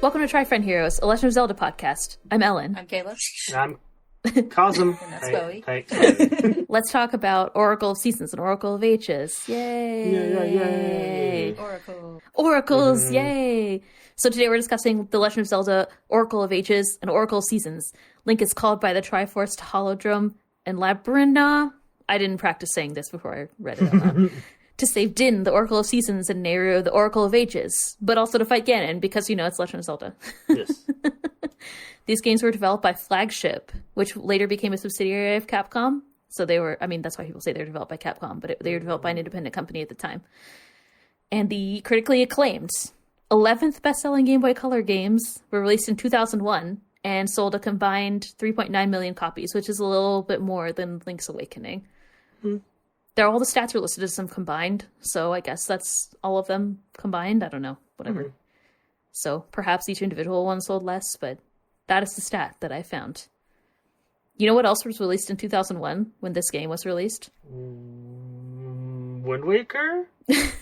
Welcome to Try Friend Heroes, a Legend of Zelda podcast. I'm Ellen. I'm Kayla. I'm Cosm. And that's Chloe. Hey. Let's talk about Oracle of Seasons and Oracle of Ages. Yay! Yay. Oracles, yay! So today we're discussing The Legend of Zelda, Oracle of Ages, and Oracle of Seasons. Link is called by the triforce to Holodrum and Labrynna. I didn't practice saying this before I read it out loud. To save Din, the Oracle of Seasons, and Nayru, the Oracle of Ages, but also to fight Ganon, because, you know, it's Legend of Zelda. Yes. These games were developed by Flagship, which later became a subsidiary of Capcom. So they were, I mean, that's why people say they were developed by Capcom, but they were developed by an independent company at the time. And the critically acclaimed 11th best-selling Game Boy Color games were released in 2001 and sold a combined 3.9 million copies, which is a little bit more than Link's Awakening. There, all the stats are listed as some combined, so I guess that's all of them combined. I don't know, whatever. So perhaps each individual one sold less, but that is the stat that I found. You know what else was released in 2001 when this game was released? Wind Waker? Is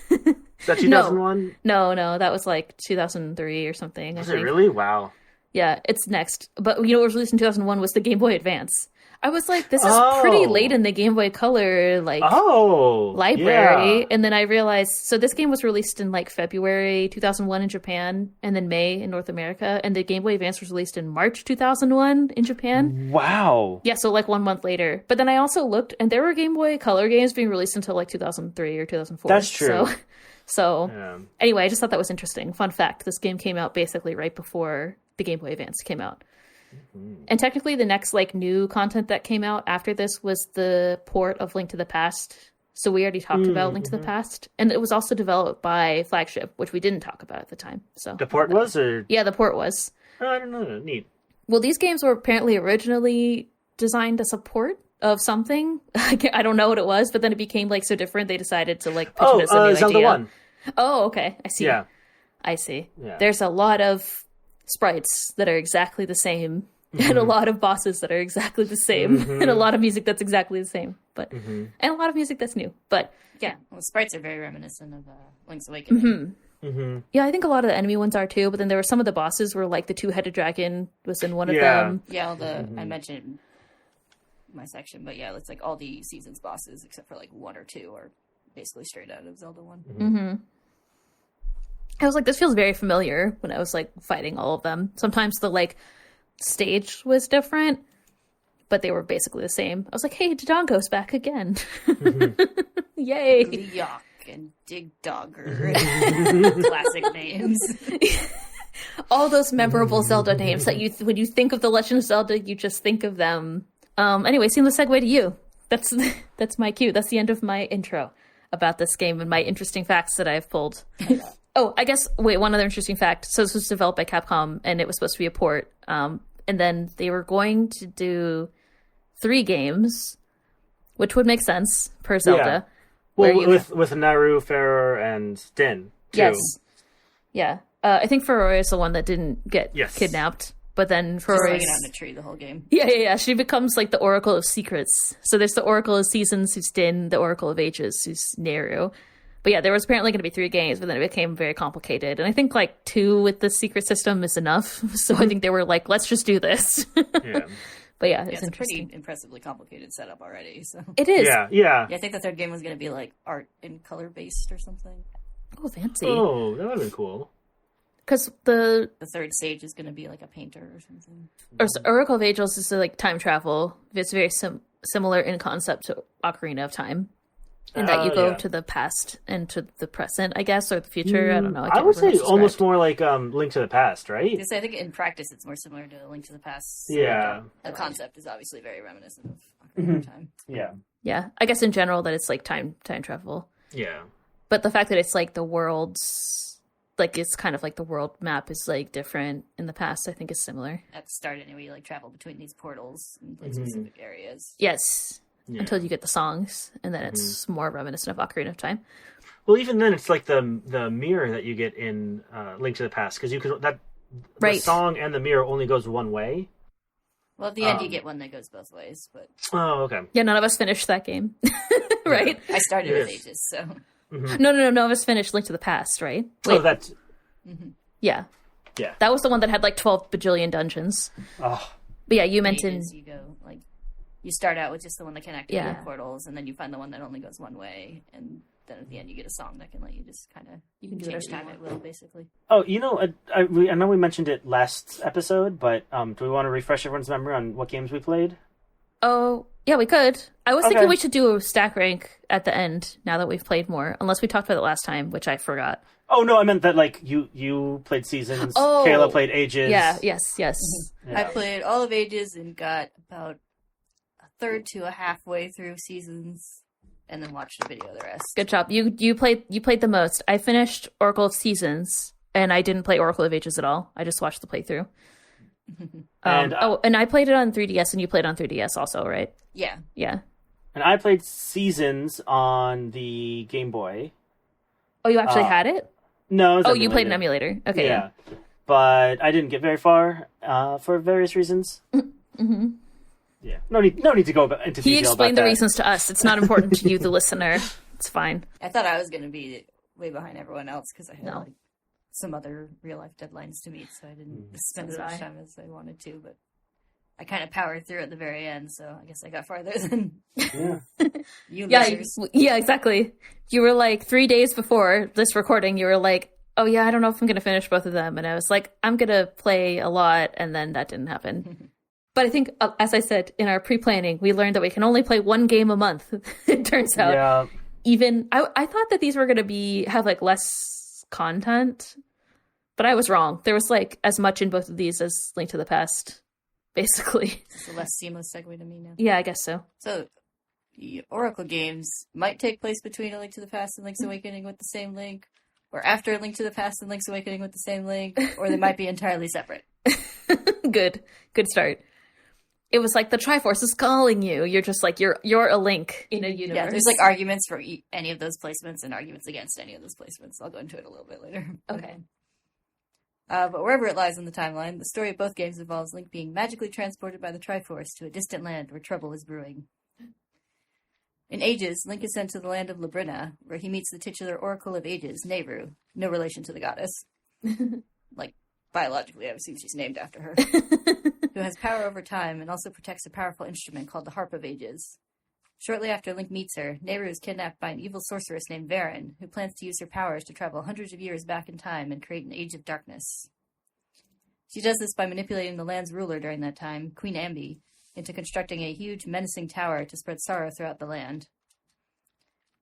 that 2001? No, that was like 2003 or something. Was it really? Wow. Yeah, it's next. But you know what was released in 2001 was the Game Boy Advance. I was like, this is pretty late in the Game Boy Color library. Yeah. And then I realized, so this game was released in like February 2001 in Japan, and then May in North America, and the Game Boy Advance was released in March 2001 in Japan. Wow. Yeah, so like 1 month later. But then I also looked, and there were Game Boy Color games being released until like 2003 or 2004. That's true. So anyway, I just thought that was interesting. Fun fact, this game came out basically right before the Game Boy Advance came out. And technically the next like new content that came out after this was the port of Link to the Past. So we already talked about Link to the Past. And it was also developed by Flagship, which we didn't talk about at the time. So the port was? Or yeah, the port was. Oh, I don't know. Neat. Well, these games were apparently originally designed as a port of something. I don't know what it was, but then it became like so different they decided to like pitch it as a new Zelda idea. 1. Oh, okay. I see. Yeah. I see. Yeah. There's a lot of sprites that are exactly the same, and a lot of bosses that are exactly the same, and a lot of music that's exactly the same, but and a lot of music that's new. But yeah, well, sprites are very reminiscent of Link's Awakening. Yeah, I think a lot of the enemy ones are too. But then there were some of the bosses where like the two-headed dragon was in one of them. Yeah, all the I mentioned my section, but yeah, it's like all the seasons bosses except for like 1 or 2 are basically straight out of Zelda 1. I was like, this feels very familiar when I was like fighting all of them. Sometimes the like stage was different, but they were basically the same. I was like, hey, Dodongo's back again. Yay. Yuck and Dig Dogger. Classic names. All those memorable Zelda names that when you think of The Legend of Zelda, you just think of them. Anyway, seamless segue to you. That's my cue. That's the end of my intro about this game and my interesting facts that I've pulled. Oh, I guess, wait, one other interesting fact. So this was developed by Capcom, and it was supposed to be a port. And then they were going to do 3 games, which would make sense per Zelda. Well, with Nayru, Farrer, and Din, too. Yes. Yeah. I think Farrer is the one that didn't get kidnapped. But then Farrer hanging out in a tree the whole game. Yeah. She becomes like the Oracle of Secrets. So there's the Oracle of Seasons, who's Din, the Oracle of Ages, who's Nayru. But yeah, there was apparently going to be 3 games, but then it became very complicated. And I think like 2 with the secret system is enough. So I think they were like, let's just do this. But yeah, it's a pretty impressively complicated setup already. So it is. Yeah. I think the 3rd game was going to be like art and color based or something. Oh, fancy. Oh, that would have been cool. Because the 3rd stage is going to be like a painter or something. Oracle of Ages is like time travel. It's very similar in concept to Ocarina of Time. And that you go to the past and to the present, I guess, or the future. I don't know. I would say almost more like Link to the Past, right? I think in practice it's more similar to Link to the Past. Yeah. The concept is obviously very reminiscent of Ocarina of Time. Yeah. I guess in general that it's like time travel. Yeah. But the fact that it's like the world's, like it's kind of like the world map is like different in the past, I think is similar. At the start anyway, you like travel between these portals in like specific areas. Yes. Yeah. Until you get the songs, and then it's more reminiscent of Ocarina of Time. Well, even then, it's like the mirror that you get in Link to the Past, because the song and the mirror only goes one way. Well, at the end, you get one that goes both ways, but oh, okay. Yeah, none of us finished that game, right? I started with Ages, so no, none of us finished Link to the Past, right? Wait. Oh, that's yeah. Yeah. That was the one that had like 12 bajillion dungeons. Oh. But yeah, you mentioned... Ages, you go, like, you start out with just the one that can activate Yeah. portals, and then you find the one that only goes one way, and then at the end you get a song that can let you just kind of... You can do change whatever you time at will, basically. Oh, you know, I know we mentioned it last episode, but do we want to refresh everyone's memory on what games we played? Oh, yeah, we could. I was Okay. thinking we should do a stack rank at the end, now that we've played more. Unless we talked about it last time, which I forgot. Oh, no, I meant that, like, you played Seasons, Oh. Kayla played Ages. Yeah, yes. Yeah. I played all of Ages and got about a third to a halfway through Seasons, and then watched a video of the rest. Good job. You played the most. I finished Oracle of Seasons, and I didn't play Oracle of Ages at all. I just watched the playthrough. And, and I played it on 3DS, and you played on 3DS also, right? Yeah. Yeah. And I played Seasons on the Game Boy. Oh, you actually had it? No, it was You played an emulated. emulator. Okay, yeah. But I didn't get very far for various reasons. Mm-hmm. Yeah, no need to go into detail. He explained about the that. reasons to us. It's not important to you, the listener. It's fine. I thought I was going to be way behind everyone else because I had No. like, some other real-life deadlines to meet, so I didn't spend as much time as I wanted to, but I kind of powered through at the very end, so I guess I got farther than Yeah. you Yeah, losers. yeah, exactly. You were like 3 days before this recording, you were like, oh yeah, I don't know if I'm going to finish both of them. And I was like, I'm going to play a lot. And then that didn't happen. But I think, as I said, in our pre-planning, we learned that we can only play one game a month. It turns out. Yeah. Even, I thought that these were going to have like less content, but I was wrong. There was like as much in both of these as Link to the Past, basically. It's a less seamless segue to me now. Yeah, I guess so. So, the Oracle games might take place between A Link to the Past and Link's Awakening with the same Link, or after A Link to the Past and Link's Awakening with the same Link, or they might be entirely separate. Good start. It was like the Triforce is calling you. You're just like, you're a Link in a universe. Yeah, there's like arguments for any of those placements and arguments against any of those placements. I'll go into it a little bit later. Okay. But wherever it lies in the timeline, the story of both games involves Link being magically transported by the Triforce to a distant land where trouble is brewing. In Ages, Link is sent to the land of Labrynna, where he meets the titular Oracle of Ages, Nayru, no relation to the goddess. Like, biologically, obviously she's named after her. Who has power over time and also protects a powerful instrument called the Harp of Ages. Shortly after Link meets her, Nayru is kidnapped by an evil sorceress named Varen, who plans to use her powers to travel hundreds of years back in time and create an age of darkness. She does this by manipulating the land's ruler during that time, Queen Ambi, into constructing a huge, menacing tower to spread sorrow throughout the land.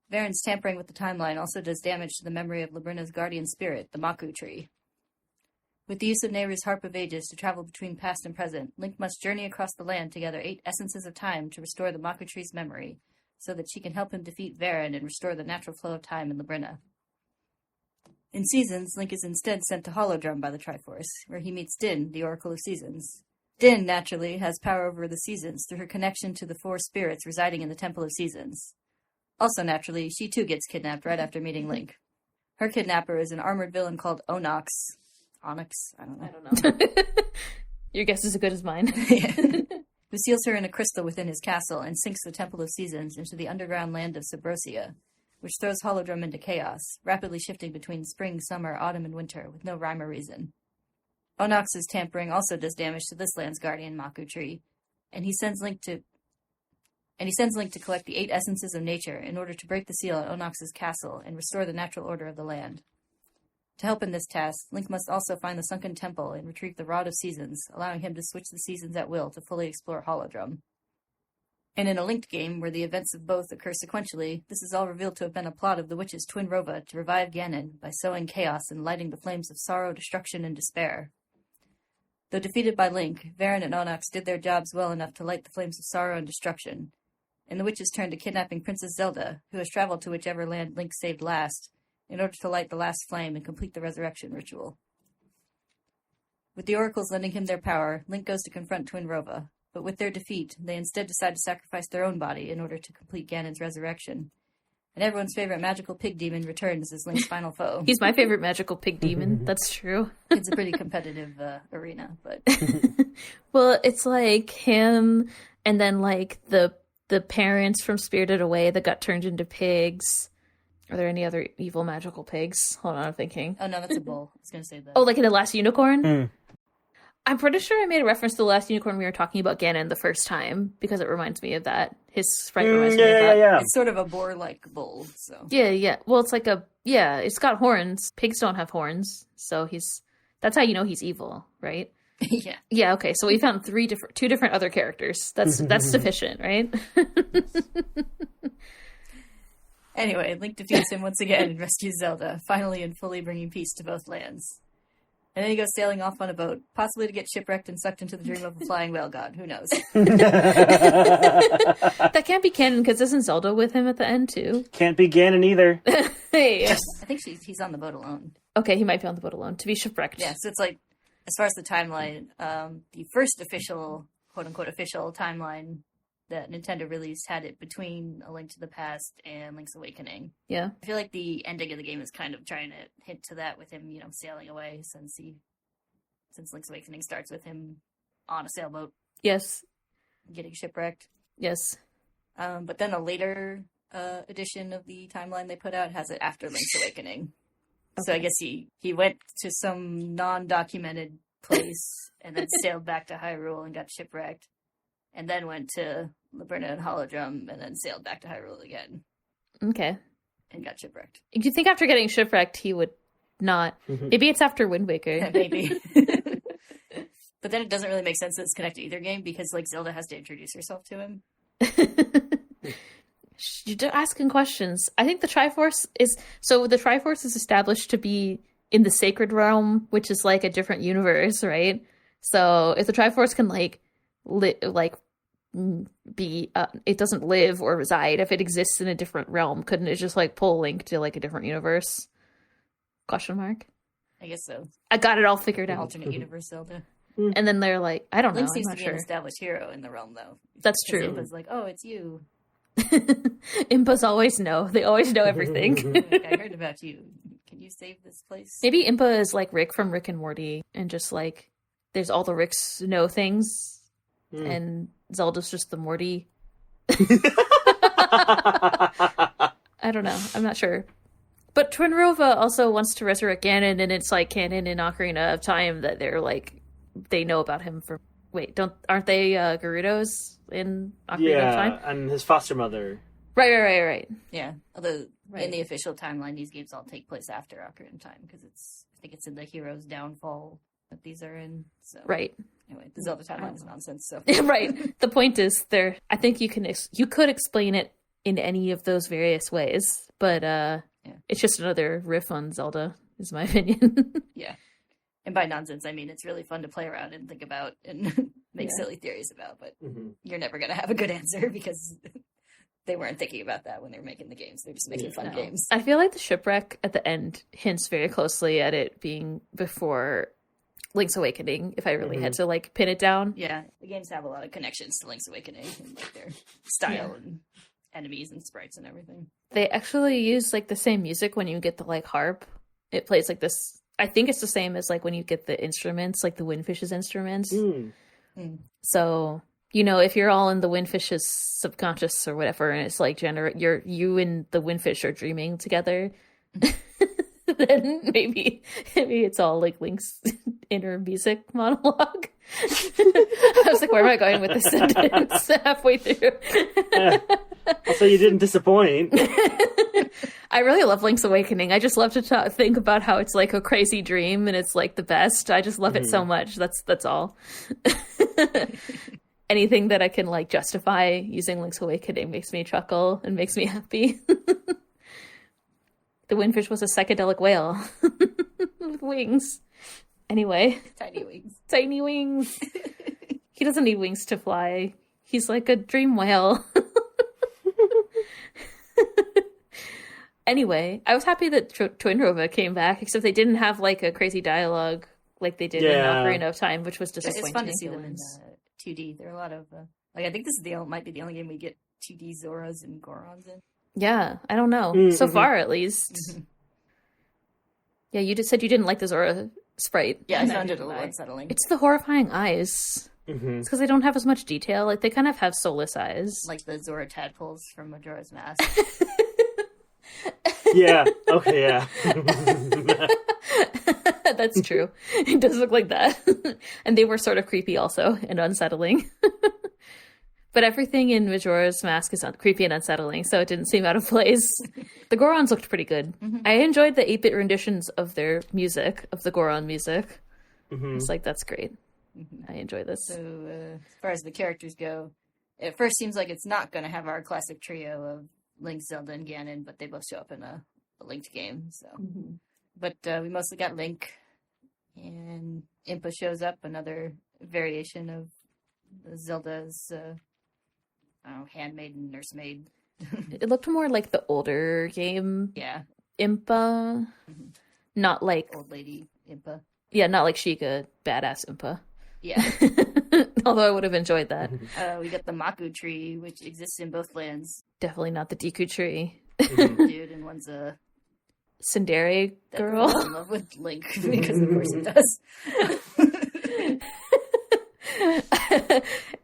Varen's tampering with the timeline also does damage to the memory of Labrynna's guardian spirit, the Maku tree. With the use of Nayru's Harp of Ages to travel between past and present, Link must journey across the land to gather 8 essences of time to restore the Maku tree's memory, so that she can help him defeat Varen and restore the natural flow of time in Labrynna. In Seasons, Link is instead sent to Holodrum by the Triforce, where he meets Din, the Oracle of Seasons. Din, naturally, has power over the seasons through her connection to the 4 spirits residing in the Temple of Seasons. Also, naturally, she too gets kidnapped right after meeting Link. Her kidnapper is an armored villain called Onyx. Onyx? I don't know. Your guess is as good as mine. Who seals her in a crystal within his castle and sinks the Temple of Seasons into the underground land of Subrosia, which throws Holodrum into chaos, rapidly shifting between spring, summer, autumn, and winter with no rhyme or reason. Onyx's tampering also does damage to this land's guardian, Maku tree, and he sends Link to collect the 8 essences of nature in order to break the seal at Onyx's castle and restore the natural order of the land. To help in this task, Link must also find the sunken temple and retrieve the Rod of Seasons, allowing him to switch the seasons at will to fully explore Holodrum. And in a linked game, where the events of both occur sequentially, this is all revealed to have been a plot of the witch's twin Rova to revive Ganon by sowing chaos and lighting the flames of sorrow, destruction, and despair. Though defeated by Link, Varen and Onyx did their jobs well enough to light the flames of sorrow and destruction, and the witches turned to kidnapping Princess Zelda, who has traveled to whichever land Link saved last, in order to light the last flame and complete the resurrection ritual. With the oracles lending him their power, Link goes to confront Twin Rova, but with their defeat, they instead decide to sacrifice their own body in order to complete Ganon's resurrection. And everyone's favorite magical pig demon returns as Link's final foe. He's my favorite magical pig demon. That's true. It's a pretty competitive arena, but... Well, it's like him, and then like the parents from Spirited Away that got turned into pigs. Are there any other evil magical pigs? Hold on, I'm thinking. Oh, no, that's a bull. I was going to say that. Oh, like in The Last Unicorn? I'm pretty sure I made a reference to The Last Unicorn when we were talking about Ganon the first time, because it reminds me of that. His sprite reminds me of that. Yeah. It's sort of a boar-like bull, so... Yeah. Well, it's like it's got horns. Pigs don't have horns, so that's how you know he's evil, right? Yeah. Yeah, okay, so we found two different other characters. That's sufficient, right? Anyway, Link defeats him once again and rescues Zelda, finally and fully bringing peace to both lands. And then he goes sailing off on a boat, possibly to get shipwrecked and sucked into the dream of a flying whale god. Who knows? That can't be canon, because isn't Zelda with him at the end, too? Can't be Ganon either. Hey. I think he's on the boat alone. Okay, he might be on the boat alone, to be shipwrecked. Yeah, so it's like, as far as the timeline, the first official, quote-unquote official timeline that Nintendo released had it between A Link to the Past and Link's Awakening. Yeah. I feel like the ending of the game is kind of trying to hint to that with him, sailing away since Link's Awakening starts with him on a sailboat. Yes. Getting shipwrecked. Yes. But then a later edition of the timeline they put out has it after Link's Awakening. Okay. So I guess he went to some non-documented place and then sailed back to Hyrule and got shipwrecked. And then went to Labrynna and Holodrum, and then sailed back to Hyrule again. Okay. And got shipwrecked. You think after getting shipwrecked, he would not... Maybe it's after Wind Waker. Yeah, maybe. But then it doesn't really make sense that it's connected to either game, because, Zelda has to introduce herself to him. You're asking questions. I think the Triforce is... So the Triforce is established to be in the Sacred Realm, which is, a different universe, right? So if the Triforce can, it doesn't live or reside. If it exists in a different realm, couldn't it just pull Link to a different universe? Question mark. I guess so. I got it all figured out. Alternate universe Zelda. And then they're like, I don't know. Link seems I'm not to be sure. an established hero in the realm, though. That's true. Impa's like, oh, it's you. Impas always know. They always know everything. I heard about you. Can you save this place? Maybe Impa is like Rick from Rick and Morty, and just there's all the Ricks know things. And Zelda's just the Morty. I don't know. I'm not sure. But Twinrova also wants to resurrect Ganon, and it's canon in Ocarina of Time that they know about him for... Wait, aren't they Gerudos in Ocarina of Time? Yeah, and his foster mother. Right. Yeah, although in the official timeline, these games all take place after Ocarina of Time, because I think it's in the hero's downfall that these are in. So. Right. Anyway, the Zelda timeline is nonsense. So right. The point is, I think you could explain it in any of those various ways, but it's just another riff on Zelda, is my opinion. Yeah, and by nonsense, I mean it's really fun to play around and think about and make silly theories about, but you're never gonna have a good answer because they weren't thinking about that when they were making the games. They're just making fun games. I feel like the shipwreck at the end hints very closely at it being before Link's Awakening, if I really had to pin it down. Yeah, the games have a lot of connections to Link's Awakening and their style and enemies and sprites and everything. They actually use the same music when you get the harp. It plays this. I think it's the same as like when you get the instruments, like the Windfish's instruments. So, you know, if you're all in the Windfish's subconscious or whatever, and it's like you and the Windfish are dreaming together, then maybe it's all like Link's inner music monologue. I was like, where am I going with this sentence halfway through? Also, you didn't disappoint. I really love Link's Awakening. I just love to think about how it's like a crazy dream and it's like the best. I just love it so much. That's all. Anything that I can like justify using Link's Awakening makes me chuckle and makes me happy. The Windfish was a psychedelic whale with wings. Anyway. Tiny wings. Tiny wings. He doesn't need wings to fly. He's like a dream whale. Anyway, I was happy that Twinrova came back, except they didn't have like a crazy dialogue like they did in Ocarina of Time, which was disappointing. It's fun to see them in 2D. There are a lot of like I think this is might be the only game we get 2D Zoras and Gorons in. Yeah, I don't know. So far, at least. Yeah, you just said you didn't like the Zora sprite. Yeah, I found it a little unsettling. It's the horrifying eyes. It's because they don't have as much detail. Like, they kind of have soulless eyes. Like the Zora tadpoles from Majora's Mask. Yeah. Okay. Yeah. That's true. It does look like that. And they were sort of creepy also and unsettling. But everything in Majora's Mask is creepy and unsettling, so it didn't seem out of place. The Gorons looked pretty good. Mm-hmm. I enjoyed the 8-bit renditions of their music, of the Goron music. Mm-hmm. It's like, that's great. Mm-hmm. I enjoy this. So, as far as the characters go, it at first seems like it's not going to have our classic trio of Link, Zelda, and Ganon, but they both show up in a linked game. So, mm-hmm. But we mostly got Link, and Impa shows up, another variation of Zelda's handmaid and nursemaid. It looked more like the older game. Yeah. Impa. Mm-hmm. Not like... Old lady Impa. Yeah, not like Sheikah, badass Impa. Yeah. Although I would have enjoyed that. We got the Maku tree, which exists in both lands. Definitely not the Deku tree. Dude, and one's a... Tsundere girl. Falls in love with Link, because of course it does.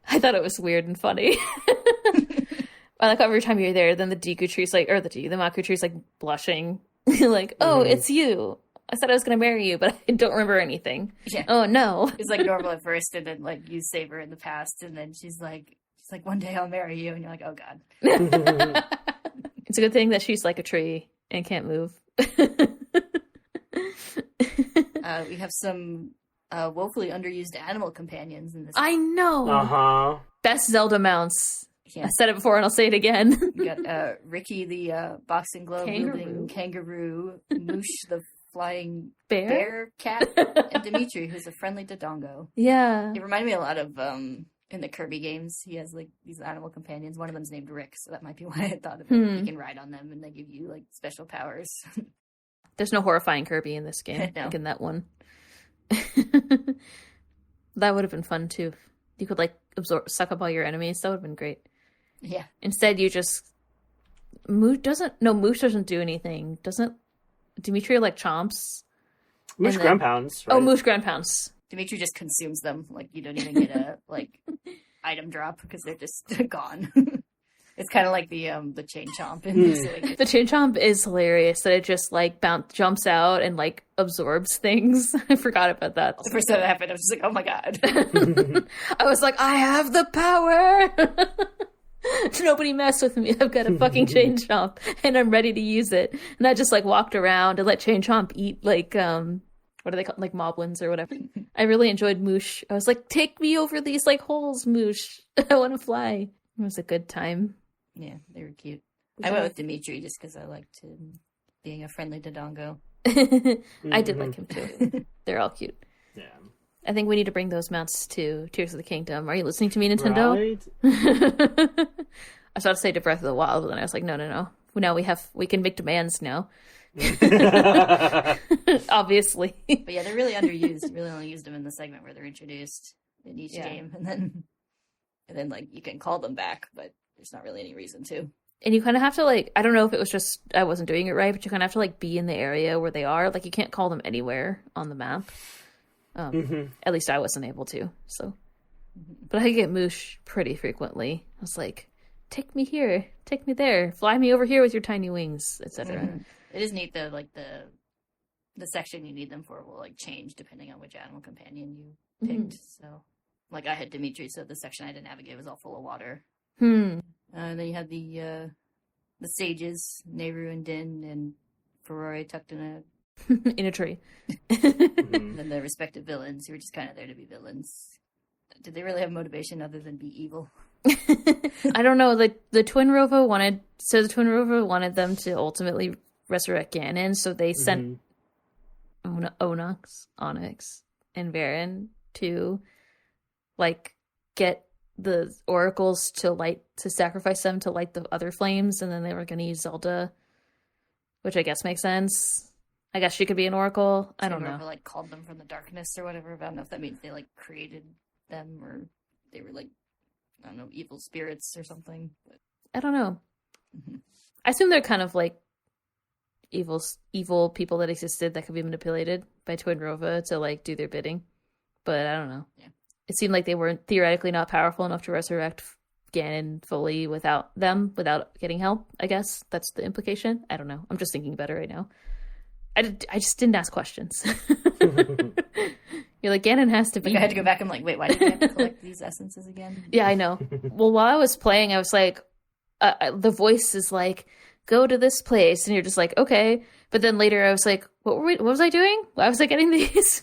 I thought it was weird and funny. I like every time you're there, then the Deku tree's like, or the Maku tree's like blushing, like, oh, it's you. I said I was gonna marry you, but I don't remember anything. Yeah. Oh no. It's like normal at first, and then like you save her in the past, and then she's like, one day I'll marry you, and you're like, oh god. It's a good thing that she's like a tree and can't move. We have some woefully underused animal companions in this. I know. Uh-huh. Best Zelda mounts. Yeah. I said it before and I'll say it again. We got Ricky, the boxing glove wielding kangaroo, Moosh, the flying bear cat, and Dimitri, who's a friendly Dodongo. Yeah. It reminded me a lot of in the Kirby games. He has like these animal companions. One of them's named Rick, so that might be why I thought of it. You can ride on them and they give you like special powers. There's no horrifying Kirby in this game, no. like in that one. That would have been fun too. You could like suck up all your enemies. That would have been great. Yeah. Instead, you just Moosh doesn't do anything. Doesn't Dimitri like chomps? Moosh ground pounds. Right? Oh, Moosh ground pounds. Dimitri just consumes them. Like you don't even get a like item drop because they're just gone. It's kind of like the chain chomp in this. The chain chomp is hilarious. That it just like jumps out and like absorbs things. I forgot about that. The first time that happened, I was just like, "Oh my god!" I was like, "I have the power." Nobody mess with me. I've got a fucking chain chomp and I'm ready to use it. And I just like walked around and let chain chomp eat like what are they called, like moblins or whatever. I really enjoyed Moosh. I was like, take me over these like holes, Moosh. I want to fly. It was a good time. Yeah, they were cute. I went with Dimitri just because I liked him being a friendly Dodongo. I did like him too. They're all cute. Yeah. I think we need to bring those mounts to Tears of the Kingdom. Are you listening to me, Nintendo? Right. I was about to say to Breath of the Wild, but then I was like, no. Now we can make demands now. Obviously. But yeah, they're really underused. Really only used them in the segment where they're introduced in each game, and then like you can call them back, but there's not really any reason to. And you kind of have to like, I don't know if it was just I wasn't doing it right, but you kind of have to like be in the area where they are. Like you can't call them anywhere on the map. At least I wasn't able to. So, but I get Moosh pretty frequently. I was like, take me here, take me there, fly me over here with your tiny wings, etc. It is neat though. Like the section you need them for will like change depending on which animal companion you picked. So, like I had Dimitri, so the section I had to navigate was all full of water. And then you had the sages, Nayru and Din, and Ferrari tucked in a in a tree. And then the respective villains who were just kind of there to be villains. Did they really have motivation other than be evil? I don't know. The Twin Rova wanted them to ultimately resurrect Ganon, so they sent Onyx, and Varen to like get the oracles to sacrifice them to light the other flames, and then they were going to use Zelda, which I guess makes sense. I guess she could be an oracle. I don't know. Like called them from the darkness or whatever. But I don't know if that means they like created them or they were like, I don't know, evil spirits or something. But I don't know. I assume they're kind of like evil people that existed that could be manipulated by Twin Rova to like do their bidding. But I don't know. Yeah. It seemed like they weren't theoretically not powerful enough to resurrect Ganon fully without them, without getting help. I guess that's the implication. I don't know. I'm just thinking about it right now. I just didn't ask questions. You're like, Ganon has to be. Like I had to go back and like, wait, why did you have to collect these essences again? Yeah, I know. Well, while I was playing, I was like, the voice is like, go to this place, and you're just like, okay. But then later, I was like, what was I doing? Why was I getting these?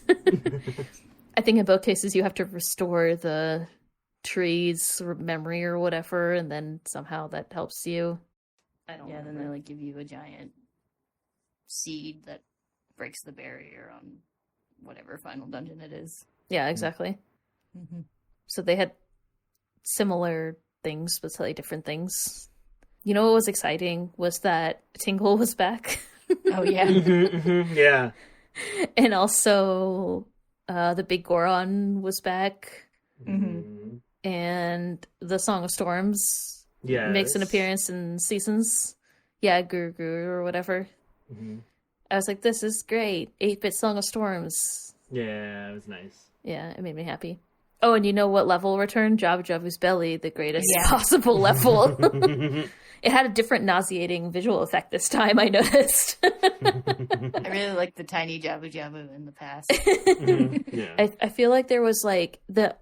I think in both cases, you have to restore the tree's memory or whatever, and then somehow that helps you. I don't. Yeah, then they like give you a giant seed that breaks the barrier on whatever final dungeon it is. Yeah, exactly. Mm-hmm. So they had similar things, but slightly different things. You know what was exciting was that Tingle was back. Oh, yeah. Yeah. And also the Big Goron was back. Mm-hmm. And the Song of Storms makes an Yes. appearance in Seasons. Yeah, Guru or whatever. Mm-hmm. I was like, this is great. 8-bit Song of Storms. Yeah, it was nice. Yeah, it made me happy. Oh, and you know what level returned? Jabba Jabba's belly, the greatest Yeah. possible level. It had a different nauseating visual effect this time, I noticed. I really like the tiny Jabu Jabu in the past. Mm-hmm. Yeah. I feel like there was like the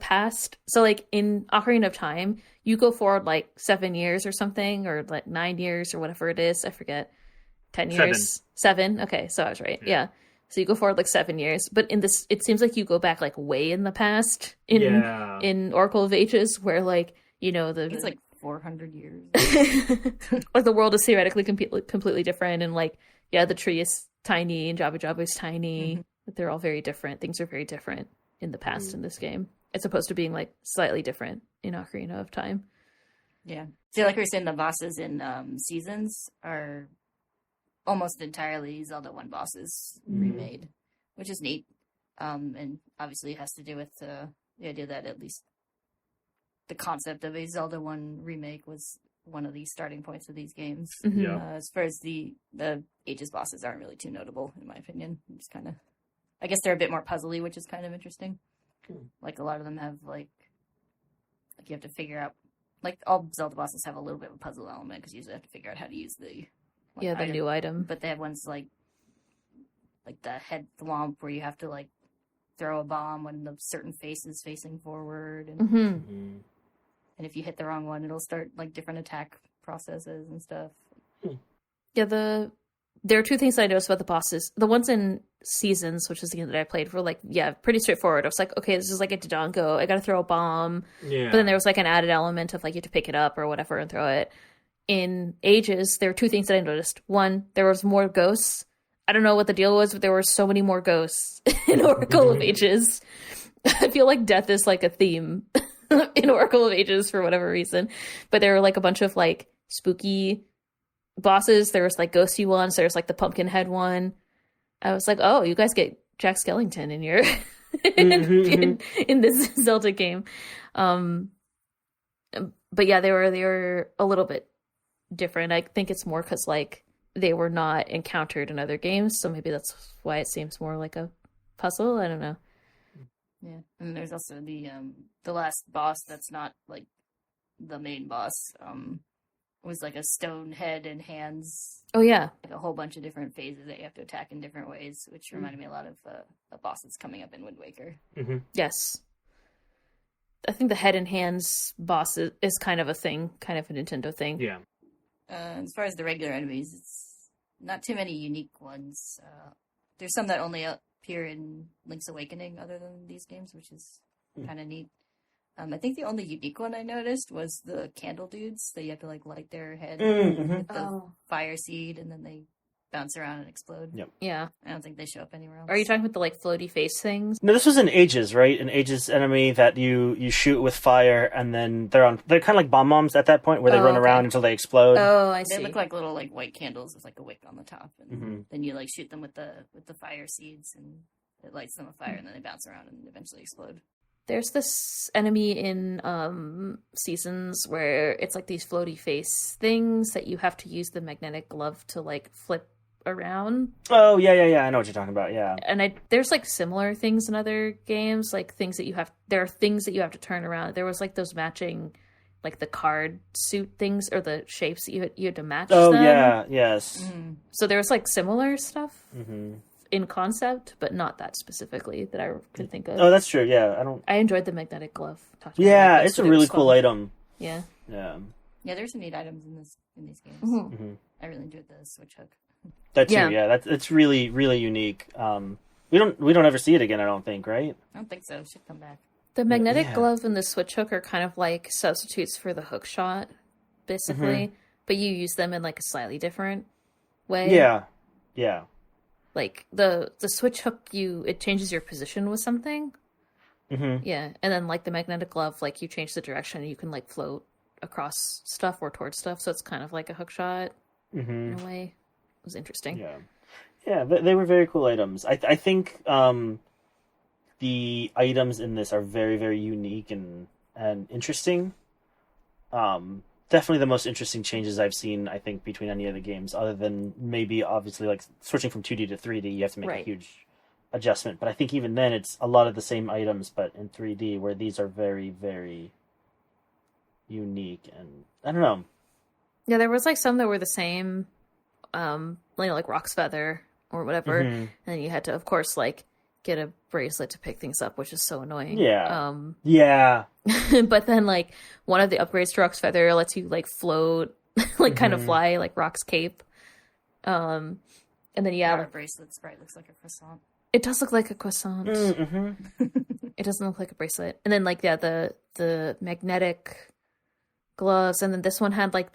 past. So like in Ocarina of Time, you go forward like 7 years or something, or like 9 years or whatever it is. I forget. 10 years. 7. Okay, so I was right. Yeah. So you go forward like 7 years, but in this, it seems like you go back like way in the past in Oracle of Ages, where like It's like 400 years. like the world is theoretically completely different, and like the tree is tiny and Jabba Jabba is tiny. But they're all very different. Things are very different in the past in this game, as opposed to being like slightly different in Ocarina of Time. Yeah. So like we were saying, the bosses in Seasons are almost entirely Zelda 1 bosses remade, which is neat. And obviously it has to do with the idea that at least the concept of a Zelda 1 remake was one of the starting points of these games. Mm-hmm. Yeah. As far as the Ages bosses aren't really too notable, in my opinion. Just kind of, I guess they're a bit more puzzly, which is kind of interesting. Like a lot of them have like you have to figure out, like all Zelda bosses have a little bit of a puzzle element, because you usually have to figure out how to use the the new item. But they have ones like the head thwomp, where you have to like throw a bomb when the certain face is facing forward, and Mm-hmm. and if you hit the wrong one, it'll start like different attack processes and stuff. Yeah, there are two things that I noticed about the bosses. The ones in Seasons, which is the game that I played, were like, pretty straightforward. I was like, okay, this is like a Dodongo. I gotta throw a bomb. Yeah. But then there was like an added element of like you have to pick it up or whatever and throw it. In Ages, there were two things that I noticed. One, there was more ghosts. I don't know what the deal was, but there were so many more ghosts in Oracle of Ages. I feel like death is like a theme in Oracle of Ages for whatever reason. But there were like a bunch of like spooky bosses. There was like ghosty ones. There was like the pumpkin head one. I was like, oh, you guys get Jack Skellington in your in this Zelda game. But yeah, they were a little bit different. I think it's more because like they were not encountered in other games, so maybe that's why it seems more like a puzzle. I don't know. Yeah, and there's also the last boss that's not like the main boss. Was like a stone head and hands. Oh yeah, like a whole bunch of different phases that you have to attack in different ways, which reminded me a lot of the bosses coming up in Wind Waker. Mm-hmm. Yes. I think the head and hands boss is kind of a thing, kind of a Nintendo thing. Yeah. As far as the regular enemies, it's not too many unique ones. There's some that only appear in Link's Awakening other than these games, which is kind of neat. I think the only unique one I noticed was the candle dudes that you have to like light their head with the fire seed, and then they bounce around and explode. Yep. Yeah. I don't think they show up anywhere else. Are you talking about the like floaty face things? No, this was an Ages, right? An Ages enemy that you shoot with fire, and then they're kind of like bomb bombs at that point, where they run around until they explode. Oh, I see. They look like little like white candles with like a wick on the top, and then you like shoot them with the fire seeds, and it lights them on fire, and then they bounce around and eventually explode. There's this enemy in Seasons where it's like these floaty face things that you have to use the magnetic glove to like flip around. Oh, yeah. I know what you're talking about, yeah. And there's like similar things in other games, like there are things that you have to turn around. There was like those matching like the card suit things or the shapes that you had to match Oh, them. yeah, yes. Mm-hmm. So there was like similar stuff Mm-hmm. in concept, but not that specifically that I could think of. Oh, that's true. Yeah, I enjoyed the magnetic glove. Yeah, it's a really cool item. Yeah. Yeah. Yeah, there's some neat items in these games. Mm-hmm. Mm-hmm. I really enjoyed the switch hook. That too. Yeah. Yeah, it's really really unique. We don't ever see it again. I don't think, right? I don't think so. It should come back. The magnetic Yeah. glove and the switch hook are kind of like substitutes for the hook shot, basically. But you use them in like a slightly different way. Yeah. Yeah. Like the switch hook, it changes your position with something. Mm-hmm. Yeah, and then like the magnetic glove, like you change the direction and you can like float across stuff or towards stuff. So it's kind of like a hook shot in a way. It was interesting. Yeah. Yeah, they were very cool items. I think the items in this are very, very unique and interesting. Definitely the most interesting changes I've seen, I think, between any of the games, other than maybe, obviously, like, switching from 2D to 3D, you have to make a huge adjustment. But I think even then, it's a lot of the same items, but in 3D, where these are very, very unique. And, I don't know. Yeah, there was, like, some that were the same, like Rock's Feather or whatever. And then you had to, of course, like, get a bracelet to pick things up, which is so annoying. Yeah. Yeah. But then, like, one of the upgrades to Rock's Feather lets you, like, float, like, kind of fly, like Rock's cape. And then, Our bracelet sprite looks like a croissant. it does look like a croissant. It doesn't look like a bracelet. And then, like, yeah, the magnetic gloves, and then this one had, like,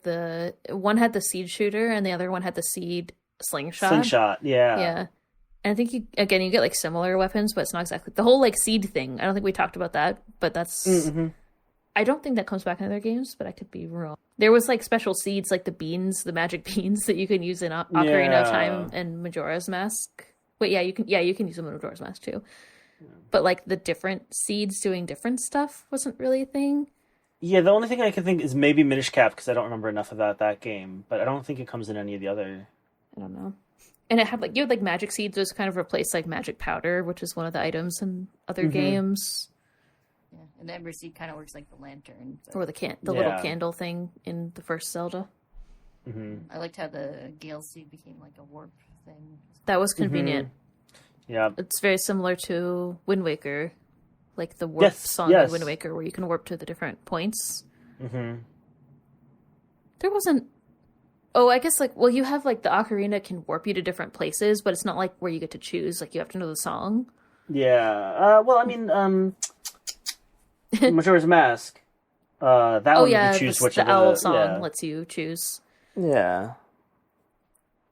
one had the seed shooter, and the other one had the seed slingshot. Yeah. Yeah. And I think you get like similar weapons, but it's not exactly the whole like seed thing. I don't think we talked about that, but that's I don't think that comes back in other games, but I could be wrong. There was like special seeds, like the beans, the magic beans that you can use in Ocarina of Time and Majora's Mask. Wait, you can use them in Majora's Mask too. But like the different seeds doing different stuff wasn't really a thing. Yeah, the only thing I can think is maybe Minish Cap, because I don't remember enough about that game, but I don't think it comes in any of the other. I don't know. And it had like magic seeds, was kind of replaced like magic powder, which is one of the items in other games. Yeah, and the Ember Seed kind of works like the lantern. Or the little candle thing in the first Zelda. I liked how the Gale Seed became like a warp thing. That was convenient. Yeah. It's very similar to Wind Waker, like the warp song in Wind Waker, where you can warp to the different points. There wasn't... Oh, I guess, like, well, you have, like, the ocarina can warp you to different places, but it's not, like, where you get to choose. Like, you have to know the song. Yeah. Well, I mean, Majora's Mask. That one you can choose which the of the... owl song lets you choose. Yeah.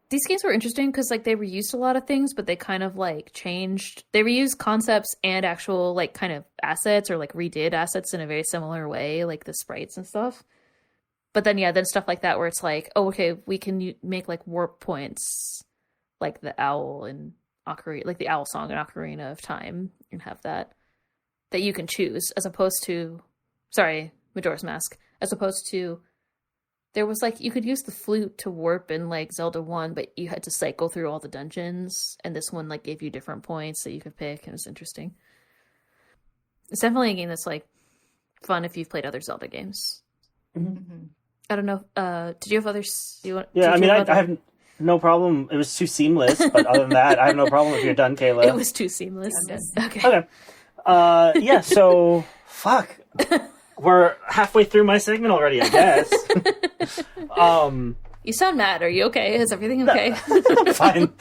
These games were interesting because, like, they reused a lot of things, but they kind of, like, changed... They reused concepts and actual, like, kind of assets, or, like, redid assets in a very similar way, like the sprites and stuff. But then, then stuff like that where it's like, oh, okay, we can make, like, warp points, like the owl and Ocarina, like the owl song in Ocarina of Time, and have that you can choose, as opposed to, Majora's Mask, as opposed to, there was, like, you could use the flute to warp in, like, Zelda 1, but you had to cycle through all the dungeons, and this one, like, gave you different points that you could pick, and it was interesting. It's definitely a game that's, like, fun if you've played other Zelda games. I don't know. Did you have others? I have no problem. It was too seamless, but other than that, I have no problem if you're done, Kayla. It was too seamless. Okay. Yeah, so, fuck. We're halfway through my segment already, I guess. You sound mad. Are you okay? Is everything okay? I'm fine.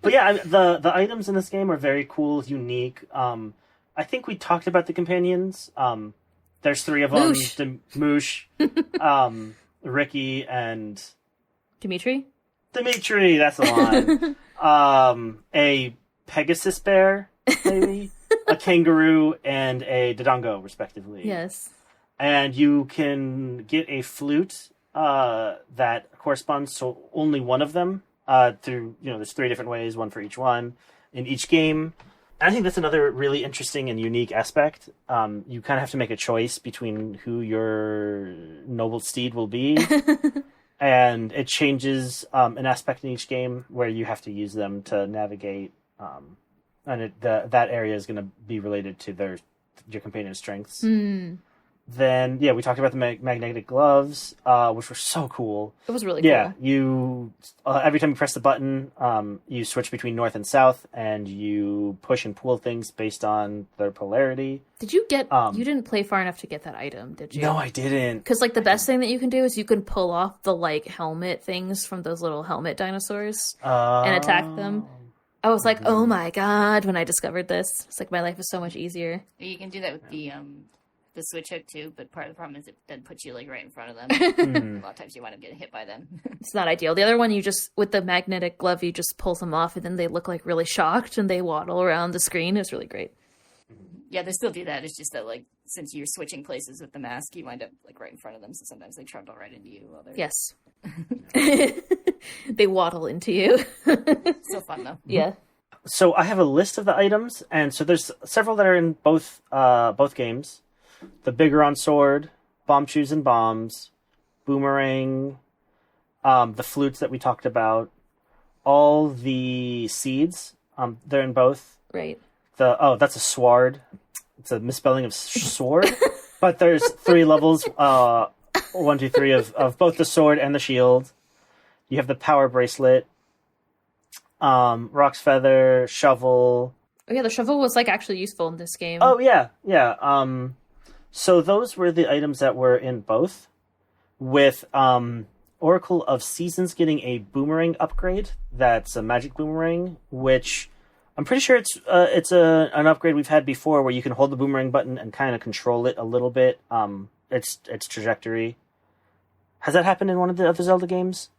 But yeah, the items in this game are very cool, unique. I think we talked about the companions. There's 3 of them. Moosh, Ricky, and... Dimitri, that's the line. A Pegasus bear, maybe? A kangaroo, and a Dodongo, respectively. Yes. And you can get a flute that corresponds to only one of them through, there's 3 different ways, one for each one, in each game. I think that's another really interesting and unique aspect. You kind of have to make a choice between who your noble steed will be. And it changes an aspect in each game where you have to use them to navigate. And that area is going to be related to your companion's strengths. Then, we talked about the magnetic gloves, which were so cool. It was really Yeah, cool. you every time you press the button, you switch between north and south, and you push and pull things based on their polarity. Did you get... you didn't play far enough to get that item, did you? No, I didn't. Because, like, the best thing that you can do is you can pull off the, like, helmet things from those little helmet dinosaurs and attack them. I was like, oh my god, when I discovered this. It's like, my life is so much easier. You can do that with the switch hook too, but part of the problem is it then puts you like right in front of them. A lot of times you wind up getting hit by them. It's not ideal. The other one, you just, with the magnetic glove, you just pull them off and then they look like really shocked and they waddle around the screen. It's really great. Yeah, they still do that. It's just that, like, since you're switching places with the mask, you wind up like right in front of them, so sometimes they trundle right into you while they're... Yes. They waddle into you. So fun though. Yeah. So I have a list of the items, and so there's several that are in both games. The Bigoron sword, bomb shoes and bombs, boomerang, the flutes that we talked about, all the seeds. They're in both. Right. That's a sword. It's a misspelling of sword, but there's 3 levels. 1, 2, 3 of both the sword and the shield. You have the power bracelet, Rock's feather, shovel. Oh yeah, the shovel was like actually useful in this game. Oh yeah. So those were the items that were in both, with Oracle of Seasons getting a boomerang upgrade. That's a magic boomerang, which I'm pretty sure it's an upgrade we've had before, where you can hold the boomerang button and kind of control it a little bit. Its trajectory. Has that happened in one of the other Zelda games?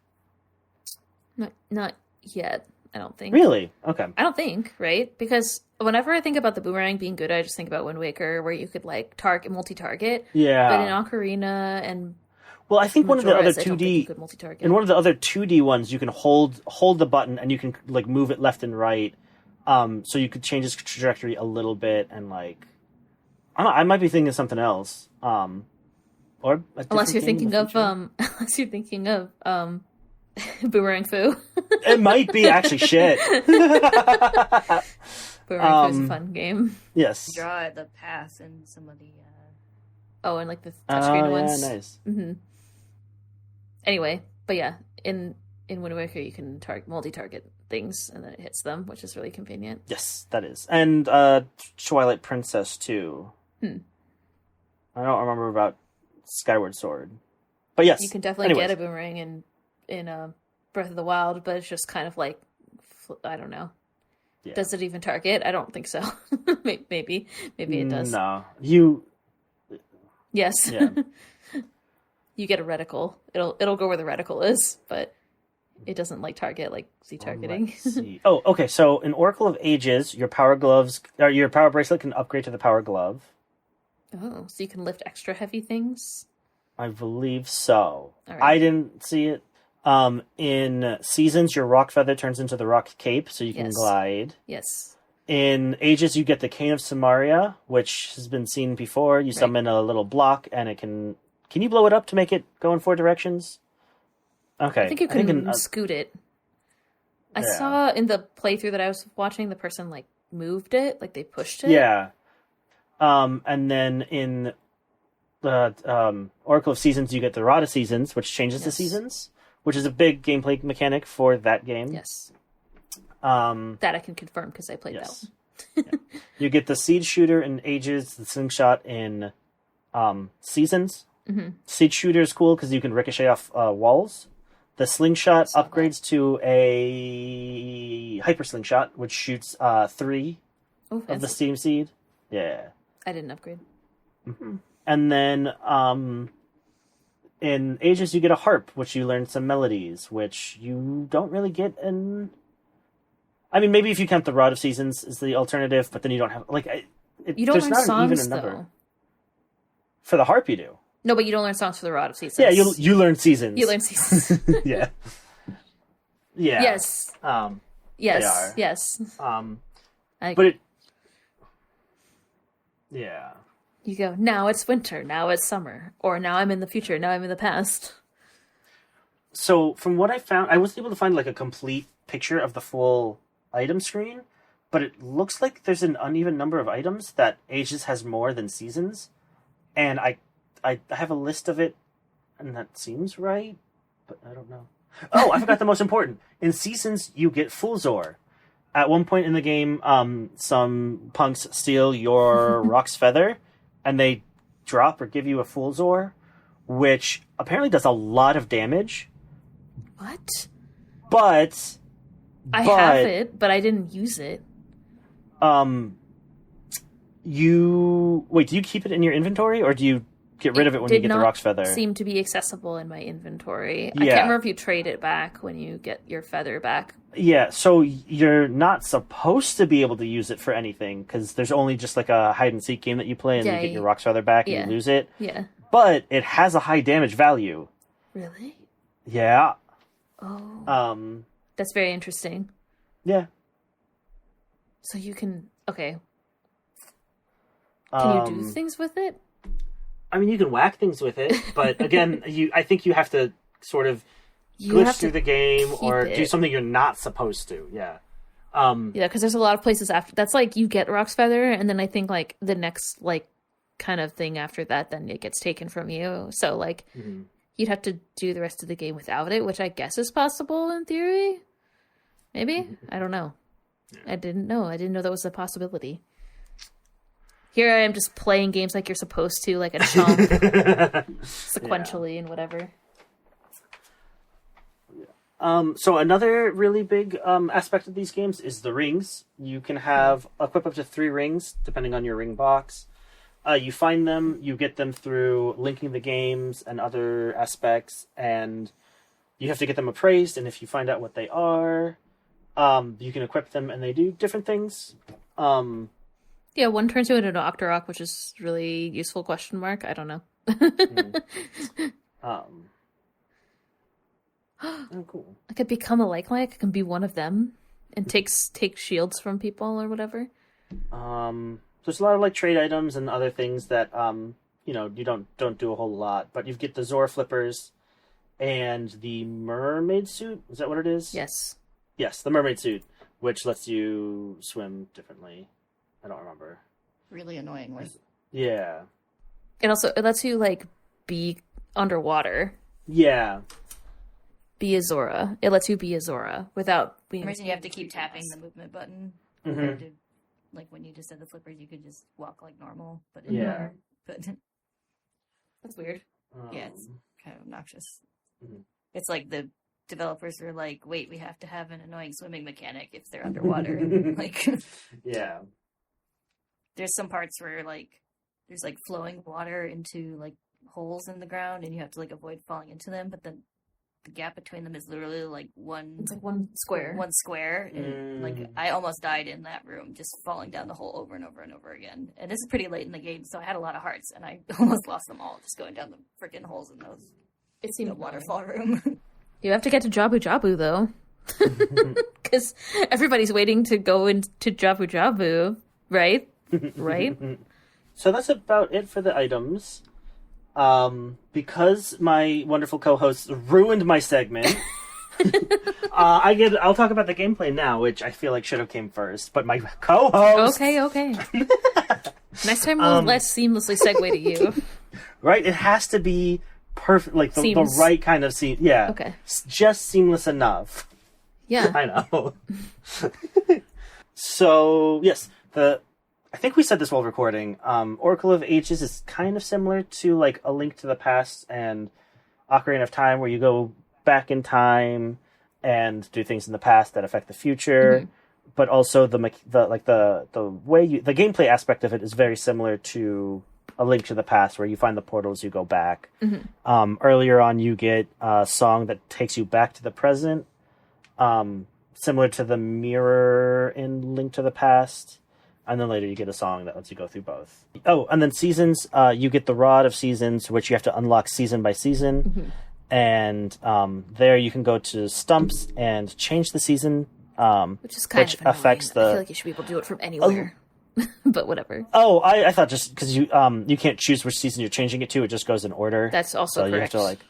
Not yet, I don't think. Really? Okay. I don't think, right? Because whenever I think about the boomerang being good, I just think about Wind Waker, where you could like multi-target. Yeah. But in Ocarina and well, I think one of the other Majora's, I don't think you 2D could multi-target. in one of the other 2D ones, you can hold the button and you can like move it left and right. So you could change its trajectory a little bit and like I might be thinking of something else. Or unless you're thinking of Boomerang Foo. It might be actually shit. Boomerang Foo is a fun game. Yes. Draw the path in some of the... Oh, and like the touchscreen ones. Yeah, nice. Mm-hmm. Anyway, but yeah, in Wind Waker you can multi-target things and then it hits them, which is really convenient. Yes, that is. And Twilight Princess too. I don't remember about Skyward Sword. But yes. You can definitely get a boomerang in Breath of the Wild, but it's just kind of like, I don't know. Yeah. Does it even target? I don't think so. Maybe it does. No. Yes. Yeah. You get a reticle. It'll go where the reticle is, but it doesn't like target like Z targeting. Let's see. Oh, okay. So in Oracle of Ages, your power bracelet can upgrade to the power glove. Oh, so you can lift extra heavy things? I believe so. Right. I didn't see it. In Seasons, your rock feather turns into the rock cape, so you can glide. Yes. In Ages, you get the Cane of Samaria, which has been seen before. You summon a little block, and it can... Can you blow it up to make it go in 4 directions? Okay. I think you can scoot it. I saw in the playthrough that I was watching, the person, like, moved it. Like, they pushed it. Yeah. And then in the Oracle of Seasons, you get the Rod of Seasons, which changes the seasons, which is a big gameplay mechanic for that game. Yes. That I can confirm because I played that one. Yeah. You get the Seed Shooter in Ages, the Slingshot in Seasons. Mm-hmm. Seed Shooter is cool because you can ricochet off walls. The Slingshot upgrades to a Hyper Slingshot, which shoots 3 of the Steam Seed. Yeah. I didn't upgrade. Mm-hmm. And then in Ages, you get a harp, which you learn some melodies, which you don't really get in... I mean, maybe if you count the Rod of Seasons is the alternative, but then you don't have... you don't learn songs, though. For the harp, you do. No, but you don't learn songs for the Rod of Seasons. Yeah, you learn seasons. You learn seasons. Yeah. Yeah. Yes. Yes. They are. Yes. But it... Yeah. You go, now it's winter, now it's summer. Or now I'm in the future, now I'm in the past. So, from what I found, I wasn't able to find, like, a complete picture of the full item screen, but it looks like there's an uneven number of items that Ages has more than Seasons. And I I have a list of it, and that seems right, but I don't know. Oh, I forgot the most important. In Seasons, you get Full Zor. At one point in the game, some punks steal your Rock's Feather, and they drop or give you a Full Zor, which apparently does a lot of damage. What? But I have it, but I didn't use it. Do you keep it in your inventory, or do you get rid of it when you get the Rock's Feather? It seemed to be accessible in my inventory. Yeah. I can't remember if you trade it back when you get your feather back. Yeah, so you're not supposed to be able to use it for anything, because there's only just like a hide-and-seek game that you play, and you get your Rock's Feather back and you lose it. Yeah. But it has a high damage value. Really? Yeah. Oh. That's very interesting. Yeah. So you can... Okay. Can you do things with it? I mean, you can whack things with it, but again, I think you have to sort of glitch through the game or do something you're not supposed to. Yeah. Yeah, because there's a lot of places after that's like you get Rock's Feather, and then I think like the next like kind of thing after that, then it gets taken from you. So like you'd have to do the rest of the game without it, which I guess is possible in theory. Maybe I don't know. Yeah. I didn't know that was a possibility. Here I am just playing games like you're supposed to, like a chump, sequentially and whatever. So another really big aspect of these games is the rings. You can equip up to 3 rings, depending on your ring box. You find them, you get them through linking the games and other aspects, and you have to get them appraised, and if you find out what they are, you can equip them, and they do different things. Yeah, one turns you into an Octorok, which is really useful, question mark. I don't know. Oh, cool. I could become a like. I can be one of them and take shields from people or whatever. There's a lot of like trade items and other things that you don't do a whole lot, but you get the Zora flippers and the mermaid suit. Is that what it is? Yes. Yes, the mermaid suit, which lets you swim differently. I don't remember. Really annoyingly. Yeah. It lets you like be underwater. Yeah. Be a Zora. It lets you be a Zora without being. For some reason, you have to keep tapping the movement button. Mm-hmm. Like when you just said the flippers, you could just walk like normal, but but that's weird. Yeah, it's kind of obnoxious. Mm-hmm. It's like the developers are like, wait, we have to have an annoying swimming mechanic if they're underwater. Like, yeah. There's some parts where like there's like flowing water into like holes in the ground, and you have to like avoid falling into them. But then the gap between them is literally like It's like one square. One square, and like I almost died in that room, just falling down the hole over and over and over again. And this is pretty late in the game, so I had a lot of hearts, and I almost lost them all just going down the freaking holes in those. It seemed the waterfall room. You have to get to Jabu Jabu though, because everybody's waiting to go into Jabu Jabu, right? Right. So that's about it for the items. Because my wonderful co-hosts ruined my segment, I'll talk about the gameplay now, which I feel like should have came first. But my co-host. Okay. Next time we'll less seamlessly segue to you. Right, it has to be perfect, like the right kind of scene. Yeah. Okay. Just seamless enough. Yeah. I know. So yes, I think we said this while recording. Oracle of Ages is kind of similar to like A Link to the Past and Ocarina of Time, where you go back in time and do things in the past that affect the future. Mm-hmm. But also the way the gameplay aspect of it is very similar to A Link to the Past, where you find the portals, you go back. Mm-hmm. Earlier on, you get a song that takes you back to the present, similar to the mirror in Link to the Past. And then later you get a song that lets you go through both. Oh, and then seasons, you get the Rod of Seasons, which you have to unlock season by season. Mm-hmm. And there you can go to stumps and change the season, which is kind of affects I feel like you should be able to do it from anywhere. But whatever. Oh, I thought just because you can't choose which season you're changing it to, it just goes in order. That's also correct. You have to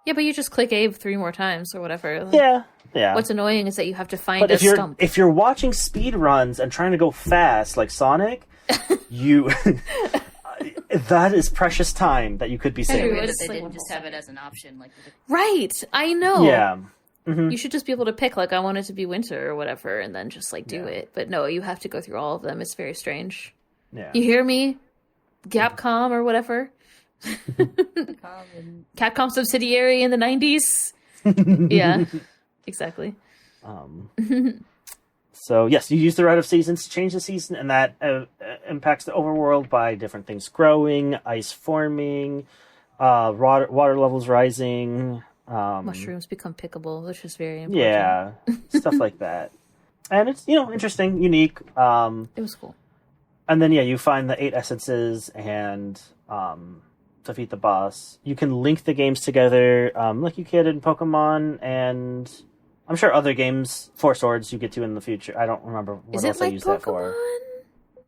Yeah, but you just click A 3 more times or whatever. Yeah. What's annoying is that you have to find a stump. If you're watching speed runs and trying to go fast like Sonic, you That is precious time that you could be It's weird saving. that they Like didn't one just whole have it as an option. Like, Right. I know. Yeah. You should just be able to pick, like, I want it to be winter or whatever, and then just, like, do Yeah. it. But no, you have to go through all of them. It's very strange. Yeah. You hear me? Capcom or whatever. and Capcom subsidiary in the 90s. Yeah, exactly. So yes, you use the Rite of Seasons to change the season, and that impacts the overworld by different things growing, ice forming, water levels rising. Mushrooms become pickable, which is very important. Yeah, stuff like that. And it's, interesting, unique. It was cool. And then, you find the 8 essences and defeat the boss. You can link the games together like you could in Pokemon, and I'm sure other games, 4 Swords, you get to in the future. I don't remember what Is else it I like used that for. Pokemon?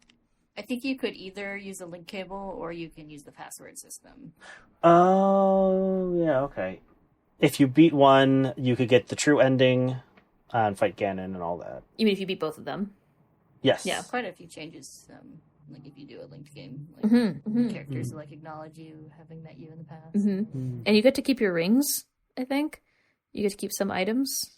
I think you could either use a link cable or you can use the password system. Oh, yeah, okay. If you beat one, you could get the true ending and fight Ganon and all that. You mean if you beat both of them? Yes. Yeah. Quite a few changes. Like if you do a linked game, like characters who like acknowledge you having met you in the past. And you get to keep your rings, I think. You get to keep some items.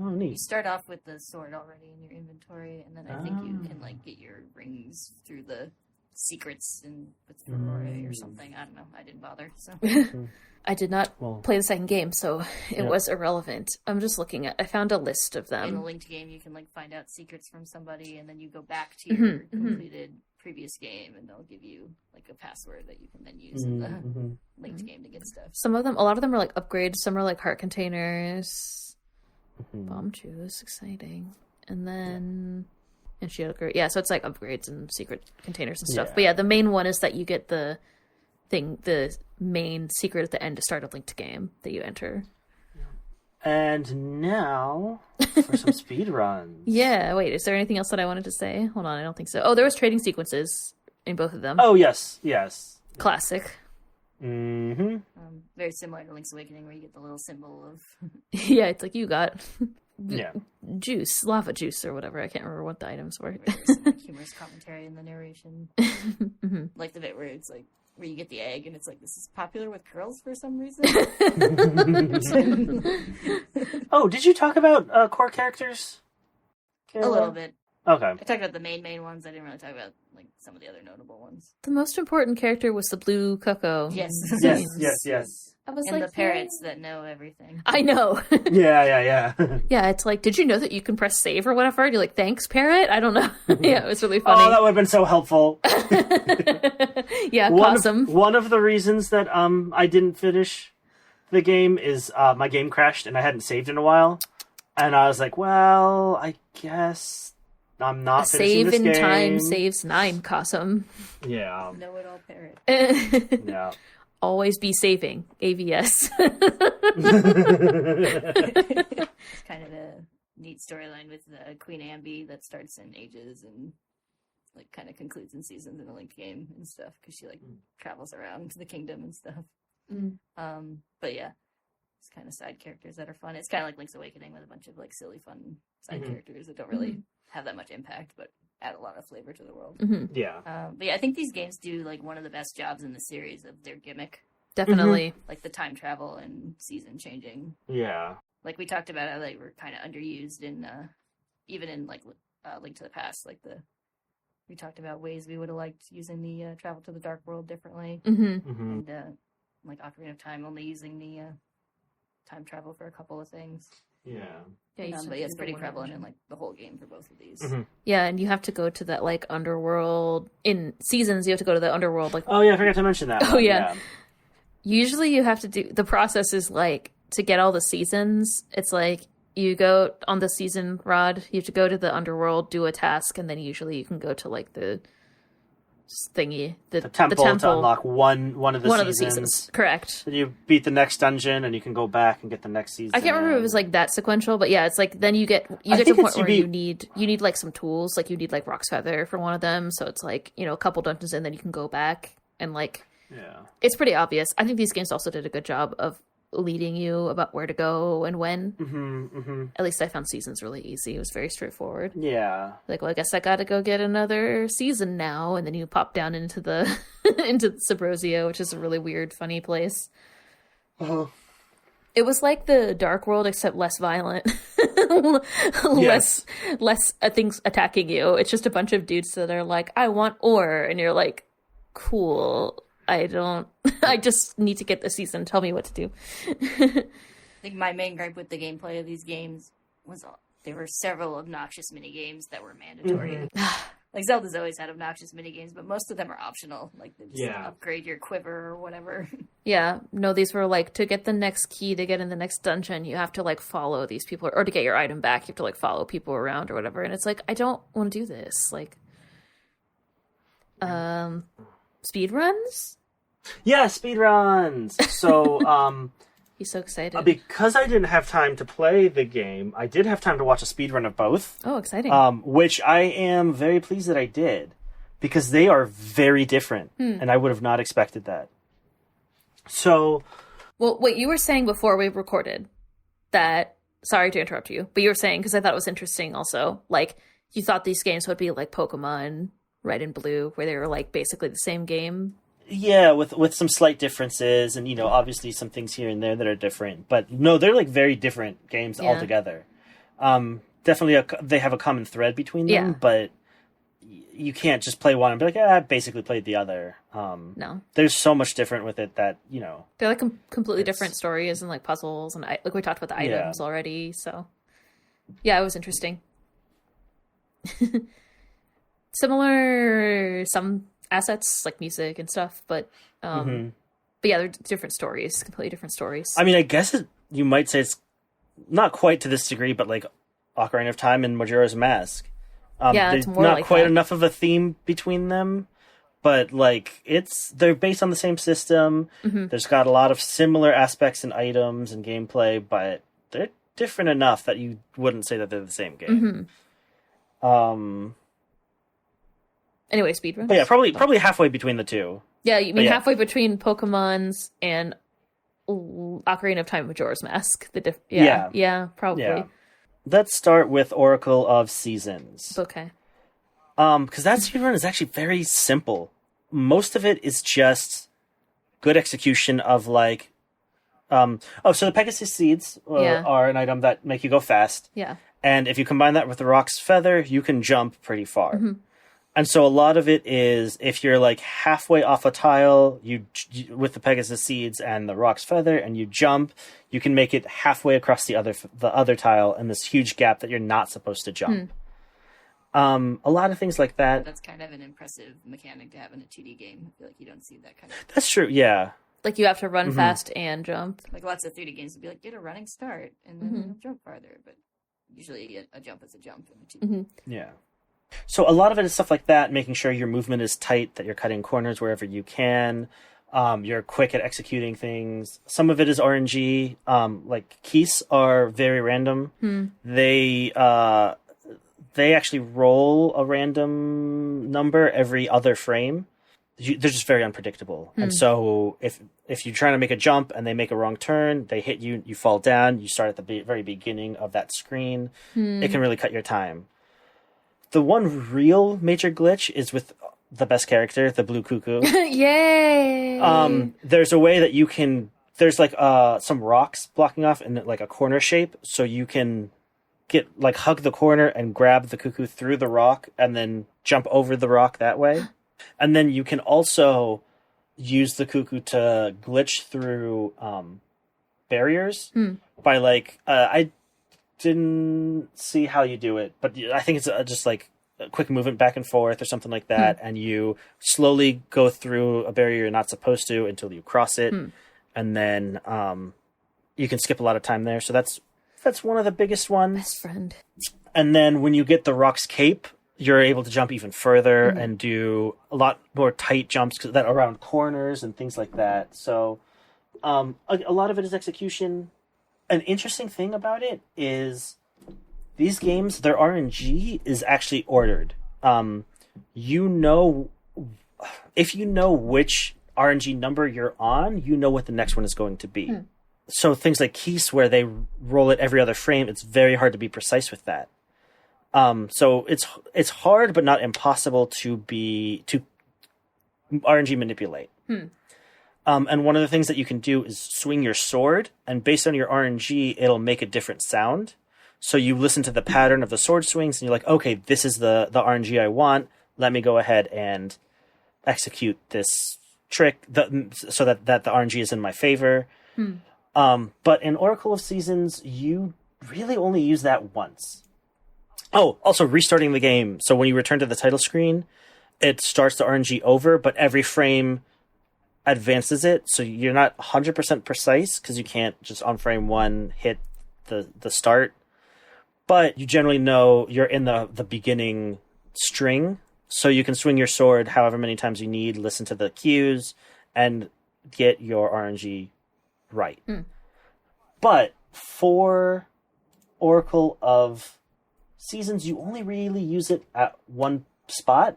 Oh, You neat. start off with the sword already in your inventory, and then I think you can like get your rings through the secrets and with Ferrari or something. I don't know. I didn't bother. So I did not Well, play the second game, so it Yeah. was irrelevant. I'm just looking at. I found a list of in a them. linked game, you can like find out secrets from somebody, and then you go back to your completed previous game, and they'll give you like a password that you can then use in the linked game to get stuff. Some of them, a lot of them are like upgrades. Some are like heart containers. Bomb juice, exciting. And then and shield upgrade. Yeah, so it's like upgrades and secret containers and stuff. Yeah. But yeah, the main one is that you get the main secret at the end to start a linked game that you enter. and now for some speed runs. Yeah, wait, is there anything else that I wanted to say? Hold on, I don't think so. Oh, there was trading sequences in both of them. Oh, yes. Classic. Mm-hmm. Very similar to Link's Awakening, where you get the little symbol of Yeah, it's like you got Yeah. juice, lava juice or whatever. I can't remember what the items were. humorous commentary in the narration. Like the bit where it's like where you get the egg and it's like, this is popular with girls for some reason. Oh, did you talk about core characters? A little bit. Okay. I talked about the main ones. I didn't really talk about like some of the other notable ones. The most important character was the blue Coco. Yes. Yes. I was And like, the parrots that know everything. I know. Yeah. Yeah, it's like, did you know that you can press save or whatever? And you're like, thanks, parrot? I don't know. Yeah, it was really Oh, funny. that would have been so helpful. Yeah, awesome. One of the reasons that I didn't finish the game is my game crashed and I hadn't saved in a while. And I was like, well, I guess I'm not finishing Save this in game. time saves 9, Cosum. Yeah. Know it all parrot. Yeah. Always be saving. AVS. It's kind of a neat storyline with Queen Ambi that starts in Ages and like kind of concludes in Seasons in a linked game and stuff because she like travels around the kingdom and stuff. But yeah, it's kind of side characters that are fun. It's kind of like Link's Awakening with a bunch of like silly fun side characters that don't really have that much impact but add a lot of flavor to the world. Yeah. But yeah, I think these games do like one of the best jobs in the series of their gimmick, Definitely. like the time travel and season changing. Yeah. Like we talked about how they were kind of underused in even in like Link to the Past. Like we talked about ways we would have liked using the travel to the dark world differently, and like Ocarina of Time only using the time travel for a couple of things. Yeah. Yeah, But yeah, it's pretty prevalent in like the whole game for both of these. Yeah, and you have to go to that like underworld in Seasons. You have to go to the underworld. Like, Oh, yeah, I forgot to mention that. Oh, yeah. Usually you have to do the process is like to get all the seasons. It's like you go on the season rod. You have to go to the underworld, do a task, and then usually you can go to like the thingy, the temple to unlock one of the seasons. Correct. Then you beat the next dungeon, and you can go back and get the next season. I can't remember if it was like that sequential, but yeah, it's like then you get to I a think point it's where you you need like some tools, like you need like Rock's Feather for one of them. So it's like, you know, a couple dungeons and then you can go back and like Yeah. it's pretty obvious. I think these games also did a good job of leading you about where to go and when. Mm-hmm. At least I found seasons really easy. It was very straightforward. Yeah. Like, well, I guess I gotta go get another season now, and then you pop down into the into Subrosia, which is a really weird, funny place. Uh-huh. It was like the Dark World, except less violent. Yes. less things attacking you. It's just a bunch of dudes that are like, I want ore, and you're like, cool. I just need to get the season. Tell me what to do. I think my main gripe with the gameplay of these games was there were several obnoxious minigames that were mandatory. Like, Zelda's always had obnoxious minigames, but most of them are optional. Like, they just upgrade your quiver or whatever. Yeah, no, these were like, to get the next key to get in the next dungeon, you have to like follow these people, or to get your item back, you have to like follow people around or whatever. And it's like, I don't want to do this. Like, speed runs? Yeah, speedruns. So, He's so excited. because I didn't have time to play the game, I did have time to watch a speedrun of both. Oh, exciting. Which I am very pleased that I did, because they are very different, and I would have not expected that. So... Well, what you were saying before we recorded, that... Sorry to interrupt you, but you were saying, because I thought it was interesting also, like, you thought these games would be like Pokemon Red and Blue, where they were like basically the same game. Yeah, with some slight differences, and obviously some things here and there that are different. But no, they're like very different games altogether. Definitely, they have a common thread between them, but you can't just play one and be like, I basically played the other. No, there's so much different with it that they're like completely different stories and like puzzles, and like we talked about the items already. So yeah, it was interesting. Similar some assets like music and stuff, but yeah, they're different stories, completely different stories. I mean, I guess you might say it's not quite to this degree, but like Ocarina of Time and Majora's Mask. It's more not like quite that. enough of a theme between them, but like they're based on the same system. There's got a lot of similar aspects and items and gameplay, but they're different enough that you wouldn't say that they're the same game. Anyway, speedruns. But yeah, probably halfway between the two. Yeah, you mean halfway between Pokemon's and Ocarina of Time and Majora's Mask. Yeah, probably. Yeah. Let's start with Oracle of Seasons. Okay. Because that speedrun is actually very simple. Most of it is just good execution of like... so the Pegasus Seeds are an item that make you go fast. Yeah. And if you combine that with the Rock's Feather, you can jump pretty far. And so a lot of it is, if you're like halfway off a tile, you with the Pegasus Seeds and the Rock's Feather, and you jump, you can make it halfway across the other tile in this huge gap that you're not supposed to jump. A lot of things like that. That's kind of an impressive mechanic to have in a 2D game. I feel like you don't see that kind of... That's true, yeah. Like you have to run fast and jump. Like lots of 3D games would be like, get a running start, and then you'll jump farther. But usually a jump is a jump in a 2D. Yeah. So a lot of it is stuff like that, making sure your movement is tight, that you're cutting corners wherever you can. You're quick at executing things. Some of it is RNG. Like keys are very random. They actually roll a random number every other frame. They're just very unpredictable. And so if you're trying to make a jump and they make a wrong turn, they hit you, you fall down, you start at the very beginning of that screen. It can really cut your time. The one real major glitch is with the best character, the blue cuckoo. Yay! There's a way that you can... There's like some rocks blocking off in like a corner shape, so you can hug the corner and grab the cuckoo through the rock and then jump over the rock that way. And then you can also use the cuckoo to glitch through barriers by like... I didn't see how you do it, but I think it's just like a quick movement back and forth or something like that, and you slowly go through a barrier you're not supposed to until you cross it, and then you can skip a lot of time there. So that's one of the biggest ones. Best friend. And then when you get the Rock's Cape, you're able to jump even further and do a lot more tight jumps that around corners and things like that. So a lot of it is execution. An interesting thing about it is these games, their RNG is actually ordered. If you know which RNG number you're on, you know what the next one is going to be. so things like Keys, where they roll it every other frame, it's very hard to be precise with that. So it's hard, but not impossible to RNG manipulate. And one of the things that you can do is swing your sword, and based on your RNG, it'll make a different sound. So you listen to the pattern of the sword swings, and you're like, okay, this is the RNG I want. Let me go ahead and execute this trick so that the RNG is in my favor. But in Oracle of Seasons, you really only use that once. Oh, also restarting the game. So when you return to the title screen, it starts the RNG over, but every frame advances it. So you're not 100% precise because you can't just on frame 1 hit the start. But you generally know you're in the beginning string. So you can swing your sword however many times you need, listen to the cues, and get your RNG right. But for Oracle of Seasons, you only really use it at one spot.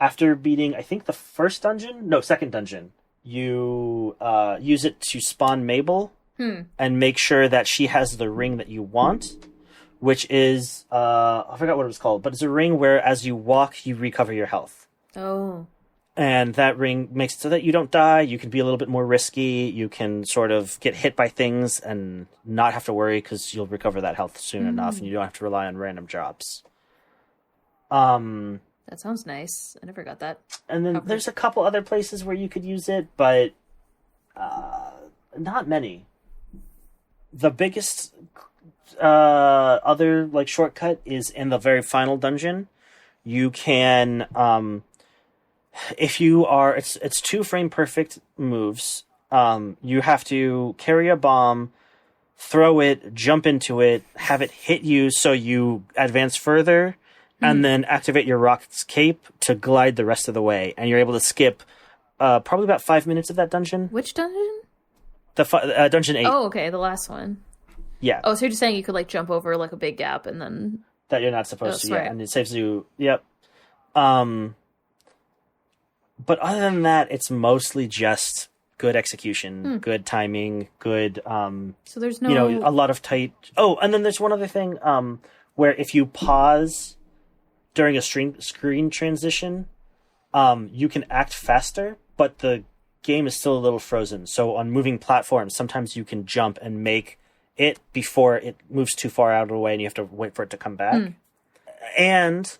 After beating, I think, the second dungeon, you use it to spawn Mabel and make sure that she has the ring that you want, which is, I forgot what it was called, but it's a ring where as you walk, you recover your health. Oh. And that ring makes it so that you don't die. You can be a little bit more risky. You can sort of get hit by things and not have to worry because you'll recover that health soon enough, and you don't have to rely on random drops. That sounds nice. I never got that. And then there's a couple other places where you could use it, but not many. The biggest other shortcut is in the very final dungeon. You can, if you are, it's 2 frame perfect moves. You have to carry a bomb, throw it, jump into it, have it hit you so you advance further, and then activate your rocket's cape to glide the rest of the way. And you're able to skip probably about 5 minutes of that dungeon. Which dungeon? The dungeon 8. Oh, okay, the last one. Yeah. Oh, so you're just saying you could jump over a big gap and then that you're not supposed to. Right. Yeah, and it saves you. Yep. But other than that, it's mostly just good execution, good timing, good. So there's no, a lot of tight. Oh, and then there's one other thing where if you pause during a screen transition, you can act faster, but the game is still a little frozen. So on moving platforms, sometimes you can jump and make it before it moves too far out of the way and you have to wait for it to come back. And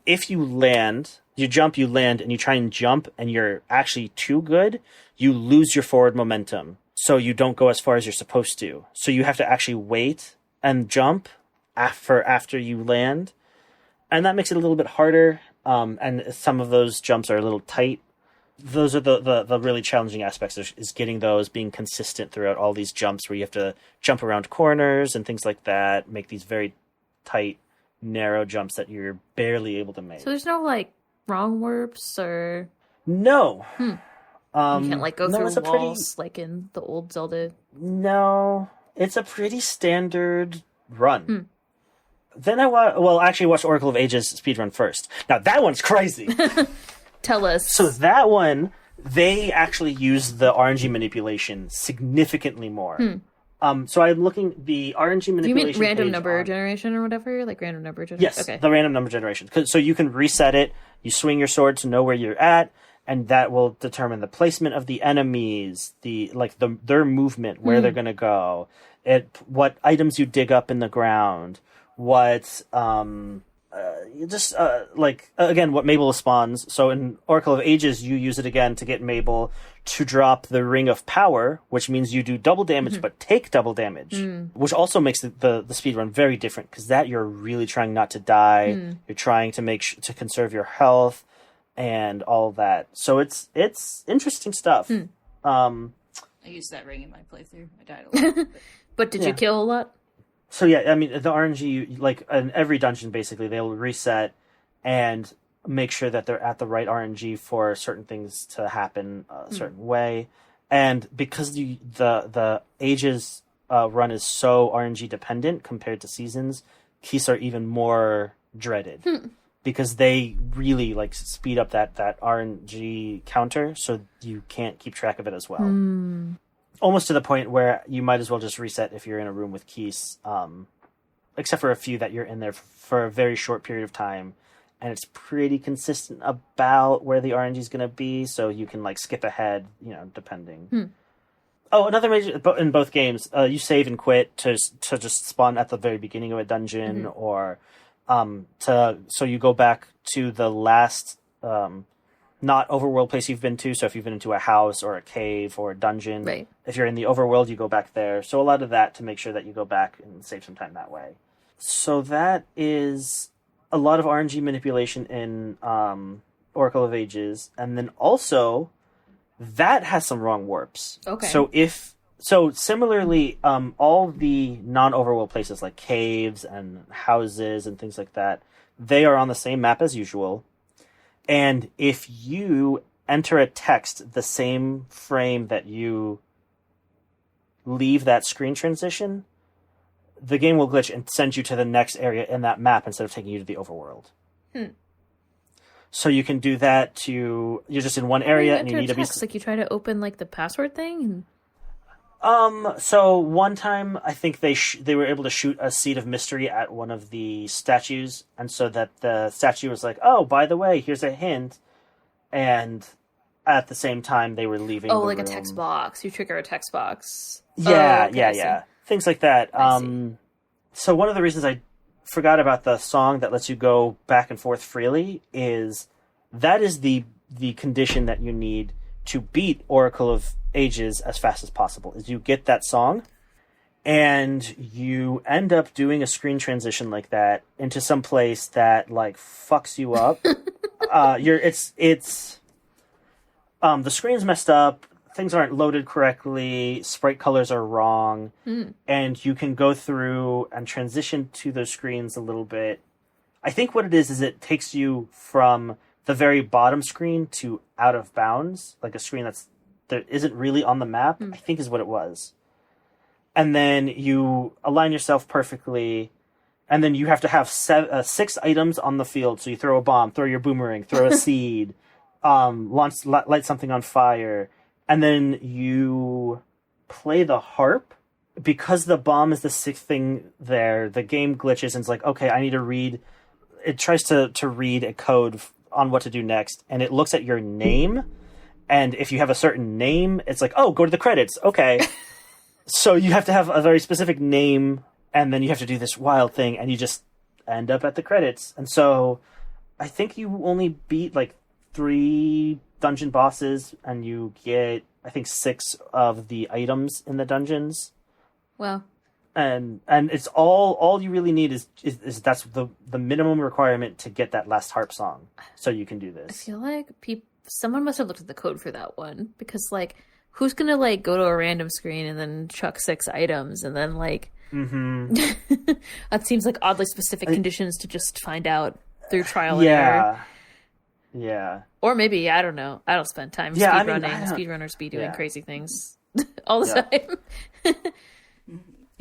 if you land, you jump, you land, and you try and jump and you're actually too good, you lose your forward momentum. So you don't go as far as you're supposed to. So you have to actually wait and jump after you land. And that makes it a little bit harder. And some of those jumps are a little tight. Those are the really challenging aspects is getting those, being consistent throughout all these jumps where you have to jump around corners and things like that, make these very tight, narrow jumps that you're barely able to make. So there's no wrong warps or no. You can't go through walls like in the old Zelda. No, it's a pretty standard run. Then I actually watched Oracle of Ages speedrun first. Now that one's crazy. Tell us. So that one, they actually use the RNG manipulation significantly more. So I'm looking the RNG manipulation. Do you mean random number generation or whatever? Like random number generation? Yes, okay. The random number generation. So you can reset it. You swing your sword to know where you're at, and that will determine the placement of the enemies, their movement, where they're going to go, what items you dig up in the ground, what again, what Mabel spawns. So in Oracle of Ages, you use it again to get Mabel to drop the Ring of Power, which means you do double damage but take double damage, which also makes the speedrun very different because that you're really trying not to die. You're trying to to conserve your health and all that. So it's interesting stuff. I used that ring in my playthrough. I died a lot. But did you kill a lot? So yeah, I mean, the RNG, in every dungeon, basically, they'll reset and make sure that they're at the right RNG for certain things to happen a certain way. And because the Ages run is so RNG dependent compared to Seasons, keys are even more dreaded. Because they really, speed up that RNG counter, so you can't keep track of it as well. almost to the point where you might as well just reset if you're in a room with keys, except for a few that you're in there for a very short period of time, and it's pretty consistent about where the RNG is going to be, so you can like skip ahead, depending. Oh, another major in both games, you save and quit to just spawn at the very beginning of a dungeon, or so you go back to the last not overworld place you've been to. So if you've been into a house or a cave or a dungeon, Right. If you're in the overworld, you go back there. So a lot of that to make sure that you go back and save some time that way. So that is a lot of RNG manipulation in Oracle of Ages, and then also that has some wrong warps. Okay. So similarly, all the non-overworld places like caves and houses and things like that, they are on the same map as usual. And if you enter a text the same frame that you leave that screen transition, the game will glitch and send you to the next area in that map instead of taking you to the overworld. So you can do that you're just in one area and you need to be... Like you try to open like the password thing? So one time I think they were able to shoot a seed of mystery at one of the statues, and so that the statue was like, oh, by the way, here's a hint, and at the same time they were leaving the like room. a text box. You trigger a text box. Yeah, okay, yeah. Things like that. So one of the reasons I forgot about the song that lets you go back and forth freely is that is the condition that you need to beat Oracle of Ages as fast as possible, is you get that song and you end up doing a screen transition like that into some place that like fucks you up. The screen's messed up, things aren't loaded correctly, sprite colors are wrong, and you can go through and transition to those screens a little bit. I think what it is it takes you from the very bottom screen to out of bounds, like a screen that isn't really on the map, I think is what it was. And then you align yourself perfectly, and then you have to have 6 items on the field. So you throw a bomb, throw your boomerang, throw a seed, light something on fire, and then you play the harp. Because the bomb is the 6th thing there, the game glitches and it's like, okay, I need to read... It tries to read a code on what to do next, and it looks at your name, and if you have a certain name, it's like, oh, go to the credits. Okay. So you have to have a very specific name, and then you have to do this wild thing, and you just end up at the credits. And so I think you only beat like 3 dungeon bosses, and you get, I think, 6 of the items in the dungeons. Wow. And it's all you really need is that's the minimum requirement to get that last harp song, so you can do this. I feel like someone must have looked at the code for that one, because like who's gonna like go to a random screen and then chuck 6 items and then like that seems like oddly specific conditions to just find out through trial and error. Yeah. Or maybe, I don't know. I don't spend time speedrunning. Speedrunners be doing crazy things all the time.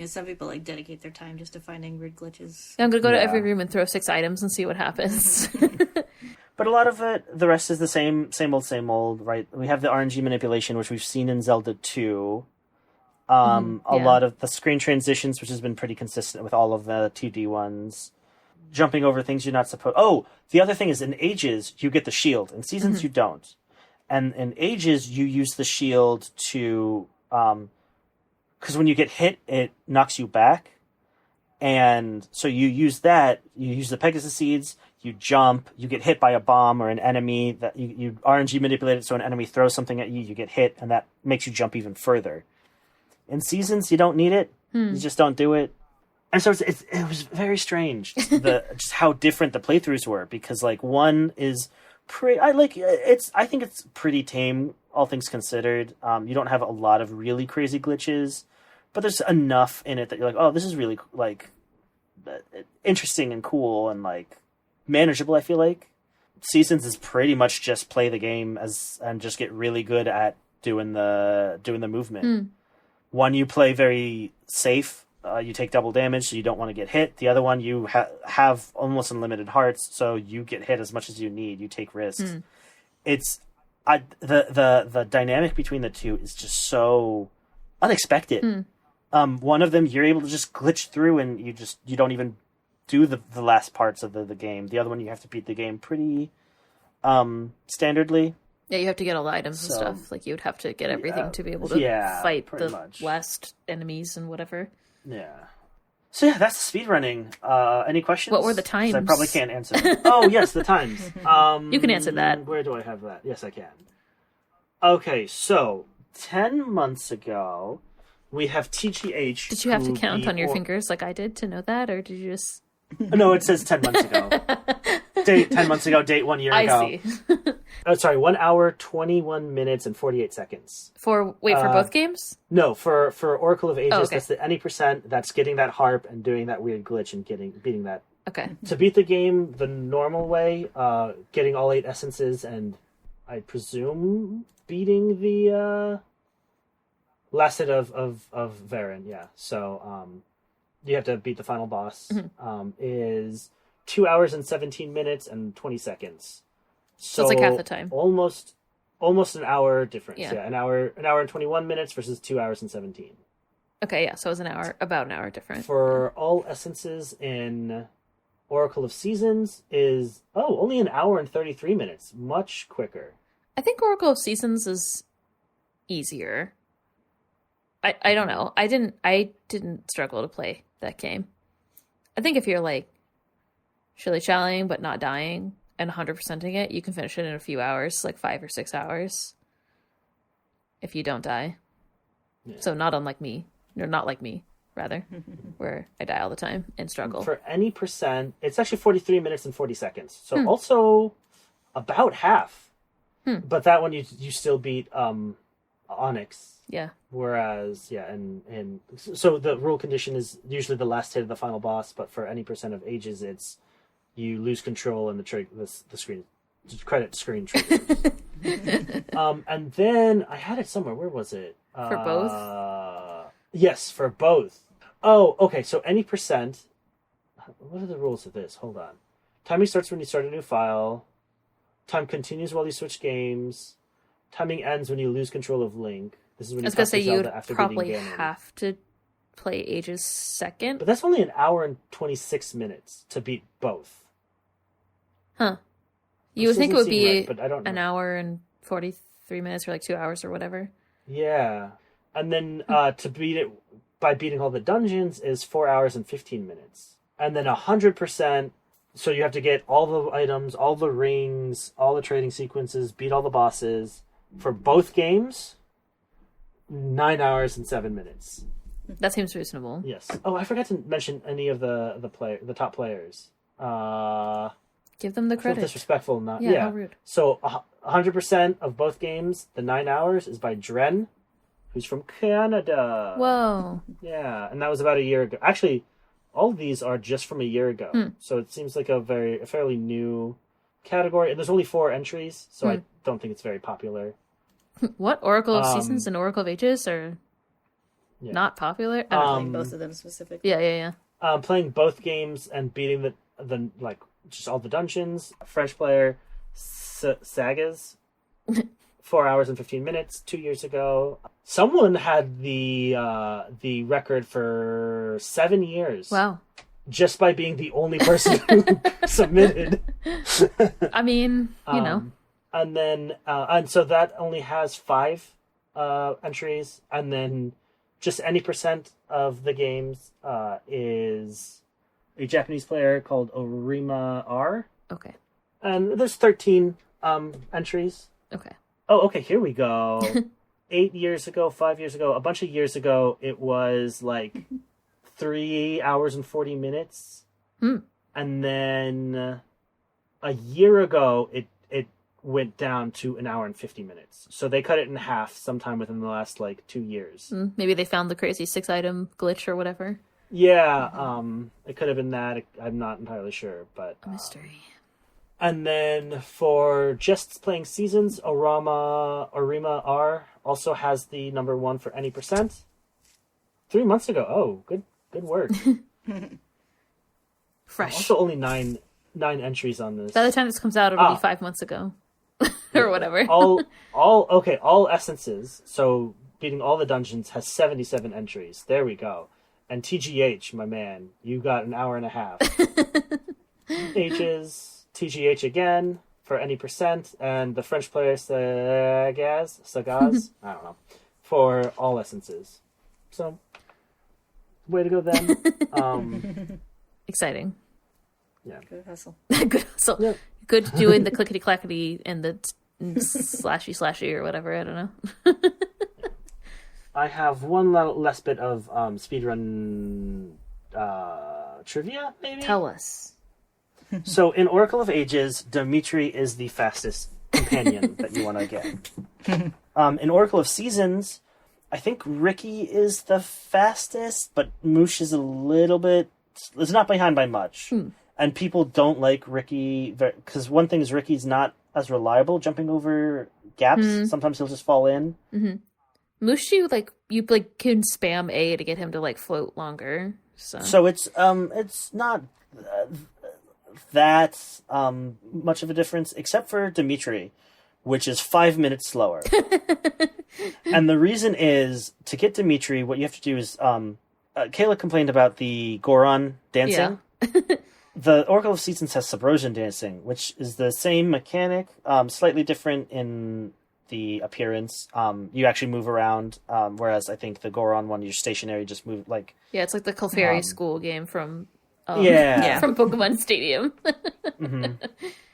Some people like dedicate their time just to finding weird glitches. I'm gonna go to every room and throw 6 items and see what happens. But a lot of it, the rest is the same old, right? We have the RNG manipulation, which we've seen in Zelda 2. A lot of the screen transitions, which has been pretty consistent with all of the 2D ones. Jumping over things you're not supposed... Oh, the other thing is in Ages, you get the shield. In Seasons, you don't. And in Ages, you use the shield to... because when you get hit, it knocks you back. And so you use that, you use the Pegasus Seeds, you jump, you get hit by a bomb or an enemy, that you RNG manipulate it so an enemy throws something at you, you get hit, and that makes you jump even further. In Seasons, you don't need it. You just don't do it. And so it was very strange, just how different the playthroughs were, because like one is I think it's pretty tame, all things considered. You don't have a lot of really crazy glitches, but there's enough in it that you're like, oh, this is really like interesting and cool and like manageable. I feel like Seasons is pretty much just play the game and just get really good at doing the movement. One, you play very safe. You take double damage, so you don't want to get hit. The other one, you have almost unlimited hearts, so you get hit as much as you need. You take risks. It's the dynamic between the two is just so unexpected. One of them you're able to just glitch through, and you don't even do the last parts of the game. The other one you have to beat the game pretty standardly. Yeah, you have to get all the items and stuff. Like, you would have to get everything to be able to fight the last enemies and whatever. Yeah. So yeah, that's the speedrunning. Any questions? What were the times? I probably can't answer them. Oh, yes, the times. You can answer that. Where do I have that? Yes, I can. Okay, so 10 months ago, we have TGH. Did you have to count on your fingers like I did to know that, or did you just... No, it says 10 months ago. Date 10 months ago, date 1 year ago. I see. Oh, sorry, 1 hour, 21 minutes, and 48 seconds. For both games? No, for Oracle of Ages, okay. That's the any percent, that's getting that harp and doing that weird glitch and beating that. Okay. To beat the game the normal way, getting all 8 essences and, I presume, beating the last hit of Varen, yeah. So, you have to beat the final boss, is 2 hours and 17 minutes and 20 seconds. So it's like half the time. Almost an hour difference. Yeah, an hour and 21 minutes versus 2 hours and 17. Okay, yeah, so it's about an hour different. For all essences in Oracle of Seasons is only an hour and 33 minutes. Much quicker. I think Oracle of Seasons is easier. I don't know. I didn't struggle to play that game. I think if you're like shilly-shallying but not dying and 100%ing it, you can finish it in a few hours, like 5 or 6 hours. If you don't die. Yeah. So not like me, rather, where I die all the time and struggle. For any percent, it's actually 43 minutes and 40 seconds. So also about half. But that one you still beat Onyx. Yeah. Whereas, and so the rule condition is usually the last hit of the final boss, but for any percent of ages, it's you lose control and the screen credit screen triggers. And then I had it somewhere. Where was it? For both? Yes, for both. Oh, okay. So any percent. What are the rules of this? Hold on. Timing starts when you start a new file. Time continues while you switch games. Timing ends when you lose control of Link. This is when I was going to say you would probably have to play Ages second. But that's only an hour and 26 minutes to beat both. Huh. You would think it would be but I don't know. An hour and 43 minutes or like 2 hours or whatever. Yeah. And then to beat it by beating all the dungeons is 4 hours and 15 minutes. And then 100%, so you have to get all the items, all the rings, all the trading sequences, beat all the bosses. For both games, 9 hours and 7 minutes. That seems reasonable. Yes. Oh, I forgot to mention any of the top players. Give them the credit. Disrespectful, not how rude. So 100% of both games, the 9 hours is by Dren, who's from Canada. Whoa. Yeah, and that was about a year ago. Actually, all of these are just from a year ago, so it seems like a fairly new category. And there's only 4 entries, so I don't think it's very popular. What? Oracle of Seasons and Oracle of Ages are not popular? I don't playing both of them specifically. Yeah. Playing both games and beating the like just all the dungeons. French player Sagas, 4 hours and 15 minutes 2 years ago. Someone had the record for 7 years. Wow. Just by being the only person who submitted. I mean, you know. And then, and so that only has 5 entries, and then just any percent of the games is a Japanese player called Orima R. Okay. And there's 13 entries. Okay. Oh, okay, here we go. 8 years ago, 5 years ago, a bunch of years ago, it was like 3 hours and 40 minutes. And then a year ago, it went down to an hour and 50 minutes. So they cut it in half sometime within the last 2 years. Maybe they found the crazy 6-item glitch or whatever. Yeah, it could have been that. I'm not entirely sure, but a mystery. And then for just playing Seasons, Orima R also has the number 1 for any percent. 3 months ago. Oh, good work. Fresh. Also only nine entries on this. By the time this comes out, it'll be 5 months ago. Or whatever. all essences. So beating all the dungeons, has 77 entries. There we go. And TGH, my man, you got an hour and a half. H's, TGH again for any percent, and the French player Sagaz, I don't know, for all essences. So, way to go then. Exciting. Yeah. Good hustle. Good hustle. Yeah. Good doing the clickety clackety and the slashy or whatever. I don't know. I have one last bit of speedrun trivia, maybe? Tell us. So in Oracle of Ages, Dimitri is the fastest companion that you want to get. In Oracle of Seasons, I think Ricky is the fastest, but Moosh is a little bit... It's not behind by much. And people don't like Ricky, because one thing is Ricky's not as reliable jumping over gaps. Sometimes he'll just fall in. Moosh, you can spam A to get him to like float longer. So it's not that much of a difference, except for Dimitri, which is 5 minutes slower. And the reason is, to get Dimitri, what you have to do is, Kayla complained about the Goron dancing. Yeah. The Oracle of Seasons has Subrosion dancing, which is the same mechanic, slightly different in the appearance. You actually move around, whereas I think the Goron one, you're stationary, just move like... Yeah, it's like the Clefairy school game from from Pokemon Stadium.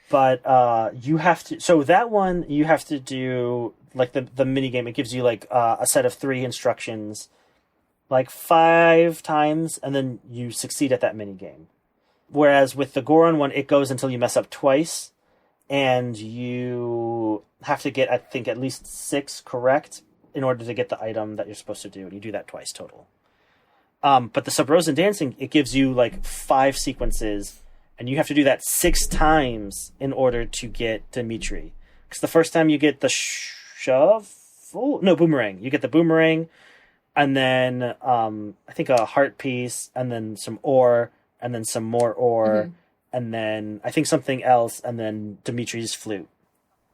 But you have to... So that one, you have to do like the mini game. It gives you like a set of 3 instructions, like 5 times, and then you succeed at that mini game. Whereas with the Goron one, it goes until you mess up twice, and you have to get, I think, at least 6 correct in order to get the item that you're supposed to do, and you do that twice total. But the Sub-Rosen Dancing, it gives you like 5 sequences, and you have to do that 6 times in order to get Dimitri. Because the first time you get the boomerang. You get the boomerang, and then I think a heart piece, and then some ore, and then some more ore, and then I think something else, and then Dimitri's flute.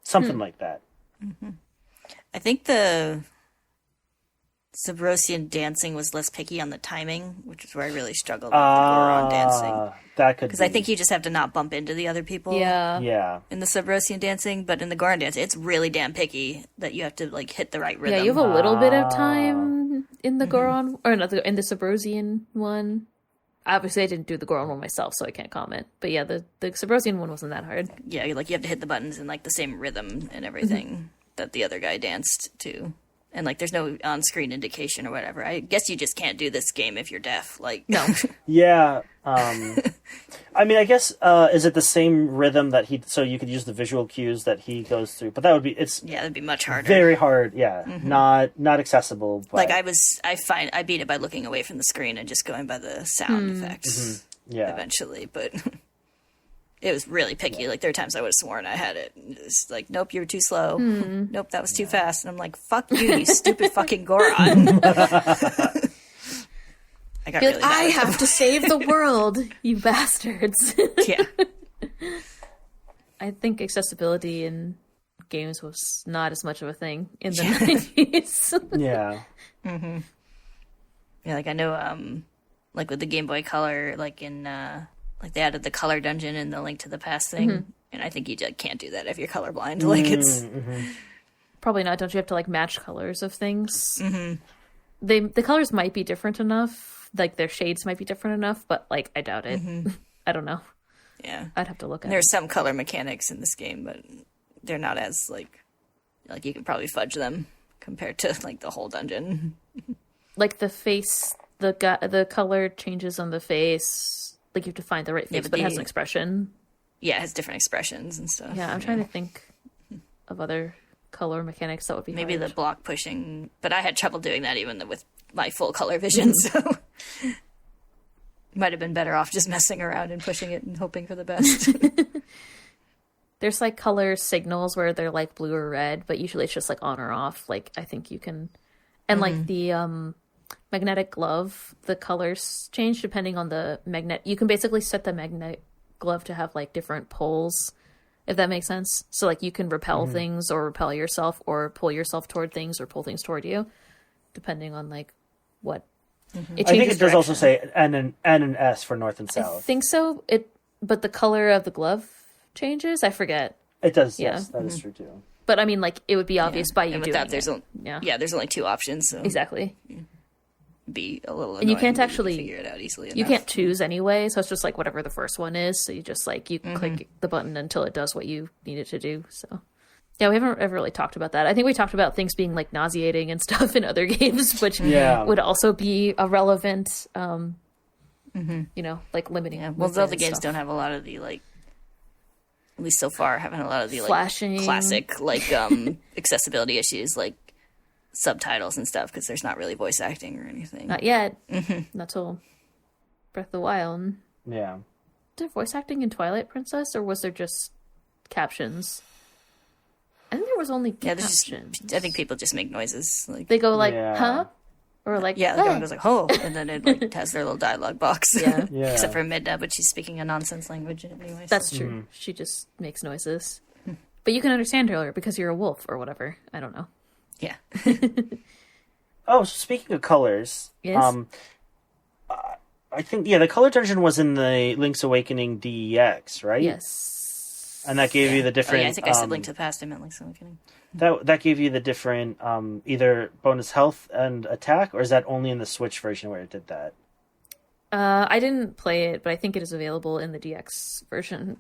Something like that. I think the Subrosian dancing was less picky on the timing, which is where I really struggled with the Goron dancing. That could Because I think you just have to not bump into the other people Yeah. in the Subrosian dancing, but in the Goron dancing, it's really damn picky that you have to like hit the right rhythm. Yeah, you have a little bit of time in the Goron, or not, in the Subrosian one. Obviously, I didn't do the Goron one myself, so I can't comment. But yeah, the Subrosian one wasn't that hard. Yeah, you have to hit the buttons in like the same rhythm and everything that the other guy danced to. And like there's no on-screen indication or whatever. I guess you just can't do this game if you're deaf. Like no. Yeah. I mean, I guess is it the same rhythm that so you could use the visual cues that he goes through, but that would be that'd be much harder. Very hard. Yeah. Not accessible. But... Like I beat it by looking away from the screen and just going by the sound effects. Yeah. Eventually, but it was really picky. Like there are times I would have sworn I had it. It's like, nope, you were too slow. Nope, that was too fast. And I'm like, fuck you, you stupid fucking Goron. I got really I have to save the world, you bastards. Yeah. I think accessibility in games was not as much of a thing in the 90s. Yeah. Yeah, like I know, like with the Game Boy Color, like in, like they added the color dungeon in the Link to the Past thing, and I think you just can't do that if you're colorblind. Like it's probably not. Don't you have to like match colors of things? The colors might be different enough. Like their shades might be different enough, but like I doubt it. I don't know. Yeah, I'd have to look at. There's some color mechanics in this game, but they're not as like you can probably fudge them compared to like the whole dungeon. Like the face, the color changes on the face. Like you have to find the right face, but it has an expression. Yeah, it has different expressions and stuff. Yeah, I'm trying to think of other color mechanics that would be maybe hard. the block pushing, but I had trouble doing that even with my full color vision, so might have been better off just messing around and pushing it and hoping for the best. There's like color signals where they're like blue or red, but usually it's just like on or off. Like I think you can, and like the magnetic glove, the colors change depending on the magnet. You can basically set the magnetic glove to have like different poles, if that makes sense. So like you can repel things or repel yourself or pull yourself toward things or pull things toward you. depending on like what I think it does also say N and S for north and I south. think so. But the color of the glove changes. I forget. It does. Yeah. Yes, that is true too. But I mean, like it would be obvious by you and with doing that, there's it. there's only 2 options, so Exactly. be a little annoying, And you can't but actually can figure it out easily. You can't choose anyway, so it's just like whatever the first one is. So you just like you click the button until it does what you need it to do. So yeah, we haven't ever really talked about that. I think we talked about things being like nauseating and stuff in other games, which would also be a relevant, like limiting. Yeah, well, Zelda games don't have a lot of the like. At least so far, haven't a lot of the like flashing, classic like accessibility issues like subtitles and stuff because there's not really voice acting or anything. Not yet. Not till Breath of the Wild. Yeah. Was there voice acting in Twilight Princess, or was there just captions? I think there was only captions. I think people just make noises. Like they go like, huh? Or like, like everyone goes like, oh, and then it like has their little dialogue box. Yeah. Except for Midna, but she's speaking a nonsense language anyway. That's true. She just makes noises. But you can understand her because you're a wolf or whatever. I don't know. Yeah. Oh, so speaking of colors, yes? I think the color dungeon was in the Link's Awakening DX, right? Yes. And that gave you the different. I think I said Link to the Past. I meant Link's Awakening. That gave you the different either bonus health and attack, or is that only in the Switch version where it did that? I didn't play it, but I think it is available in the DX version,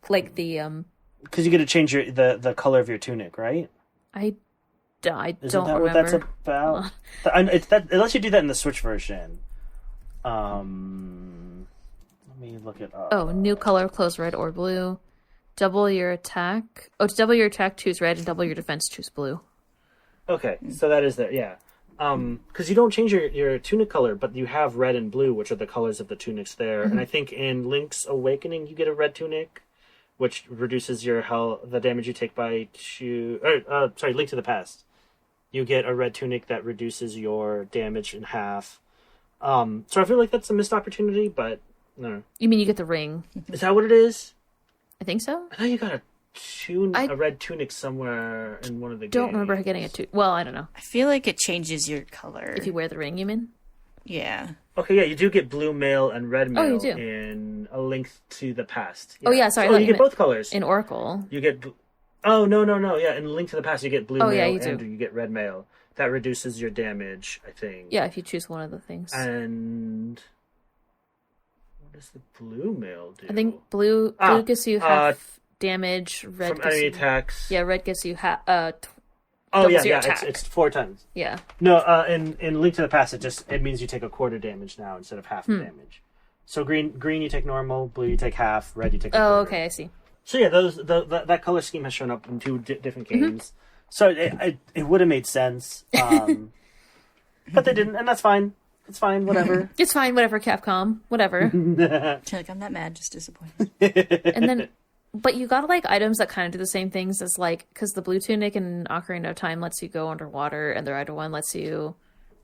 like the because you get to change the color of your tunic, right? I don't Isn't that remember. what that's about? It lets you do that in the Switch version. Let me look it up. Oh, new color, clothes red or blue. Double your attack. Oh, to double your attack, choose red, and double your defense, choose blue. Okay, so that is there, yeah. Because you don't change your tunic color, but you have red and blue, which are the colors of the tunics there. And I think in Link's Awakening, you get a red tunic, which reduces your the damage you take by Link to the Past. You get a red tunic that reduces your damage in half. So I feel like that's a missed opportunity, but no. You mean you get the ring? Is that what it is? I think so. I thought you got a red tunic somewhere in one of the games. Don't remember getting it too. Well, I don't know. I feel like it changes your color. If you wear the ring, you mean? Yeah. Okay, yeah, you do get blue mail and red mail you do. in A Link to the Past. Yeah. Oh, yeah, sorry. Oh, you get both colors. In Oracle. You get... Oh, no. Yeah, in Link to the Past, you get blue mail you do. and you get red mail. That reduces your damage, I think. Yeah, if you choose one of the things. And... what does the blue mail do? I think blue gives you half damage, red from gives enemy you... attacks. Yeah, red gives you it's 4 times. Yeah. No, in Link to the Past, it means you take a quarter damage now instead of half the damage. So green you take normal, blue you take half, red you take a quarter. Oh, okay, I see. So yeah, that color scheme has shown up in 2 different games. So it would have made sense, but they didn't, and that's fine. It's fine, whatever. It's fine, whatever, Capcom, whatever. Like, I'm not mad, just disappointed. And then, but you got like items that kind of do the same things as like, because the blue tunic in Ocarina of Time lets you go underwater, and the red one lets you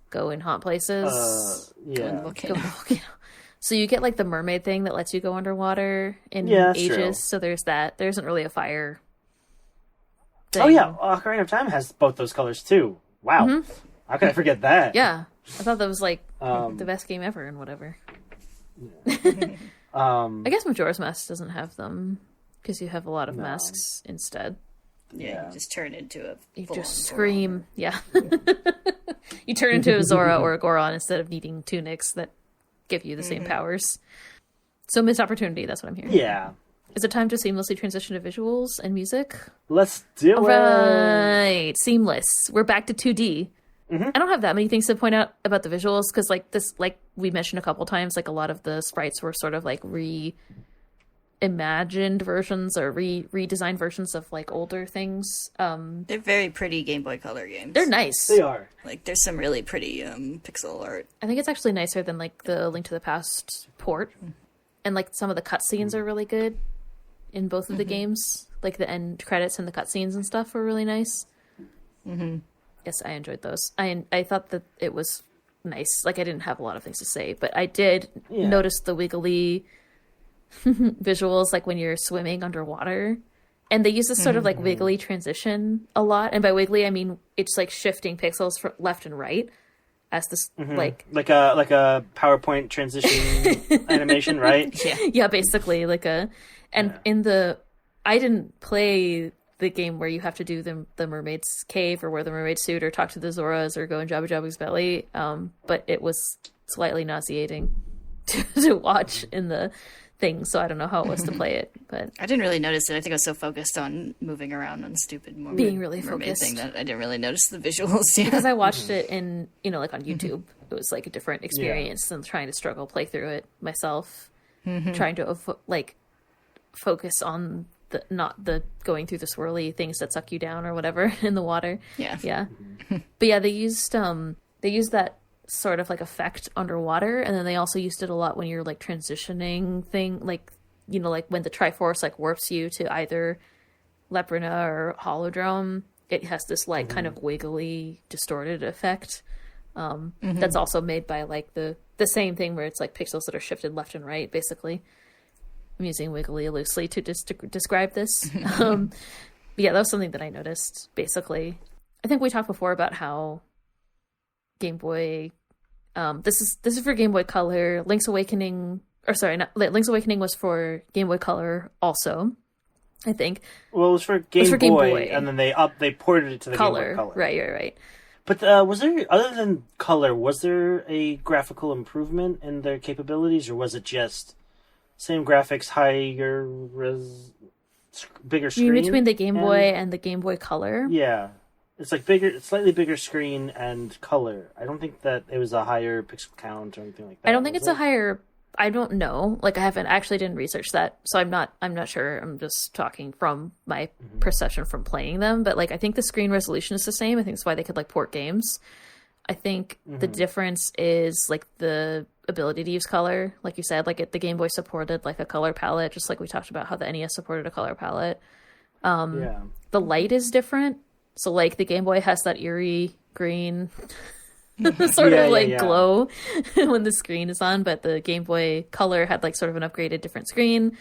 go in hot places. Go in the volcano. So you get like the mermaid thing that lets you go underwater in Ages. True. So there's that. There isn't really a fire thing. Oh yeah, Ocarina of Time has both those colors too. Wow, how could I forget that? Yeah, I thought that was like the best game ever and whatever. I guess Majora's Mask doesn't have them because you have a lot of masks instead. Yeah, you just turn into a... You just scream. Yeah. You turn into a Zora or a Goron instead of needing tunics that give you the same powers. So missed opportunity, that's what I'm hearing. Yeah. Is it time to seamlessly transition to visuals and music? Let's do it. Right. Seamless. We're back to 2D. I don't have that many things to point out about the visuals because like this, like we mentioned a couple times, like a lot of the sprites were sort of like reimagined versions or redesigned versions of like older things. They're very pretty Game Boy Color games. They're nice. They are. Like, there's some really pretty pixel art. I think it's actually nicer than like the Link to the Past port. And like some of the cutscenes are really good in both of the games. Like the end credits and the cutscenes and stuff were really nice. Yes, I enjoyed those. I thought that it was nice. Like I didn't have a lot of things to say, but I did notice the wiggly visuals, like when you're swimming underwater And they use this sort of like wiggly transition a lot. And by wiggly, I mean it's like shifting pixels from left and right as this like a PowerPoint transition animation, right? Yeah, basically like a. And in the, I didn't play the game where you have to do the mermaid's cave or wear the mermaid suit or talk to the Zoras or go in Jabba Jabba's belly. But it was slightly nauseating to watch in the thing, so I don't know how it was to play it. But I didn't really notice it. I think I was so focused on moving around on stupid being really mermaid focused thing that I didn't really notice the visuals. Yeah. Because I watched it in, like on YouTube. It was like a different experience than trying to struggle play through it myself. Trying to focus on not the going through the swirly things that suck you down or whatever in the water. Yeah. But yeah, they used that sort of like effect underwater, and then they also used it a lot when you're like transitioning thing, like like when the triforce like warps you to either Labrynna or Holodrum. It has this like kind of wiggly distorted effect that's also made by like the same thing where it's like pixels that are shifted left and right, basically. I'm using wiggly loosely to describe this. Yeah, that was something that I noticed, basically. I think we talked before about how Game Boy... this is for Game Boy Color. Link's Awakening was for Game Boy Color also, I think. Well, it was for Game Boy, and then they ported it to the Color. Game Boy Color. Right. But was there, other than Color, was there a graphical improvement in their capabilities, or was it just... same graphics, higher bigger screen. You mean between the Game Boy and the Game Boy Color? Yeah, it's like slightly bigger screen and color. I don't think that it was a higher pixel count or anything like that. I don't think it's a higher. I don't know. Like I didn't research that, so I'm not sure. I'm just talking from my perception from playing them. But like I think the screen resolution is the same. I think that's why they could like port games. I think the difference is like the ability to use color, like you said. Like the Game Boy supported like a color palette, just like we talked about how the NES supported a color palette. The light is different, so like the Game Boy has that eerie green sort of glow when the screen is on, but the Game Boy Color had like sort of an upgraded different screen,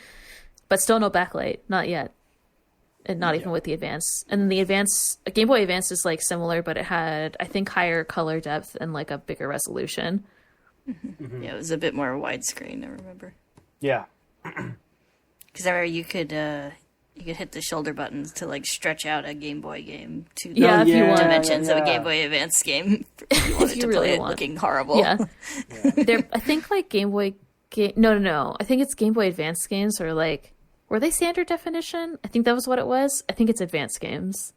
but still no backlight, not yet. And not even with the Advance. And the Game Boy Advance is like similar, but it had, I think, higher color depth and like a bigger resolution. Yeah, it was a bit more widescreen, I remember. Yeah. Because I remember you could hit the shoulder buttons to like stretch out a Game Boy game to the dimensions of a Game Boy Advance game. If you wanted to really play it looking horrible. Yeah. I think like Game Boy... No. I think it's Game Boy Advance games or like... Were they standard definition? I think that was what it was. I think it's advanced games.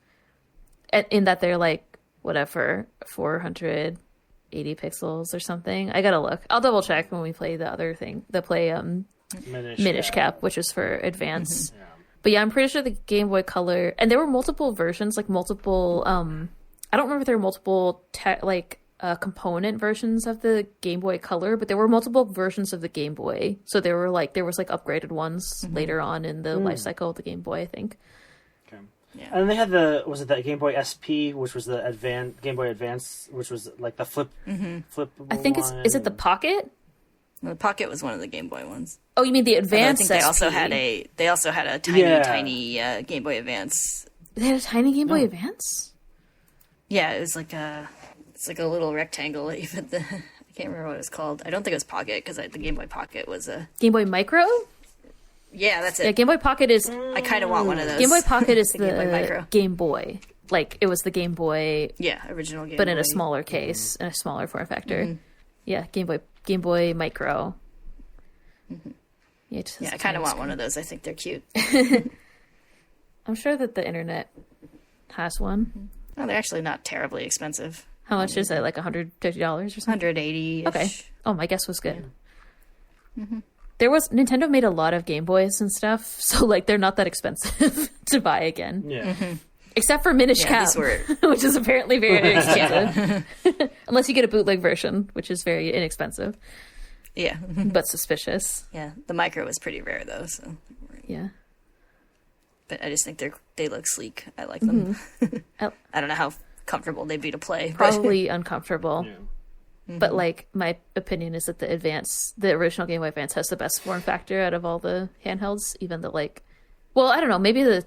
In that they're like, whatever, 480 pixels or something. I gotta look. I'll double check when we play the other thing. Minish Cap, which is for advance. Yeah. But yeah, I'm pretty sure the Game Boy Color... And there were multiple versions, like multiple... I don't remember if there were multiple component versions of the Game Boy Color, but there were multiple versions of the Game Boy. So there was upgraded ones later on in the life cycle of the Game Boy, I think. Okay. Yeah. And they had that Game Boy SP, which was the Game Boy Advance, which was like the flippable I think is it the Pocket? Well, the Pocket was one of the Game Boy ones. Oh, you mean the Advance? I think they also had a tiny Game Boy Advance. They had a tiny Game Boy Advance? Yeah, it was like it's like a little rectangle. Even I can't remember what it was called. I don't think it was Pocket because the Game Boy Pocket was a Game Boy Micro. Yeah, that's it. Yeah, Game Boy Pocket is. I kind of want one of those. Game Boy Pocket is the Game Boy Micro. Game Boy. Like it was the Game Boy. Yeah, original Game Boy, but in a smaller case, in a smaller form factor. Yeah, Game Boy Micro. Yeah, I kind of want one of those. I think they're cute. I'm sure that the internet has one. Oh, they're actually not terribly expensive. How much is it? Like $150 or something? $180. Okay. Oh, my guess was good. Nintendo made a lot of Game Boys and stuff, so like they're not that expensive to buy again. Yeah. Except for Minish Cap, which is apparently very expensive. Unless you get a bootleg version, which is very inexpensive. Yeah. But suspicious. Yeah. The Micro was pretty rare though, so. Yeah. But I just think they look sleek. I like them. I don't know how comfortable they'd be to play. Probably uncomfortable. Yeah. But like my opinion is that the original Game Boy Advance has the best form factor out of all the handhelds, even though like Well, I don't know. Maybe the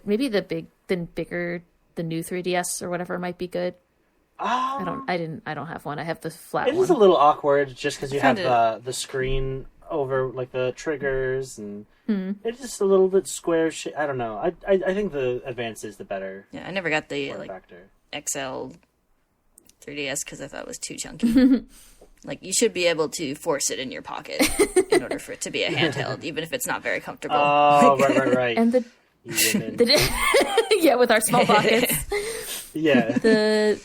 new 3DS or whatever might be good. I don't have one. I have the flat one. It is a little awkward just because you have it- the screen over like the triggers, and it's just a little bit square. I don't know. I think the Advance is the better. Yeah, I never got the form like factor. XL 3DS because I thought it was too chunky. Like, you should be able to force it in your pocket in order for it to be a handheld, even if it's not very comfortable. Oh, right. And yeah, with our small pockets. Yeah.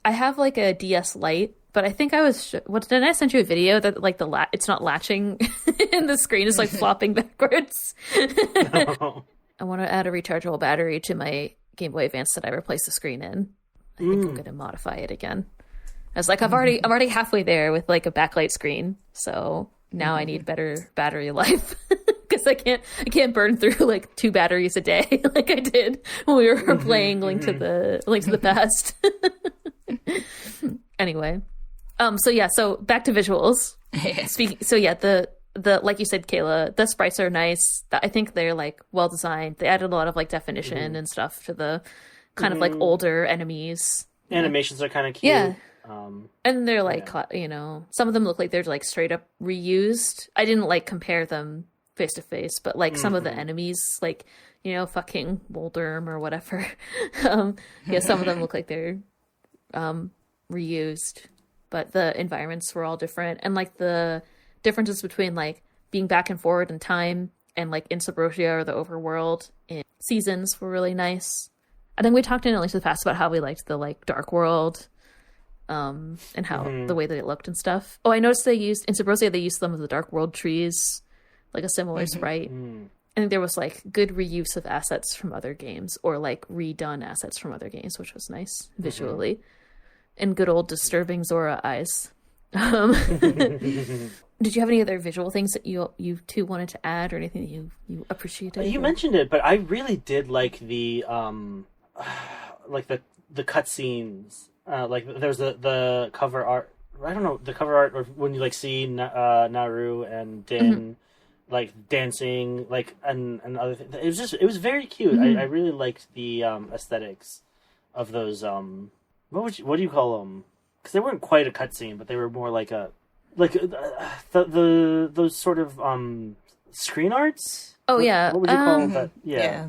I have like a DS Lite, but I think I was did I send you a video that like it's not latching and the screen is like flopping backwards. No. I want to add a rechargeable battery to my Game Boy Advance that I replaced the screen in. I think I'm going to modify it again. I was like, I'm already halfway there with like a backlight screen, so now I need better battery life because I can't burn through like 2 batteries a day like I did when we were playing Link to the Past. Anyway, so back to visuals. The like you said, Kayla, the sprites are nice. I think they're like well designed. They added a lot of like definition and stuff to the kind of like older enemies. Animations are kind of cute. Yeah. And they're like, some of them look like they're like straight up reused. I didn't like compare them face to face, but like some of the enemies, like, fucking Woldurm or whatever. Some of them look like they're reused, but the environments were all different. And like the differences between like being back and forward in time and like in Subrotia or the overworld in Seasons were really nice. I think we talked in Link to the Past about how we liked the like Dark World. And how the way that it looked and stuff. Oh, I noticed in Subrosia they used some of the Dark World trees, like a similar sprite. I think there was like good reuse of assets from other games or like redone assets from other games, which was nice visually. And good old disturbing Zora eyes. Did you have any other visual things that you two wanted to add or anything that you appreciated? You mentioned it, but I really did like the like the cutscenes. Like there's the cover art. I don't know the cover art, or when you like see Nayru and Din like dancing, like and other things. It was very cute. I really liked the aesthetics of those. What do you call them? Because they weren't quite a cutscene, but they were more like those sort of screen arts. Oh, yeah. What would you call that? Yeah.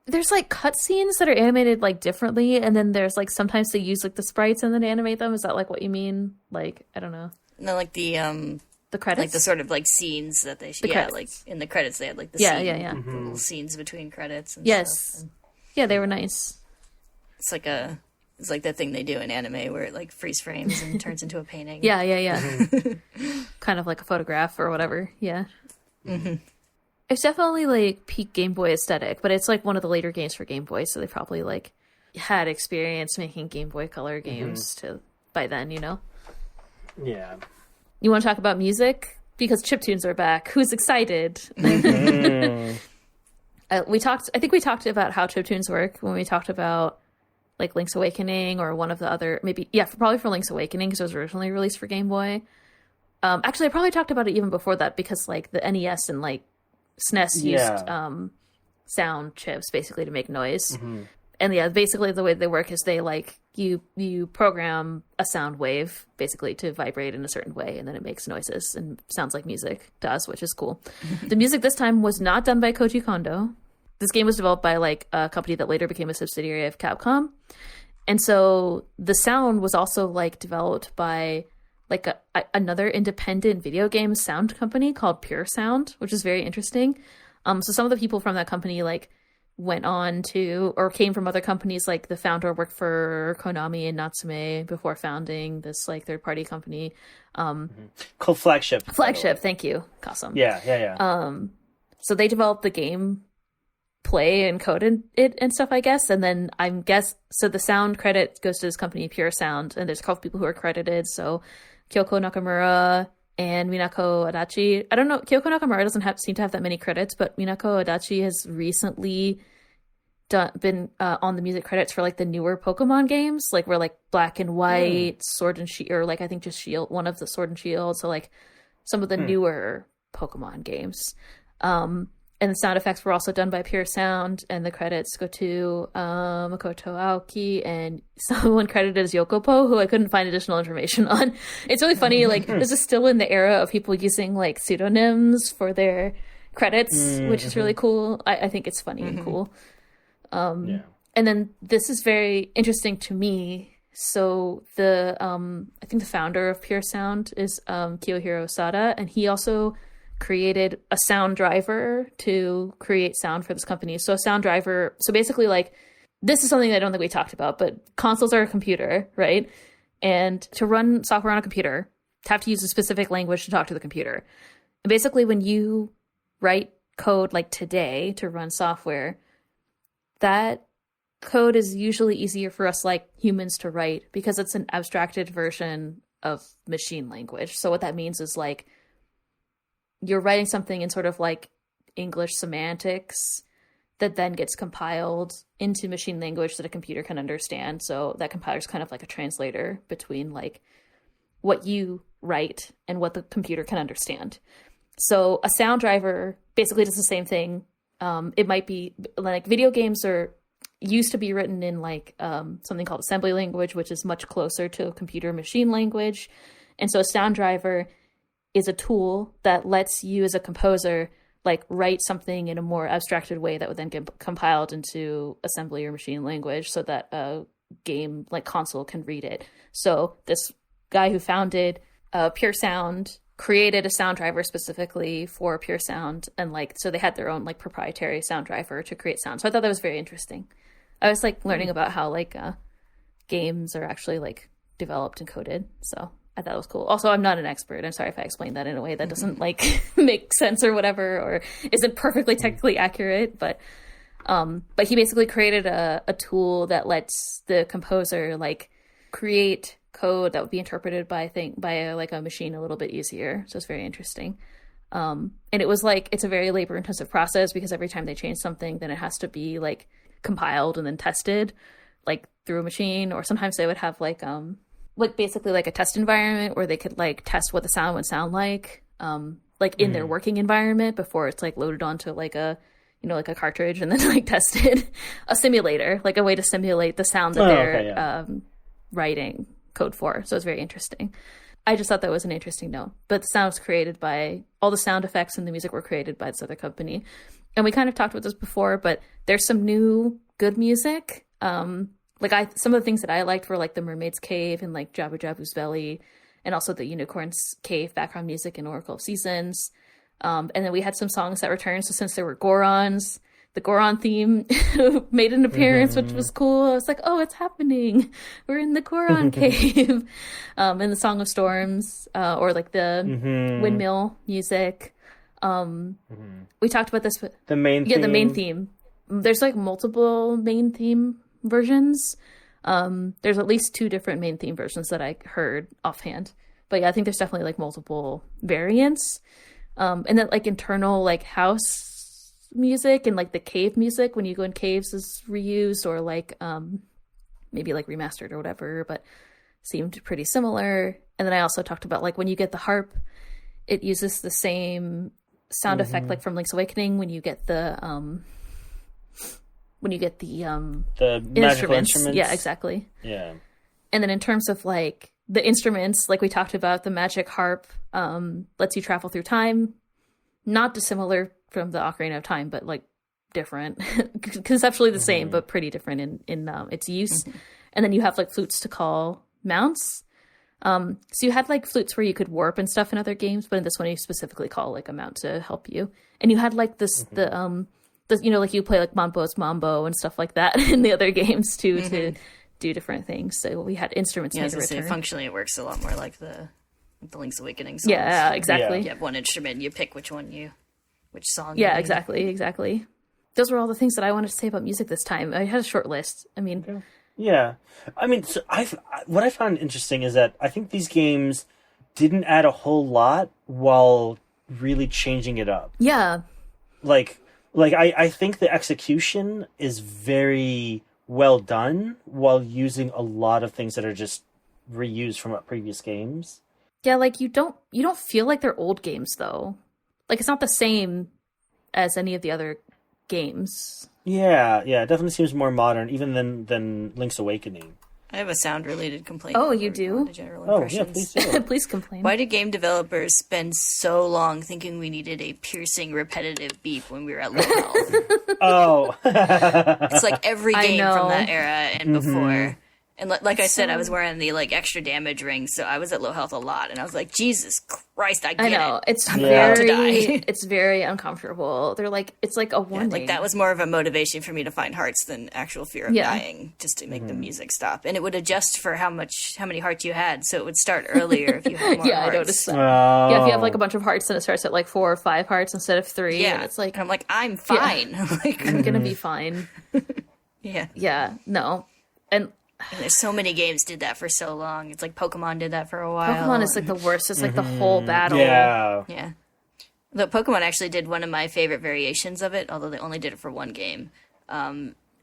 There's like cutscenes that are animated like differently, and then there's like sometimes they use like the sprites and then animate them. Is that like what you mean? Like, I don't know. No, like the credits, like the sort of like scenes that they like in the credits they had like the the little scenes between credits. And stuff. And yeah, they were nice. it's like that thing they do in anime where it like freeze frames and turns into a painting. Yeah. Kind of like a photograph or whatever. Yeah. It's definitely like peak Game Boy aesthetic, but it's like one of the later games for Game Boy, so they probably like had experience making Game Boy Color games by then, Yeah. You want to talk about music? Because chiptunes are back. Who's excited? I think we talked about how chiptunes work when we talked about like Link's Awakening or one of the other, probably for Link's Awakening because it was originally released for Game Boy. Actually, I probably talked about it even before that because like the NES and like SNES used sound chips basically to make noise. And basically the way they work is they like you program a sound wave basically to vibrate in a certain way, and then it makes noises and sounds like music to us, which is cool. The music this time was not done by Koji Kondo. This game was developed by like a company that later became a subsidiary of Capcom, and so the sound was also like developed by like another independent video game sound company called Pure Sound, which is very interesting. So some of the people from that company like went on to or came from other companies. Like the founder worked for Konami and Natsume before founding this like third party company called Flagship. Thank you, Kasum. Yeah. So they developed the game play and coded it and stuff, I guess. And then so the sound credit goes to this company, Pure Sound, and there's a couple people who are credited. So Kyoko Nakamura and Minako Adachi. I don't know, Kyoko Nakamura doesn't seem to have that many credits, but Minako Adachi has recently been on the music credits for like the newer Pokemon games, like where like Black and White, Sword and Shield, or like I think just Shield, one of the Sword and Shield. So like some of the newer Pokemon games. And the sound effects were also done by Pure Sound, and the credits go to Makoto Aoki and someone credited as Yokopo, who I couldn't find additional information on. It's really funny, like, this is still in the era of people using, like, pseudonyms for their credits, which is really cool. I think it's funny and cool. And then this is very interesting to me. So I think the founder of Pure Sound is Kiyohiro Sada, and he also created a sound driver to create sound for this company. So a sound driver, so basically, like, this is something I don't think we talked about, but consoles are a computer, right? And to run software on a computer, you have to use a specific language to talk to the computer. And basically, when you write code like today to run software, that code is usually easier for us like humans to write because it's an abstracted version of machine language. So what that means is, like, you're writing something in sort of like English semantics that then gets compiled into machine language that a computer can understand. So that compiler is kind of like a translator between, like, what you write and what the computer can understand. So a sound driver basically does the same thing. It might be like video games are used to be written in like something called assembly language, which is much closer to computer machine language. And so a sound driver is a tool that lets you as a composer like write something in a more abstracted way that would then get compiled into assembly or machine language so that a game like console can read it. So this guy who founded Pure Sound created a sound driver specifically for Pure Sound, and like so they had their own like proprietary sound driver to create sound. So I thought that was very interesting. I was like learning about how like games are actually like developed and coded. So I thought it was cool. Also, I'm not an expert. I'm sorry if I explained that in a way that doesn't like make sense or whatever, or isn't perfectly technically accurate. But he basically created a tool that lets the composer like create code that would be interpreted by a machine a little bit easier. So it's very interesting. And it was like it's a very labor intensive process because every time they change something, then it has to be like compiled and then tested like through a machine. Or sometimes they would have like basically like a test environment where they could like test what the sound would sound like in their working environment before it's like loaded onto like a like a cartridge and then like tested. A simulator, like a way to simulate the sound that they're writing code for. So it's very interesting. I just thought that was an interesting note. But the sound was created by all the sound effects and the music were created by this other company. And we kind of talked about this before, but there's some new good music. Some of the things that I liked were like the Mermaid's Cave and like Jabu Jabu's Belly, and also the Unicorn's Cave background music in Oracle of Seasons. And then we had some songs that returned. So since there were Gorons, the Goron theme made an appearance, which was cool. I was like, oh, it's happening. We're in the Goron cave. And the Song of Storms, or like the windmill music. We talked about this. The main theme. Yeah, the main theme. There's like multiple main theme versions. There's at least 2 different main theme versions that I heard offhand. But yeah, I think there's definitely like multiple variants. And then like internal like house music and like the cave music when you go in caves is reused or like maybe like remastered or whatever, but seemed pretty similar. And then I also talked about like when you get the harp, it uses the same sound effect like from Link's Awakening when you get the magical instruments. Yeah, exactly. Yeah. And then in terms of like the instruments, like we talked about, the magic harp lets you travel through time. Not dissimilar from the Ocarina of Time, but like different. Conceptually the same, but pretty different in its use. And then you have like flutes to call mounts. So you had like flutes where you could warp and stuff in other games, but in this one you specifically call like a mount to help you. And you had like this like you play like Mambo's Mambo and stuff like that in the other games too to do different things. So we had instruments made a return. Functionally it works a lot more like the Link's Awakening songs. Yeah, exactly. You have one instrument, you pick which song. Yeah, exactly. Those were all the things that I wanted to say about music this time. I had a short list. I mean, yeah. I mean, so what I found interesting is that I think these games didn't add a whole lot while really changing it up. Yeah. Like I think the execution is very well done while using a lot of things that are just reused from previous games. Yeah, like you don't feel like they're old games though. Like it's not the same as any of the other games. Yeah, it definitely seems more modern, even than Link's Awakening. I have a sound-related complaint. Oh, you do? Oh, yeah, please do. Please complain. Why did game developers spend so long thinking we needed a piercing, repetitive beep when we were at low health? Oh. It's like every game know. from that era and before. And like I said, I was wearing the like extra damage ring, so I was at low health a lot, and I was like, Jesus Christ, I get know. it. It's I'm about to die. it's very uncomfortable. They're like, it's like a warning. Like that was more of a motivation for me to find hearts than actual fear of dying, just to make the music stop. And it would adjust for how many hearts you had, so it would start earlier if you had more hearts. I noticed that. Oh. Yeah, if you have like a bunch of hearts, then it starts at like 4 or 5 hearts instead of 3. Yeah, and it's like, and I'm like, I'm fine. Like, I'm gonna be fine. yeah. Yeah, no, and there's so many games did that for so long. It's like Pokemon did that for a while. Pokemon is like the worst. It's like the whole battle. Yeah. Yeah. Though Pokemon actually did one of my favorite variations of it, although they only did it for one game,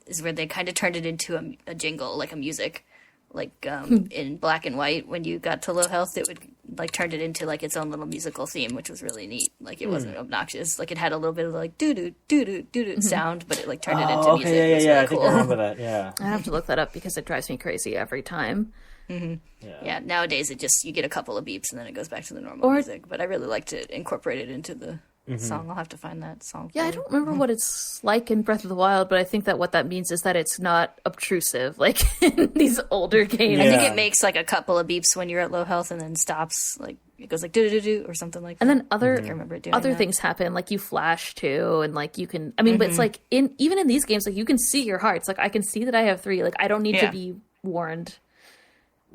is where they kind of turned it into a jingle, like a music. Like in Black and White, when you got to low health, it would like turned it into like its own little musical theme, which was really neat. Like it wasn't obnoxious. Like it had a little bit of like doo doo doo doo doo doo sound, but it like turned it into music. Okay, It was yeah. really I think cool. I remember that. Yeah. I have to look that up because it drives me crazy every time. Yeah, nowadays it just you get a couple of beeps and then it goes back to the normal music. But I really like to incorporate it into the song. I'll have to find that song. Yeah, I don't remember what it's like in Breath of the Wild, but I think that what that means is that it's not obtrusive like in these older games. I think Yeah. it makes like a couple of beeps when you're at low health and then stops. Like it goes like do do do or something like that. And then other I remember doing other that. things happen, like you flash too, and like you can. I mean, but it's like even in these games, like you can see your hearts. Like I can see that I have 3. Like I don't need to Yeah. be warned.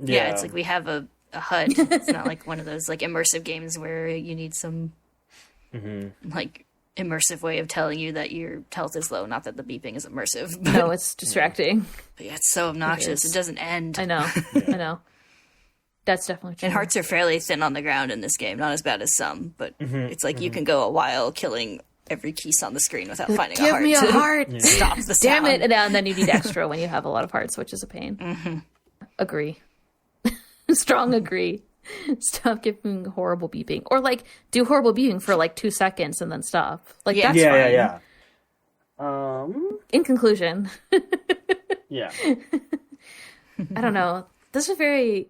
Yeah, it's like we have a HUD. It's not like one of those like immersive games where you need some like immersive way of telling you that your health is low. Not that the beeping is immersive, but, No, it's distracting. but yeah, it's so obnoxious. It doesn't end. I know. I know. That's definitely true. And hearts are fairly thin on the ground in this game. Not as bad as some, but it's like you can go a while killing every piece on the screen without finding a Give heart. me a to heart. Stop the Damn sound. it! And then you need extra when you have a lot of hearts, which is a pain. Agree. Strong agree. Stop giving horrible beeping, or like do horrible beeping for like 2 seconds and then stop. Like Yeah. that's fine. Yeah. In conclusion, Yeah. I don't know. This is very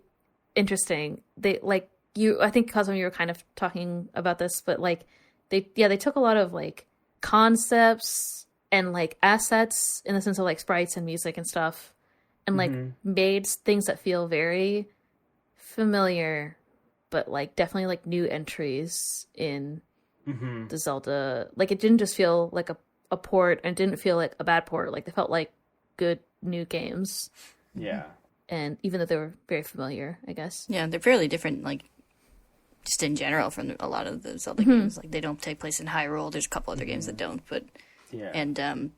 interesting. They like you. I think Cosmo, you were kind of talking about this, but like they took a lot of like concepts and like assets in the sense of like sprites and music and stuff, and like made things that feel very familiar, but like definitely like new entries in the Zelda. Like it didn't just feel like a port, and it didn't feel like a bad port. Like they felt like good new games. Yeah. And even though they were very familiar, I guess. Yeah, they're fairly different, like, just in general from a lot of the Zelda games. Like, they don't take place in Hyrule. There's a couple other games that don't, but... Yeah. And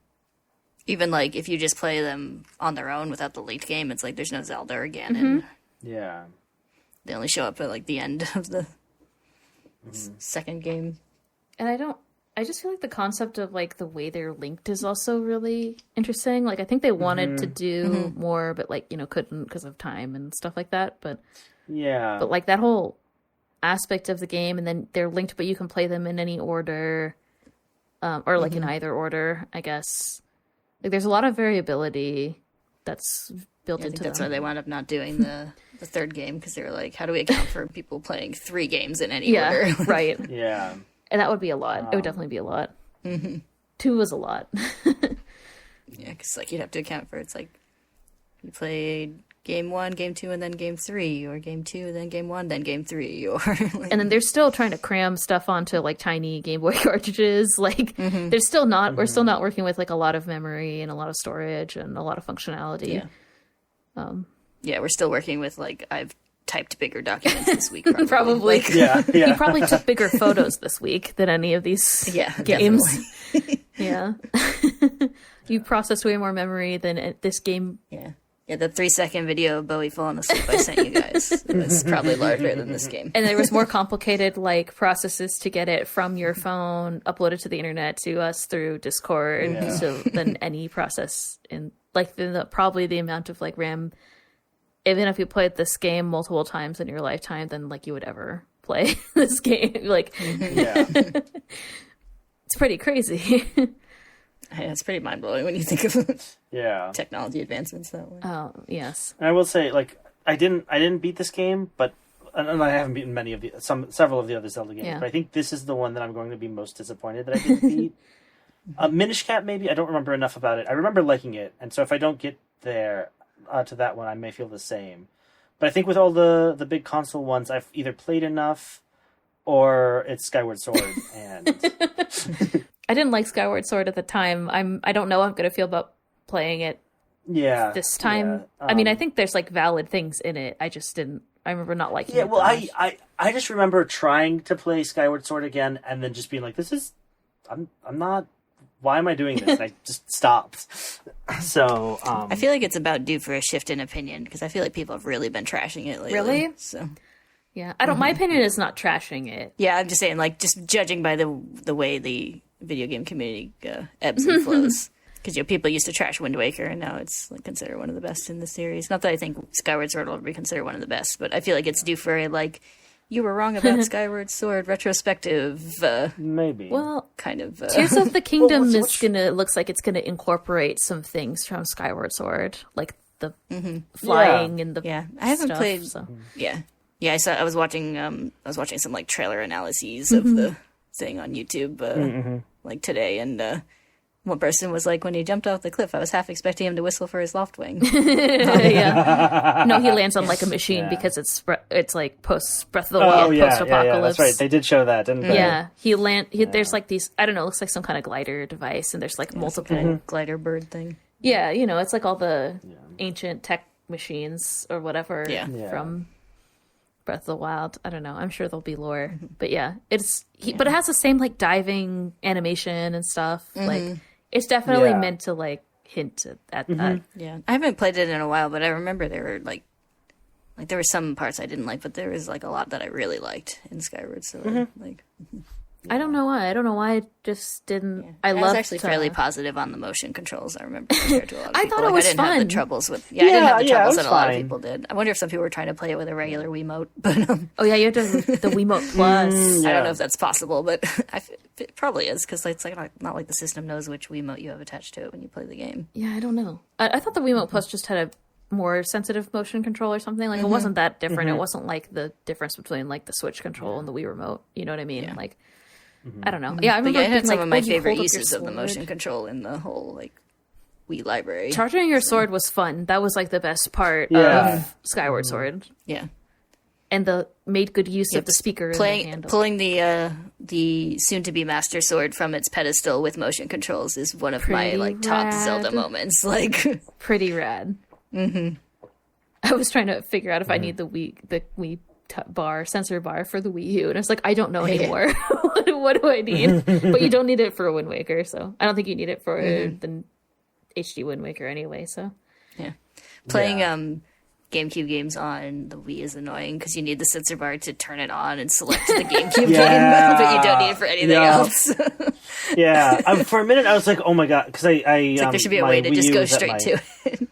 even, like, if you just play them on their own without the late game, it's like there's no Zelda or Ganon. Yeah. They only show up at, like, the end of the second game. And I just feel like the concept of like the way they're linked is also really interesting. Like I think they wanted to do more, but like, you know, couldn't because of time and stuff like that. But like that whole aspect of the game, and then they're linked, but you can play them in any order, or like in either order, I guess. Like there's a lot of variability that's built I think into that's them. why they wound up not doing the third game, because they were like, how do we account for people playing 3 games in any order? Right. Yeah. And that would be a lot. It would definitely be a lot. 2 was a lot. Yeah, because like you'd have to account for it's like you played game 1, game 2, and then game 3, or game 2, then game 1, then game 3, or like, And then they're still trying to cram stuff onto like tiny Game Boy cartridges. Like there's still not, we're still not working with like a lot of memory and a lot of storage and a lot of functionality. yeah. Yeah, we're still working with like I've typed bigger documents this week. Probably. Probably. Like, Yeah. He Yeah. probably took bigger photos this week than any of these games. Yeah. You processed way more memory than this game. Yeah. Yeah, the 3-second video of Bowie falling asleep I sent you guys was probably larger than this game. And there was more complicated like processes to get it from your phone uploaded to the internet to us through Discord than any process in like probably the amount of like RAM. Even if you played this game multiple times in your lifetime, than like you would ever play this game. Like Yeah. It's pretty crazy. Yeah, it's pretty mind blowing when you think of Yeah. technology advancements that way. Oh, yes. And I will say, like, I didn't beat this game, but and I haven't beaten several of the other Zelda games. Yeah. But I think this is the one that I'm going to be most disappointed that I didn't beat. Minish Cap, maybe. I don't remember enough about it. I remember liking it, and so if I don't get there to that one, I may feel the same. But I think with all the big console ones, I've either played enough, or it's Skyward Sword, and I didn't like Skyward Sword at the time. I don't know how I'm going to feel about playing it this time. Yeah, I mean, I think there's like valid things in it. I just didn't. I remember not liking yeah. it. Well, that much. I just remember trying to play Skyward Sword again, and then just being like, "This is, I'm not. Why am I doing this?" And I just stopped. So I feel like it's about due for a shift in opinion because I feel like people have really been trashing it lately. Really? So Yeah, I don't. My opinion is not trashing it. yeah, I'm just saying, like, just judging by the way the video game community ebbs and flows. Because people used to trash Wind Waker, and now it's like considered one of the best in the series. Not that I think Skyward Sword will be considered one of the best, but I feel like it's due for a like, you were wrong about Skyward Sword retrospective. maybe. Well, kind of. Tears of the Kingdom what's- looks like it's gonna incorporate some things from Skyward Sword, like the flying and the Yeah, I haven't stuff, played. So. Yeah, yeah. I was watching some like trailer analyses of the thing on YouTube like today, and one person was like, when he jumped off the cliff, I was half expecting him to whistle for his loft wing. Yeah, no, he lands on like a machine Yeah. because it's like post Breath of the Wild, post apocalypse. That's right. They did show that, didn't they? Yeah, there's like these, I don't know, it looks like some kind of glider device, and there's like multiple. Kind of glider bird thing. Yeah, it's like all the ancient tech machines or whatever Yeah. from Breath of the Wild. I don't know. I'm sure there'll be lore, but yeah, but it has the same like diving animation and stuff. Like it's definitely Yeah. meant to like hint at that. Yeah, I haven't played it in a while, but I remember there were like there were some parts I didn't like, but there was like a lot that I really liked in Skyward. So like. I don't know why. I just didn't. Yeah. I was loved actually fairly positive on the motion controls. I remember compared to a lot of I people. thought it was I didn't have fun. the troubles with. Yeah, I didn't have the Yeah, it troubles was that a lot of fine. people did. I wonder if some people were trying to play it with a regular Wiimote, but Oh yeah, you have to the Wiimote Plus. I Yeah. don't know if that's possible. But it probably is because it's like not like the system knows which Wiimote you have attached to it when you play the game. Yeah, I don't know. I thought the Wiimote Plus just had a more sensitive motion control or something. Like it wasn't that different. It wasn't like the difference between like the Switch control and the Wii remote. You know what I mean? Yeah. Like I don't know. Yeah, I But remember yeah, it had being some like, of my you favorite hold up your uses of the sword. motion control in the whole like Wii library. Charging your sword was fun. That was like the best part Yeah. of Skyward Sword, Yeah. and made good use of the speaker and the handle. Pulling the soon to be Master Sword from its pedestal with motion controls is one of my Pretty like top rad. Zelda moments. Like Pretty rad. I was trying to figure out if I need the Wii sensor bar for the Wii U, and I was like, I don't know anymore. what do I need? But you don't need it for a Wind Waker, so I don't think you need it for the HD Wind Waker anyway. So yeah, playing Yeah. GameCube games on the Wii is annoying because you need the sensor bar to turn it on and select the GameCube Yeah. game, but you don't need it for anything Yeah. else. Yeah. For a minute, I was like, "Oh my god!" Because It's like there should be a way to just go straight to it.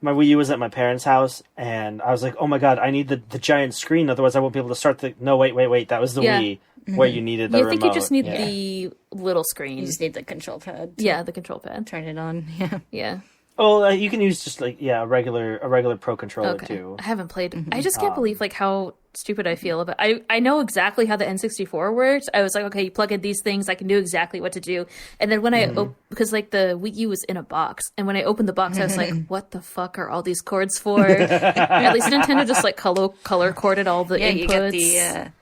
My Wii U was at my parents' house, and I was like, "Oh my god, I need the giant screen, otherwise I won't be able to start the." No, wait, that was the Yeah. Wii where you needed the you remote. think you just need Yeah. the little screen. You just need the control pad. To Yeah, the control pad. turn it on. Yeah. Yeah. Oh, you can use just like a regular Pro controller Okay. too. I haven't played. I just can't believe like how stupid I feel about. I know exactly how the N64 works. I was like, okay, you plug in these things, I can do exactly what to do. And then when I because like the Wii U was in a box, and when I opened the box, I was like, what the fuck are all these cords for? At least Nintendo just like color corded all the Yeah, inputs. you got the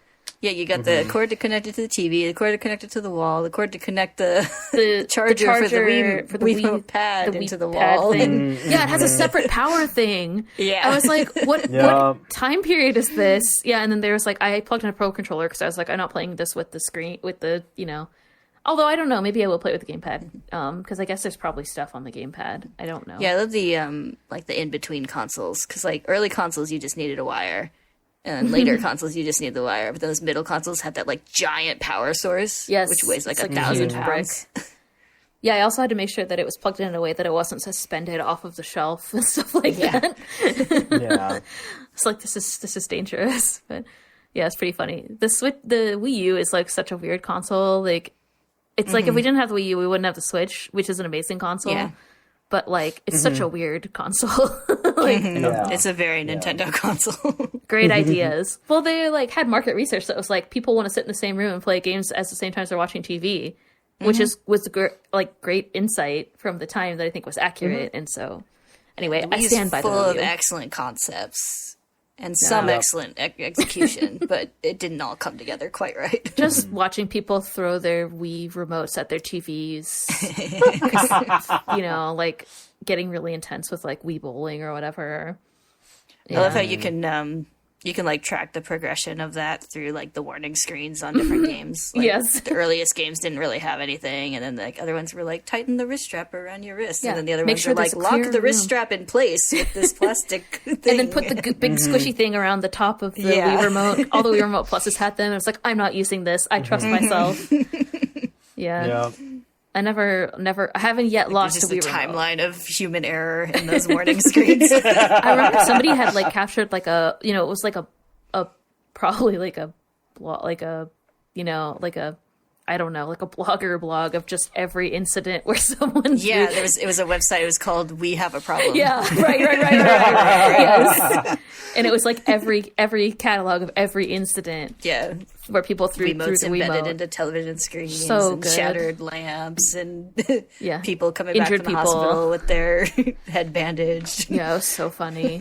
you got the cord to connect it to the TV, the cord to connect it to the wall, the cord to connect the charger for the Wii pad into the pad wall. thing. Yeah, it has a separate power thing. Yeah. I was like, what Yeah. what time period is this? Yeah, and then there was like, I plugged in a Pro controller because I was like, I'm not playing this with the screen, with the, although I don't know, maybe I will play with the gamepad, because I guess there's probably stuff on the gamepad. I don't know. Yeah, I love the like the in between consoles because like early consoles you just needed a wire, and later consoles you just need the wire. But those middle consoles had that like giant power source, Yes, which weighs like it's like a 1,000 huge pounds. Yeah, I also had to make sure that it was plugged in a way that it wasn't suspended off of the shelf and stuff like that. Yeah. It's like this is dangerous, but yeah, it's pretty funny. The Wii U is like such a weird console. Like It's like if we didn't have the Wii U, we wouldn't have the Switch, which is an amazing console. Yeah. But like, it's such a weird console. Like, It's a very Nintendo console. great ideas. Well, they like had market research that was like people want to sit in the same room and play games at the same time as they're watching TV, which was great insight from the time that I think was accurate. And so, anyway, I stand by the full of Wii U. excellent concepts and some excellent execution, but it didn't all come together quite right. Just watching people throw their Wii remotes at their TVs, like getting really intense with like Wii bowling or whatever. I love how you can like track the progression of that through like the warning screens on different games. Like, Yes. the earliest games didn't really have anything, and then the other ones were like tighten the wrist strap around your wrist, Yeah. and then the other Make ones sure are like there's a lock clear the wrist room. strap in place with this plastic thing. And then put the big squishy thing around the top of the Yeah. Wii remote. All the Wii remote pluses had them. I was like, I'm not using this. I trust myself. Yeah. I haven't yet There's lost just a a Wii remote. timeline of human error in those warning screens. I remember somebody had like captured like it was like a probably like a I don't know, like a blogger blog of just every incident where someone Yeah, it was a website. It was called We Have a Problem. Yeah, right. Yes. And it was like every catalog of every incident Yeah. where people threw the Remotes embedded Wiimote. into television screens So and good. shattered lamps and Yeah. people coming Injured back from the people. hospital with their head bandaged. Yeah, it was so funny.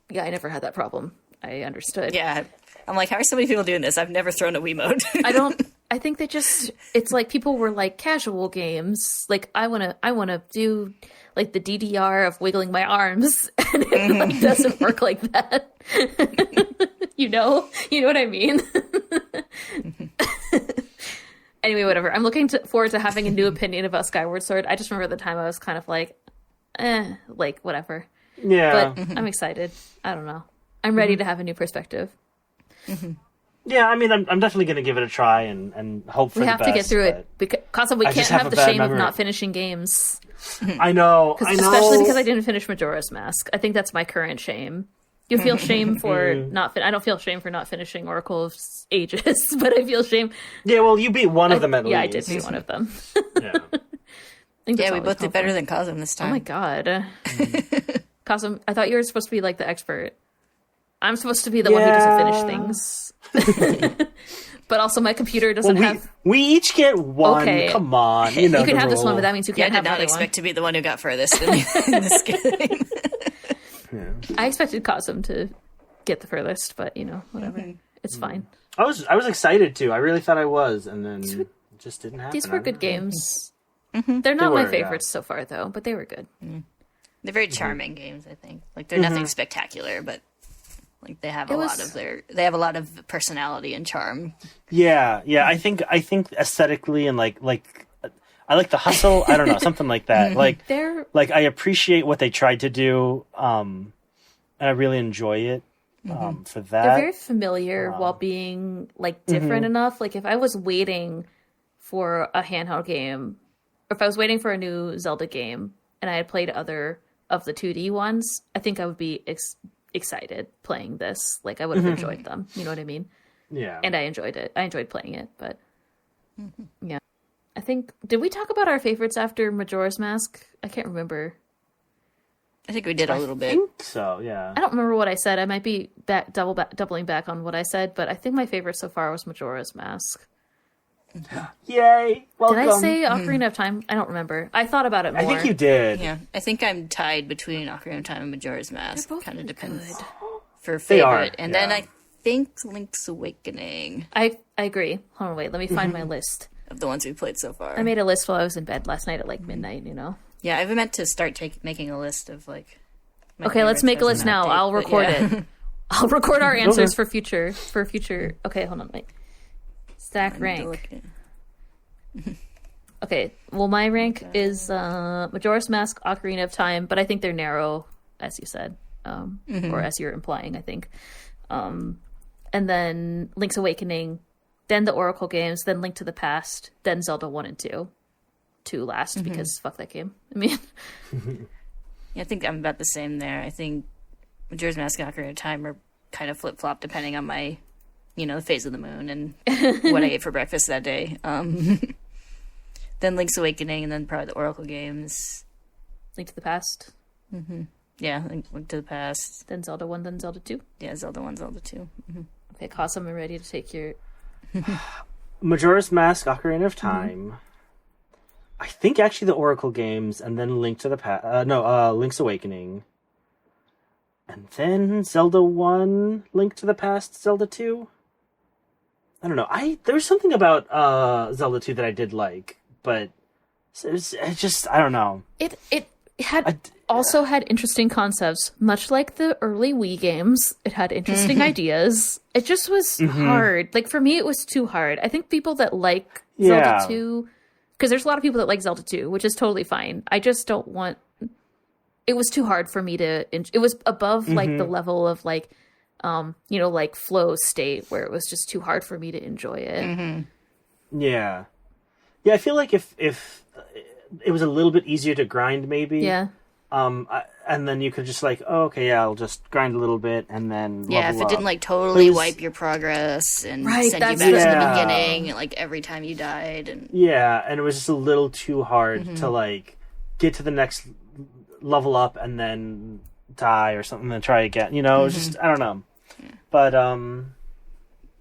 Yeah, I never had that problem. I understood. Yeah. I'm like, how are so many people doing this? I've never thrown a Wiimote. I think they it's like people were like casual games. Like I want to do like the DDR of wiggling my arms, and it like, doesn't work like that. you know what I mean? Anyway, whatever. I'm looking forward to having a new opinion about Skyward Sword. I just remember the time I was kind of like, like whatever. Yeah. But I'm excited. I don't know. I'm ready to have a new perspective. Yeah, I mean, I'm definitely going to give it a try and hope for the We best. have to get through it because we I can't just have have a the bad shame of memory. not finishing games. I know. Especially because I didn't finish Majora's Mask. I think that's my current shame. You feel shame for I don't feel shame for not finishing Oracle of Ages, but I feel shame. Yeah, well, you beat one of them at least. Yeah, I did beat one of them. Yeah. I think that's Yeah, we all both did count better for. than Cosm this Oh time. my god. Cosm, I thought you were supposed to be like the expert. I'm supposed to be the one who doesn't finish things. But also my computer doesn't have... We each get one. Okay. Come on. You know You can the have this one, rule. but that means you Yeah, I can't did have not another expect one. to be the one who got furthest in this game. I expected Cosm to get the furthest, but whatever. It's fine. I was excited too. I really thought I was, and then it just didn't happen. These were I good don't know. games. They're not They my were, favorites so far, though, but they were good. They're very charming games, I think. Like they're nothing spectacular, but like they have a lot of personality and charm. Yeah. I think aesthetically and like I like the hustle. I don't know, something like that. Like They're I appreciate what they tried to do, and I really enjoy it for that. they're very familiar while being like different enough. Like if I was waiting for a handheld game, or if I was waiting for a new Zelda game, and I had played other of the 2D ones, I think I would be excited playing this. Like I would have enjoyed them. You know what I mean? Yeah. And I enjoyed it. I enjoyed playing it, but yeah. I think, did we talk about our favorites after Majora's Mask? I can't remember. I think we did a little I bit. think so, yeah. I don't remember what I said. I might be doubling back on what I said, but I think my favorite so far was Majora's Mask. Yay! Welcome. Did I say Ocarina of Time? I don't remember. I thought about it more. I think you did. Yeah, I think I'm tied between Ocarina of Time and Majora's Mask. They're both Kind of really depends good. for They are, favorite, and then yeah. I think Link's Awakening I agree. Hold on, wait. Let me find my list. of the ones we played so far. I made a list while I was in bed last night at like midnight. Yeah, I've meant to start making a list of like. my Okay, let's favorites make a as list an now. update, I'll but record yeah. it. I'll record our answers for future. Okay, hold on. Wait. Stack rank. Okay, well, my rank is Majora's Mask, Ocarina of Time, but I think they're narrow, as you said, or as you're implying, I think. And then Link's Awakening, then the Oracle games, then Link to the Past, then Zelda 1 and 2. 2 last, because fuck that game. I mean, Yeah, I think I'm about the same there. I think Majora's Mask and Ocarina of Time are kind of flip-flop depending on my the phase of the moon and what I ate for breakfast that day. Then Link's Awakening, and then probably the Oracle games. Link to the Past. Yeah, Link to the Past. Then Zelda 1, then Zelda 2. Yeah, Zelda 1, Zelda 2. Okay, Cossum, I'm ready to take your... Majora's Mask, Ocarina of Time. I think actually the Oracle games, and then Link to the Past. Link's Awakening. And then Zelda 1, Link to the Past, Zelda 2. I don't know. There was something about Zelda 2 that I did like, but it's just, I don't know. It had also had interesting concepts, much like the early Wii games. It had interesting ideas. It just was hard. Like, for me, it was too hard. I think people that like Zelda 2, because there's a lot of people that like Zelda 2, which is totally fine. I just don't want... It was too hard for me to... It was above, like, the level of, like, like, flow state, where it was just too hard for me to enjoy it. Yeah. Yeah, I feel like if it was a little bit easier to grind, maybe. Yeah. And then you could just like, oh, okay, yeah, I'll just grind a little bit and then if it up. didn't like totally wipe your progress and send you back to the beginning, like every time you died. And it was just a little too hard to like get to the next level up and then die or something and try again. It was just, I don't know. Yeah.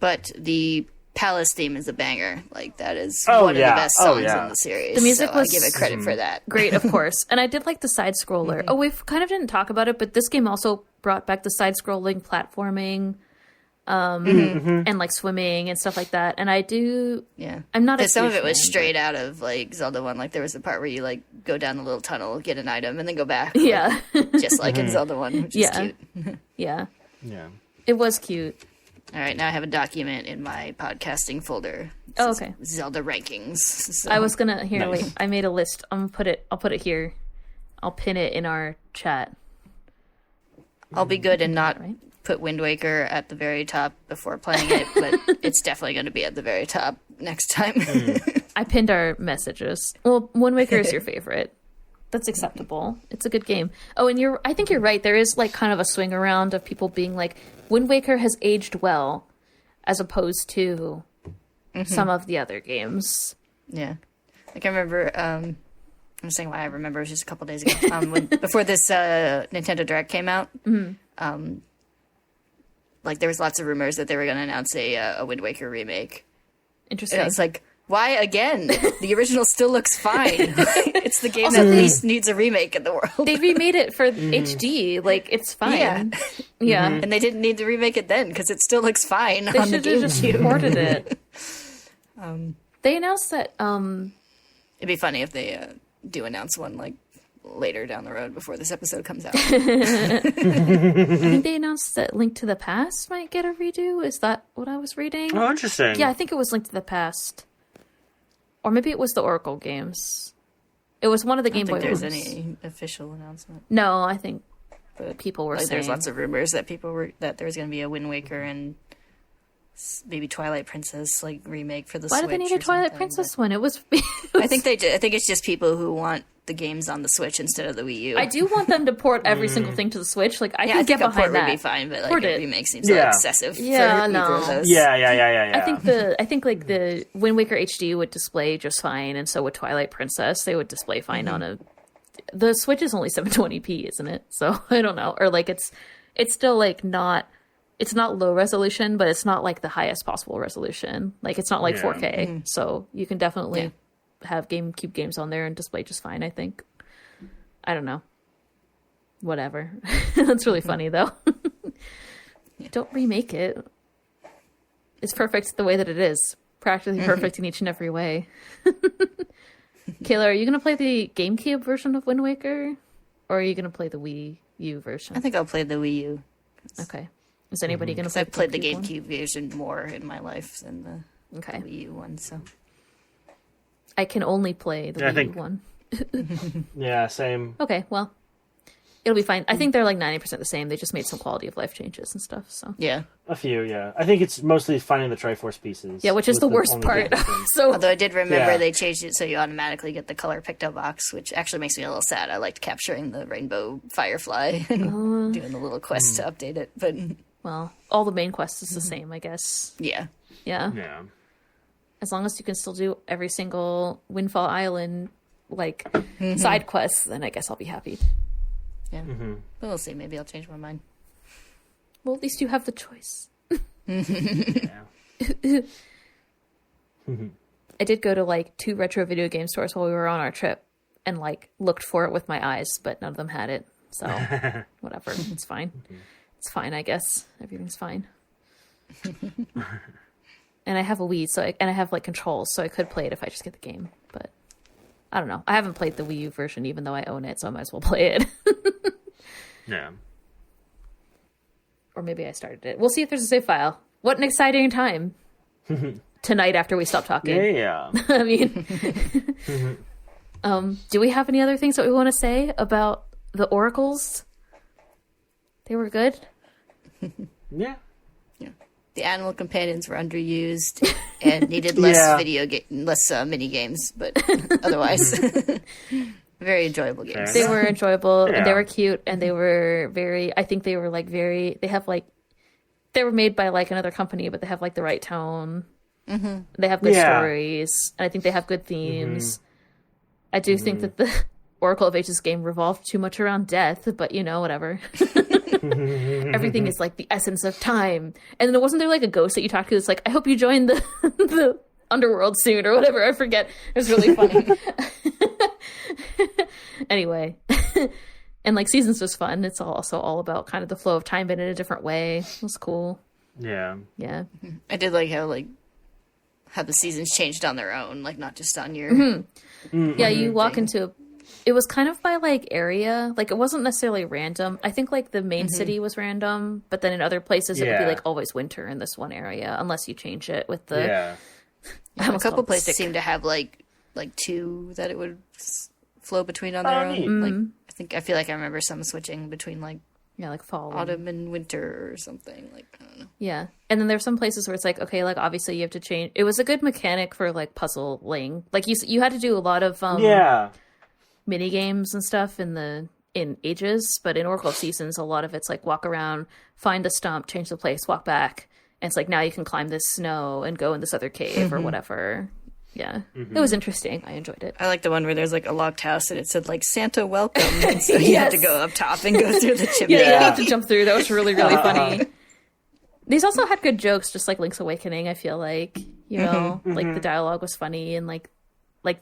But the Palace theme is a banger. Like, that is one of the best songs in the series. The music was... I give it credit for that. Great, of course. And I did like the side-scroller. Oh, we kind of didn't talk about it, but this game also brought back the side-scrolling platforming and, like, swimming and stuff like that. And I do... Yeah. I'm not a some of it was fan, straight out of, like, Zelda 1. Like, there was a part where you, like, go down the little tunnel, get an item, and then go back. Yeah. Like, just like in Zelda 1, which is cute. Yeah. Yeah. It was cute. All right, now I have a document in my podcasting folder. Oh, okay. Zelda rankings. So. I was gonna wait. I made a list. I'll put it here. I'll pin it in our chat. I'll be good and not put Wind Waker at the very top before playing it, but it's definitely going to be at the very top next time. I pinned our messages. Well, Wind Waker is your favorite. That's acceptable. It's a good game. Oh, and I think you're right. There is like kind of a swing around of people being like, Wind Waker has aged well, as opposed to some of the other games. Yeah. Like, I remember, I'm saying why I remember, it was just a couple days ago, before this Nintendo Direct came out, like, there was lots of rumors that they were going to announce a Wind Waker remake. Interesting. And it's like, why again? The original still looks fine. It's the game that least needs a remake in the world. They remade it for HD. Like, it's fine. Yeah. And they didn't need to remake it then, because it still looks fine They on the should have just GameCube. ported it. They announced that... It'd be funny if they do announce one, like, later down the road before this episode comes out. I think they announced that Link to the Past might get a redo. Is that what I was reading? Oh, interesting. Yeah, I think it was Link to the Past. Or maybe it was the Oracle games. It was one of the Game Boy ones. I don't think there's any official announcement. No, I think people were saying... There's lots of rumors that that there was going to be a Wind Waker and maybe Twilight Princess like remake for the Switch. Why do they need a Twilight Princess one? It was... I think I think it's just people who want the games on the Switch instead of the Wii U. I do want them to port every single thing to the Switch. Like, I can think get a behind port that. would be fine, but like Port a it. remake seems like excessive. Yeah, for no. either of those. Yeah. I think like the Wind Waker HD would display just fine, and so would Twilight Princess. They would display fine on a. The Switch is only 720p, isn't it? So I don't know, or like it's still like not. It's not low resolution, but it's not like the highest possible resolution. Like, it's not like 4K, so you can definitely have GameCube games on there and display just fine. I think. I don't know. Whatever. That's really funny, though. Don't remake it. It's perfect the way that it is. Practically perfect in each and every way. Kayla, are you going to play the GameCube version of Wind Waker? Or are you going to play the Wii U version? I think I'll play the Wii U. Okay. Is anybody going to play I've played the GameCube GameCube version more in my life than the Wii U one, so. I can only play the Wii U one. Yeah, same. Okay, well, it'll be fine. I think they're like 90% the same. They just made some quality of life changes and stuff. So yeah, a few. Yeah, I think it's mostly finding the triforce pieces. Yeah, which is the worst part. So, although I did remember they changed it so you automatically get the color picto box, which actually makes me a little sad. I liked capturing the rainbow firefly and doing the little quest to update it, but Well, all the main quests is the same, I guess. Yeah. Yeah. Yeah. As long as you can still do every single Windfall Island, like, side quests, then I guess I'll be happy. Yeah. But we'll see. Maybe I'll change my mind. Well, at least you have the choice. Yeah. I did go to, like, 2 retro video game stores while we were on our trip and, like, looked for it with my eyes, but none of them had it. So, whatever. It's fine. It's fine, I guess. Everything's fine. And I have a Wii, and I have, like, controls, so I could play it if I just get the game. But, I don't know. I haven't played the Wii U version, even though I own it, so I might as well play it. Yeah. Or maybe I started it. We'll see if there's a save file. What an exciting time. Tonight after we stop talking. Yeah. I mean, do we have any other things that we want to say about the oracles? They were good. Yeah. The animal companions were underused and needed less mini games, but otherwise, very enjoyable games. They were enjoyable and they were cute and they were very. I think they were like very. They have like. They were made by like another company, but they have like the right tone. They have good stories, and I think they have good themes. I do think that the Oracle of Ages game revolved too much around death, but you know, whatever. Everything is like the essence of time. And then wasn't there like a ghost that you talked to that's like, I hope you join the the underworld soon or whatever. I forget. It was really funny. Anyway. And like Seasons was fun. It's also all about kind of the flow of time, but in a different way. It was cool. Yeah. Yeah. I did like how the seasons changed on their own, like not just on your Yeah, you walk into it was kind of by like area. Like it wasn't necessarily random. I think like the main city was random, but then in other places it would be like always winter in this one area unless you change it with the a couple places seem to have like 2 that it would flow between on their own. Like I feel like I remember some switching between like like fall, autumn and winter or something. Like I don't know. Yeah, and then there's some places where it's like okay, like obviously you have to change. It was a good mechanic for like puzzling. Like you had to do a lot of mini games and stuff in Ages, but in Oracle of Seasons, a lot of it's like walk around, find the stump, change the place, walk back, and it's like now you can climb this snow and go in this other cave or whatever. Yeah, it was interesting. I enjoyed it. I like the one where there's like a locked house and it said like Santa welcome, and so you had to go up top and go through the chimney. Yeah, you have to jump through. That was really funny. These also had good jokes, just like Link's Awakening. I feel like like the dialogue was funny and like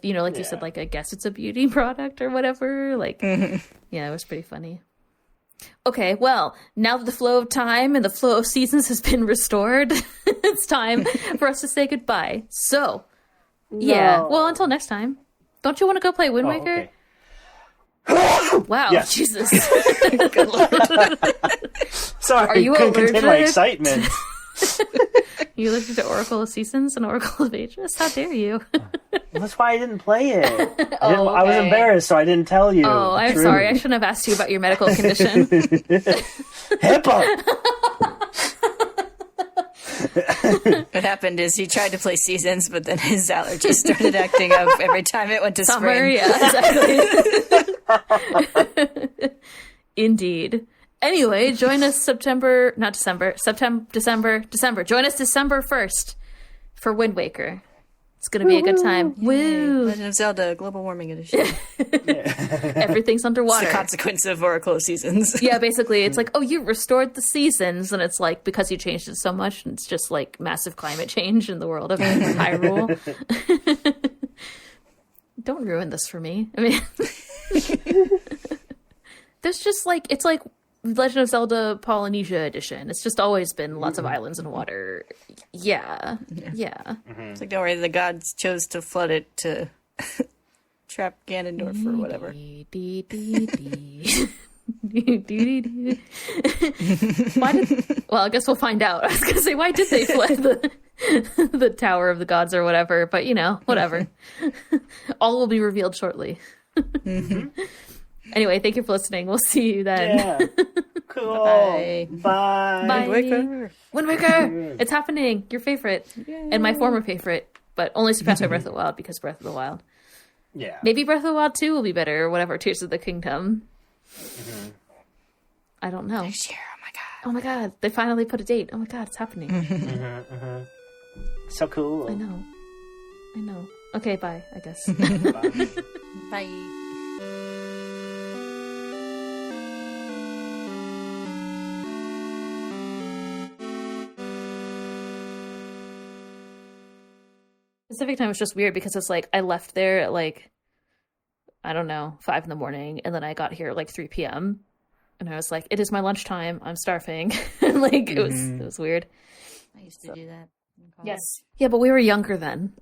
you said, like I guess it's a beauty product or whatever. Like yeah, it was pretty funny. Okay, well, now that the flow of time and the flow of seasons has been restored, it's time for us to say goodbye. So. Yeah. Well, until next time. Don't you want to go play Wind Waker? Okay. Wow. Yes. Jesus. Sorry, Are you couldn't contain my allergic? excitement. You listened to Oracle of Seasons and Oracle of Ages? How dare you? That's why I didn't play it. I was okay. embarrassed, so I didn't tell you. Oh, I'm sorry. I shouldn't have asked you about your medical condition. HIPAA! What happened is he tried to play Seasons, but then his allergies started acting up every time it went to Summer, spring. yeah, exactly. Indeed. Anyway, join us December. Join us December 1st for Wind Waker. It's going to be a good time. Woo! Legend of Zelda Global Warming Edition. Everything's underwater. It's the consequence of Oracle of Seasons. Yeah, basically, it's like, oh, you restored the seasons, and it's like, because you changed it so much, it's just like massive climate change in the world of Hyrule. Don't ruin this for me. I mean, there's just like, it's like Legend of Zelda Polynesia Edition. It's just always been lots of islands and water. Yeah. It's like, don't worry, the gods chose to flood it to trap Ganondorf or whatever. Well, I guess we'll find out. I was going to say, why did they flood the Tower of the Gods or whatever? But, whatever. All will be revealed shortly. Anyway, thank you for listening. We'll see you then. Yeah. Cool. Bye. Bye. Wind Waker. It's happening. Your favorite. Yay. And my former favorite, but only surpassed by Breath of the Wild because Breath of the Wild. Yeah. Maybe Breath of the Wild 2 will be better or whatever. Tears of the Kingdom. I don't know. Next year on my Oh my god, they finally put a date. Oh my god, it's happening. So cool. I know. Okay, bye, I guess. Bye. Bye. Pacific time was just weird because it's like I left there at like, I don't know, 5 a.m, and then I got here at like 3 p.m. and I was like, it is my lunchtime. I'm starving. Like it was weird. I used to do that. in college. Yes. Yeah, but we were younger then.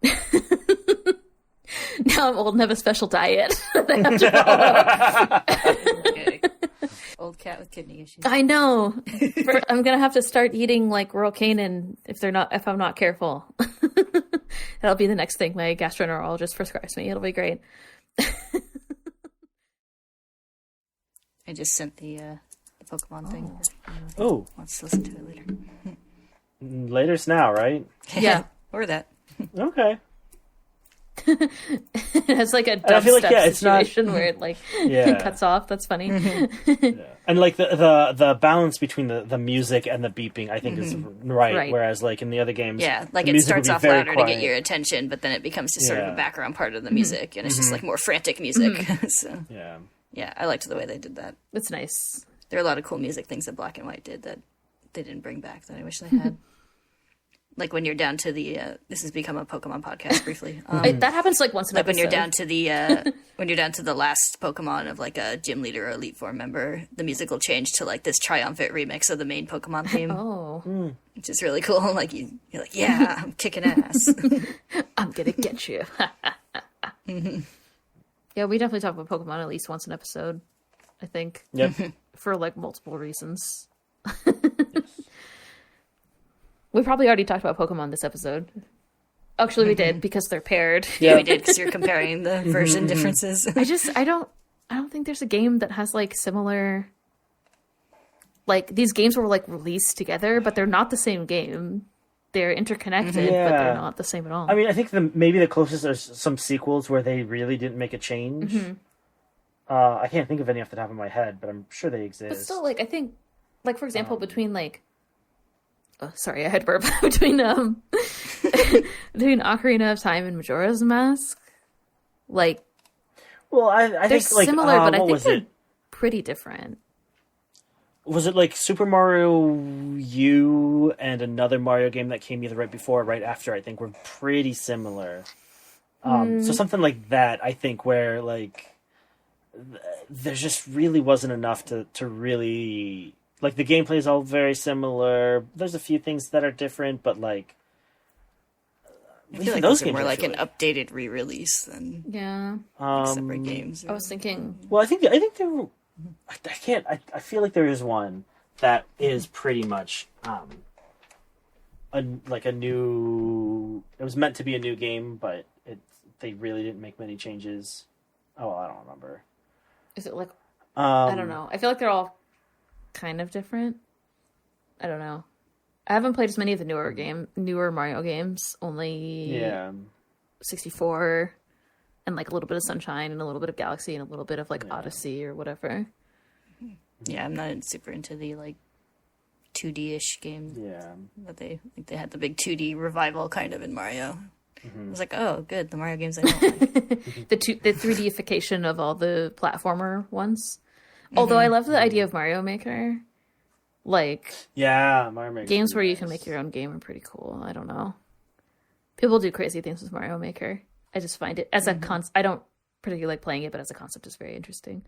Now I'm old and have a special diet that I have to follow. Okay. Old cat with kidney issues. I know. I'm gonna have to start eating like Royal Canin if I'm not careful. That'll be the next thing my gastroenterologist prescribes me. It'll be great. I just sent the Pokemon thing. Oh, Wants to listen to it later. later's now, right? Yeah. Or that. Okay. It's like a I feel like, dubstep it's not- situation where it like Yeah. cuts off. That's funny. Yeah. And like the balance between the music and the beeping, I think is right. Right. Whereas like in the other games, Yeah, like the it music would starts be off very louder to quiet. get your attention, but then it becomes just sort of Yeah. a background part of the music, and it's just like more frantic music. So Yeah. yeah, I liked the way they did that. It's nice. There are a lot of cool music things that Black and White did that they didn't bring back that I wish they had. Like when you're down to the this has become a Pokemon podcast briefly. That happens like once an Like when you're episode. down to the when you're down to the last Pokemon of like a gym leader or elite four member, the music will change to like this triumphant remix of the main Pokemon theme, Oh, which is really cool. Like you're like, yeah, I'm kicking ass. I'm gonna get you. Yeah, we definitely talk about Pokemon at least once an episode, I think. Yep. For like multiple reasons. We probably already talked about Pokemon this episode. Actually, we did because they're paired. Yeah, we did because you're comparing the version differences. I don't think there's a game that has like similar. Like these games were like released together, but they're not the same game. They're interconnected, but Yeah. they're not the same at all. I mean, I think maybe the closest are some sequels where they really didn't make a change. I can't think of any off the top of my head, but I'm sure they exist. But still, like I think, like for example, between like, oh, sorry, I had to burp. between between Ocarina of Time and Majora's Mask, like well, I they're think like similar, but I what think was they're it? pretty different. Was it like Super Mario U and another Mario game that came either right before or right after? I think were pretty similar. So something like that, I think, where like there just really wasn't enough to really like the gameplay is all very similar. There's a few things that are different, but like I feel like those those are games more are like an really- updated re-release than Yeah, separate games. I was thinking. Well, I think there were. I can't. I feel like there is one that is pretty much a new. It was meant to be a new game, but they really didn't make many changes. Oh, well, I don't remember. Is it like I don't know. I feel like they're all kind of different. I don't know. I haven't played as many of the newer Mario games. Only Yeah. 64 and like a little bit of Sunshine and a little bit of Galaxy and a little bit of like Odyssey or whatever. Yeah, I'm not super into the like 2D-ish games. Yeah. But they had the big 2D revival kind of in Mario. I was like, oh, good, the Mario games I don't like. The 3D-ification of all the platformer ones. Although I love the idea of Mario Maker. Like Yeah. Mario Maker's games where pretty you can nice. make your own game are pretty cool. I don't know. People do crazy things with Mario Maker. I just find it as a I don't particularly like playing it, but as a concept, it's very interesting.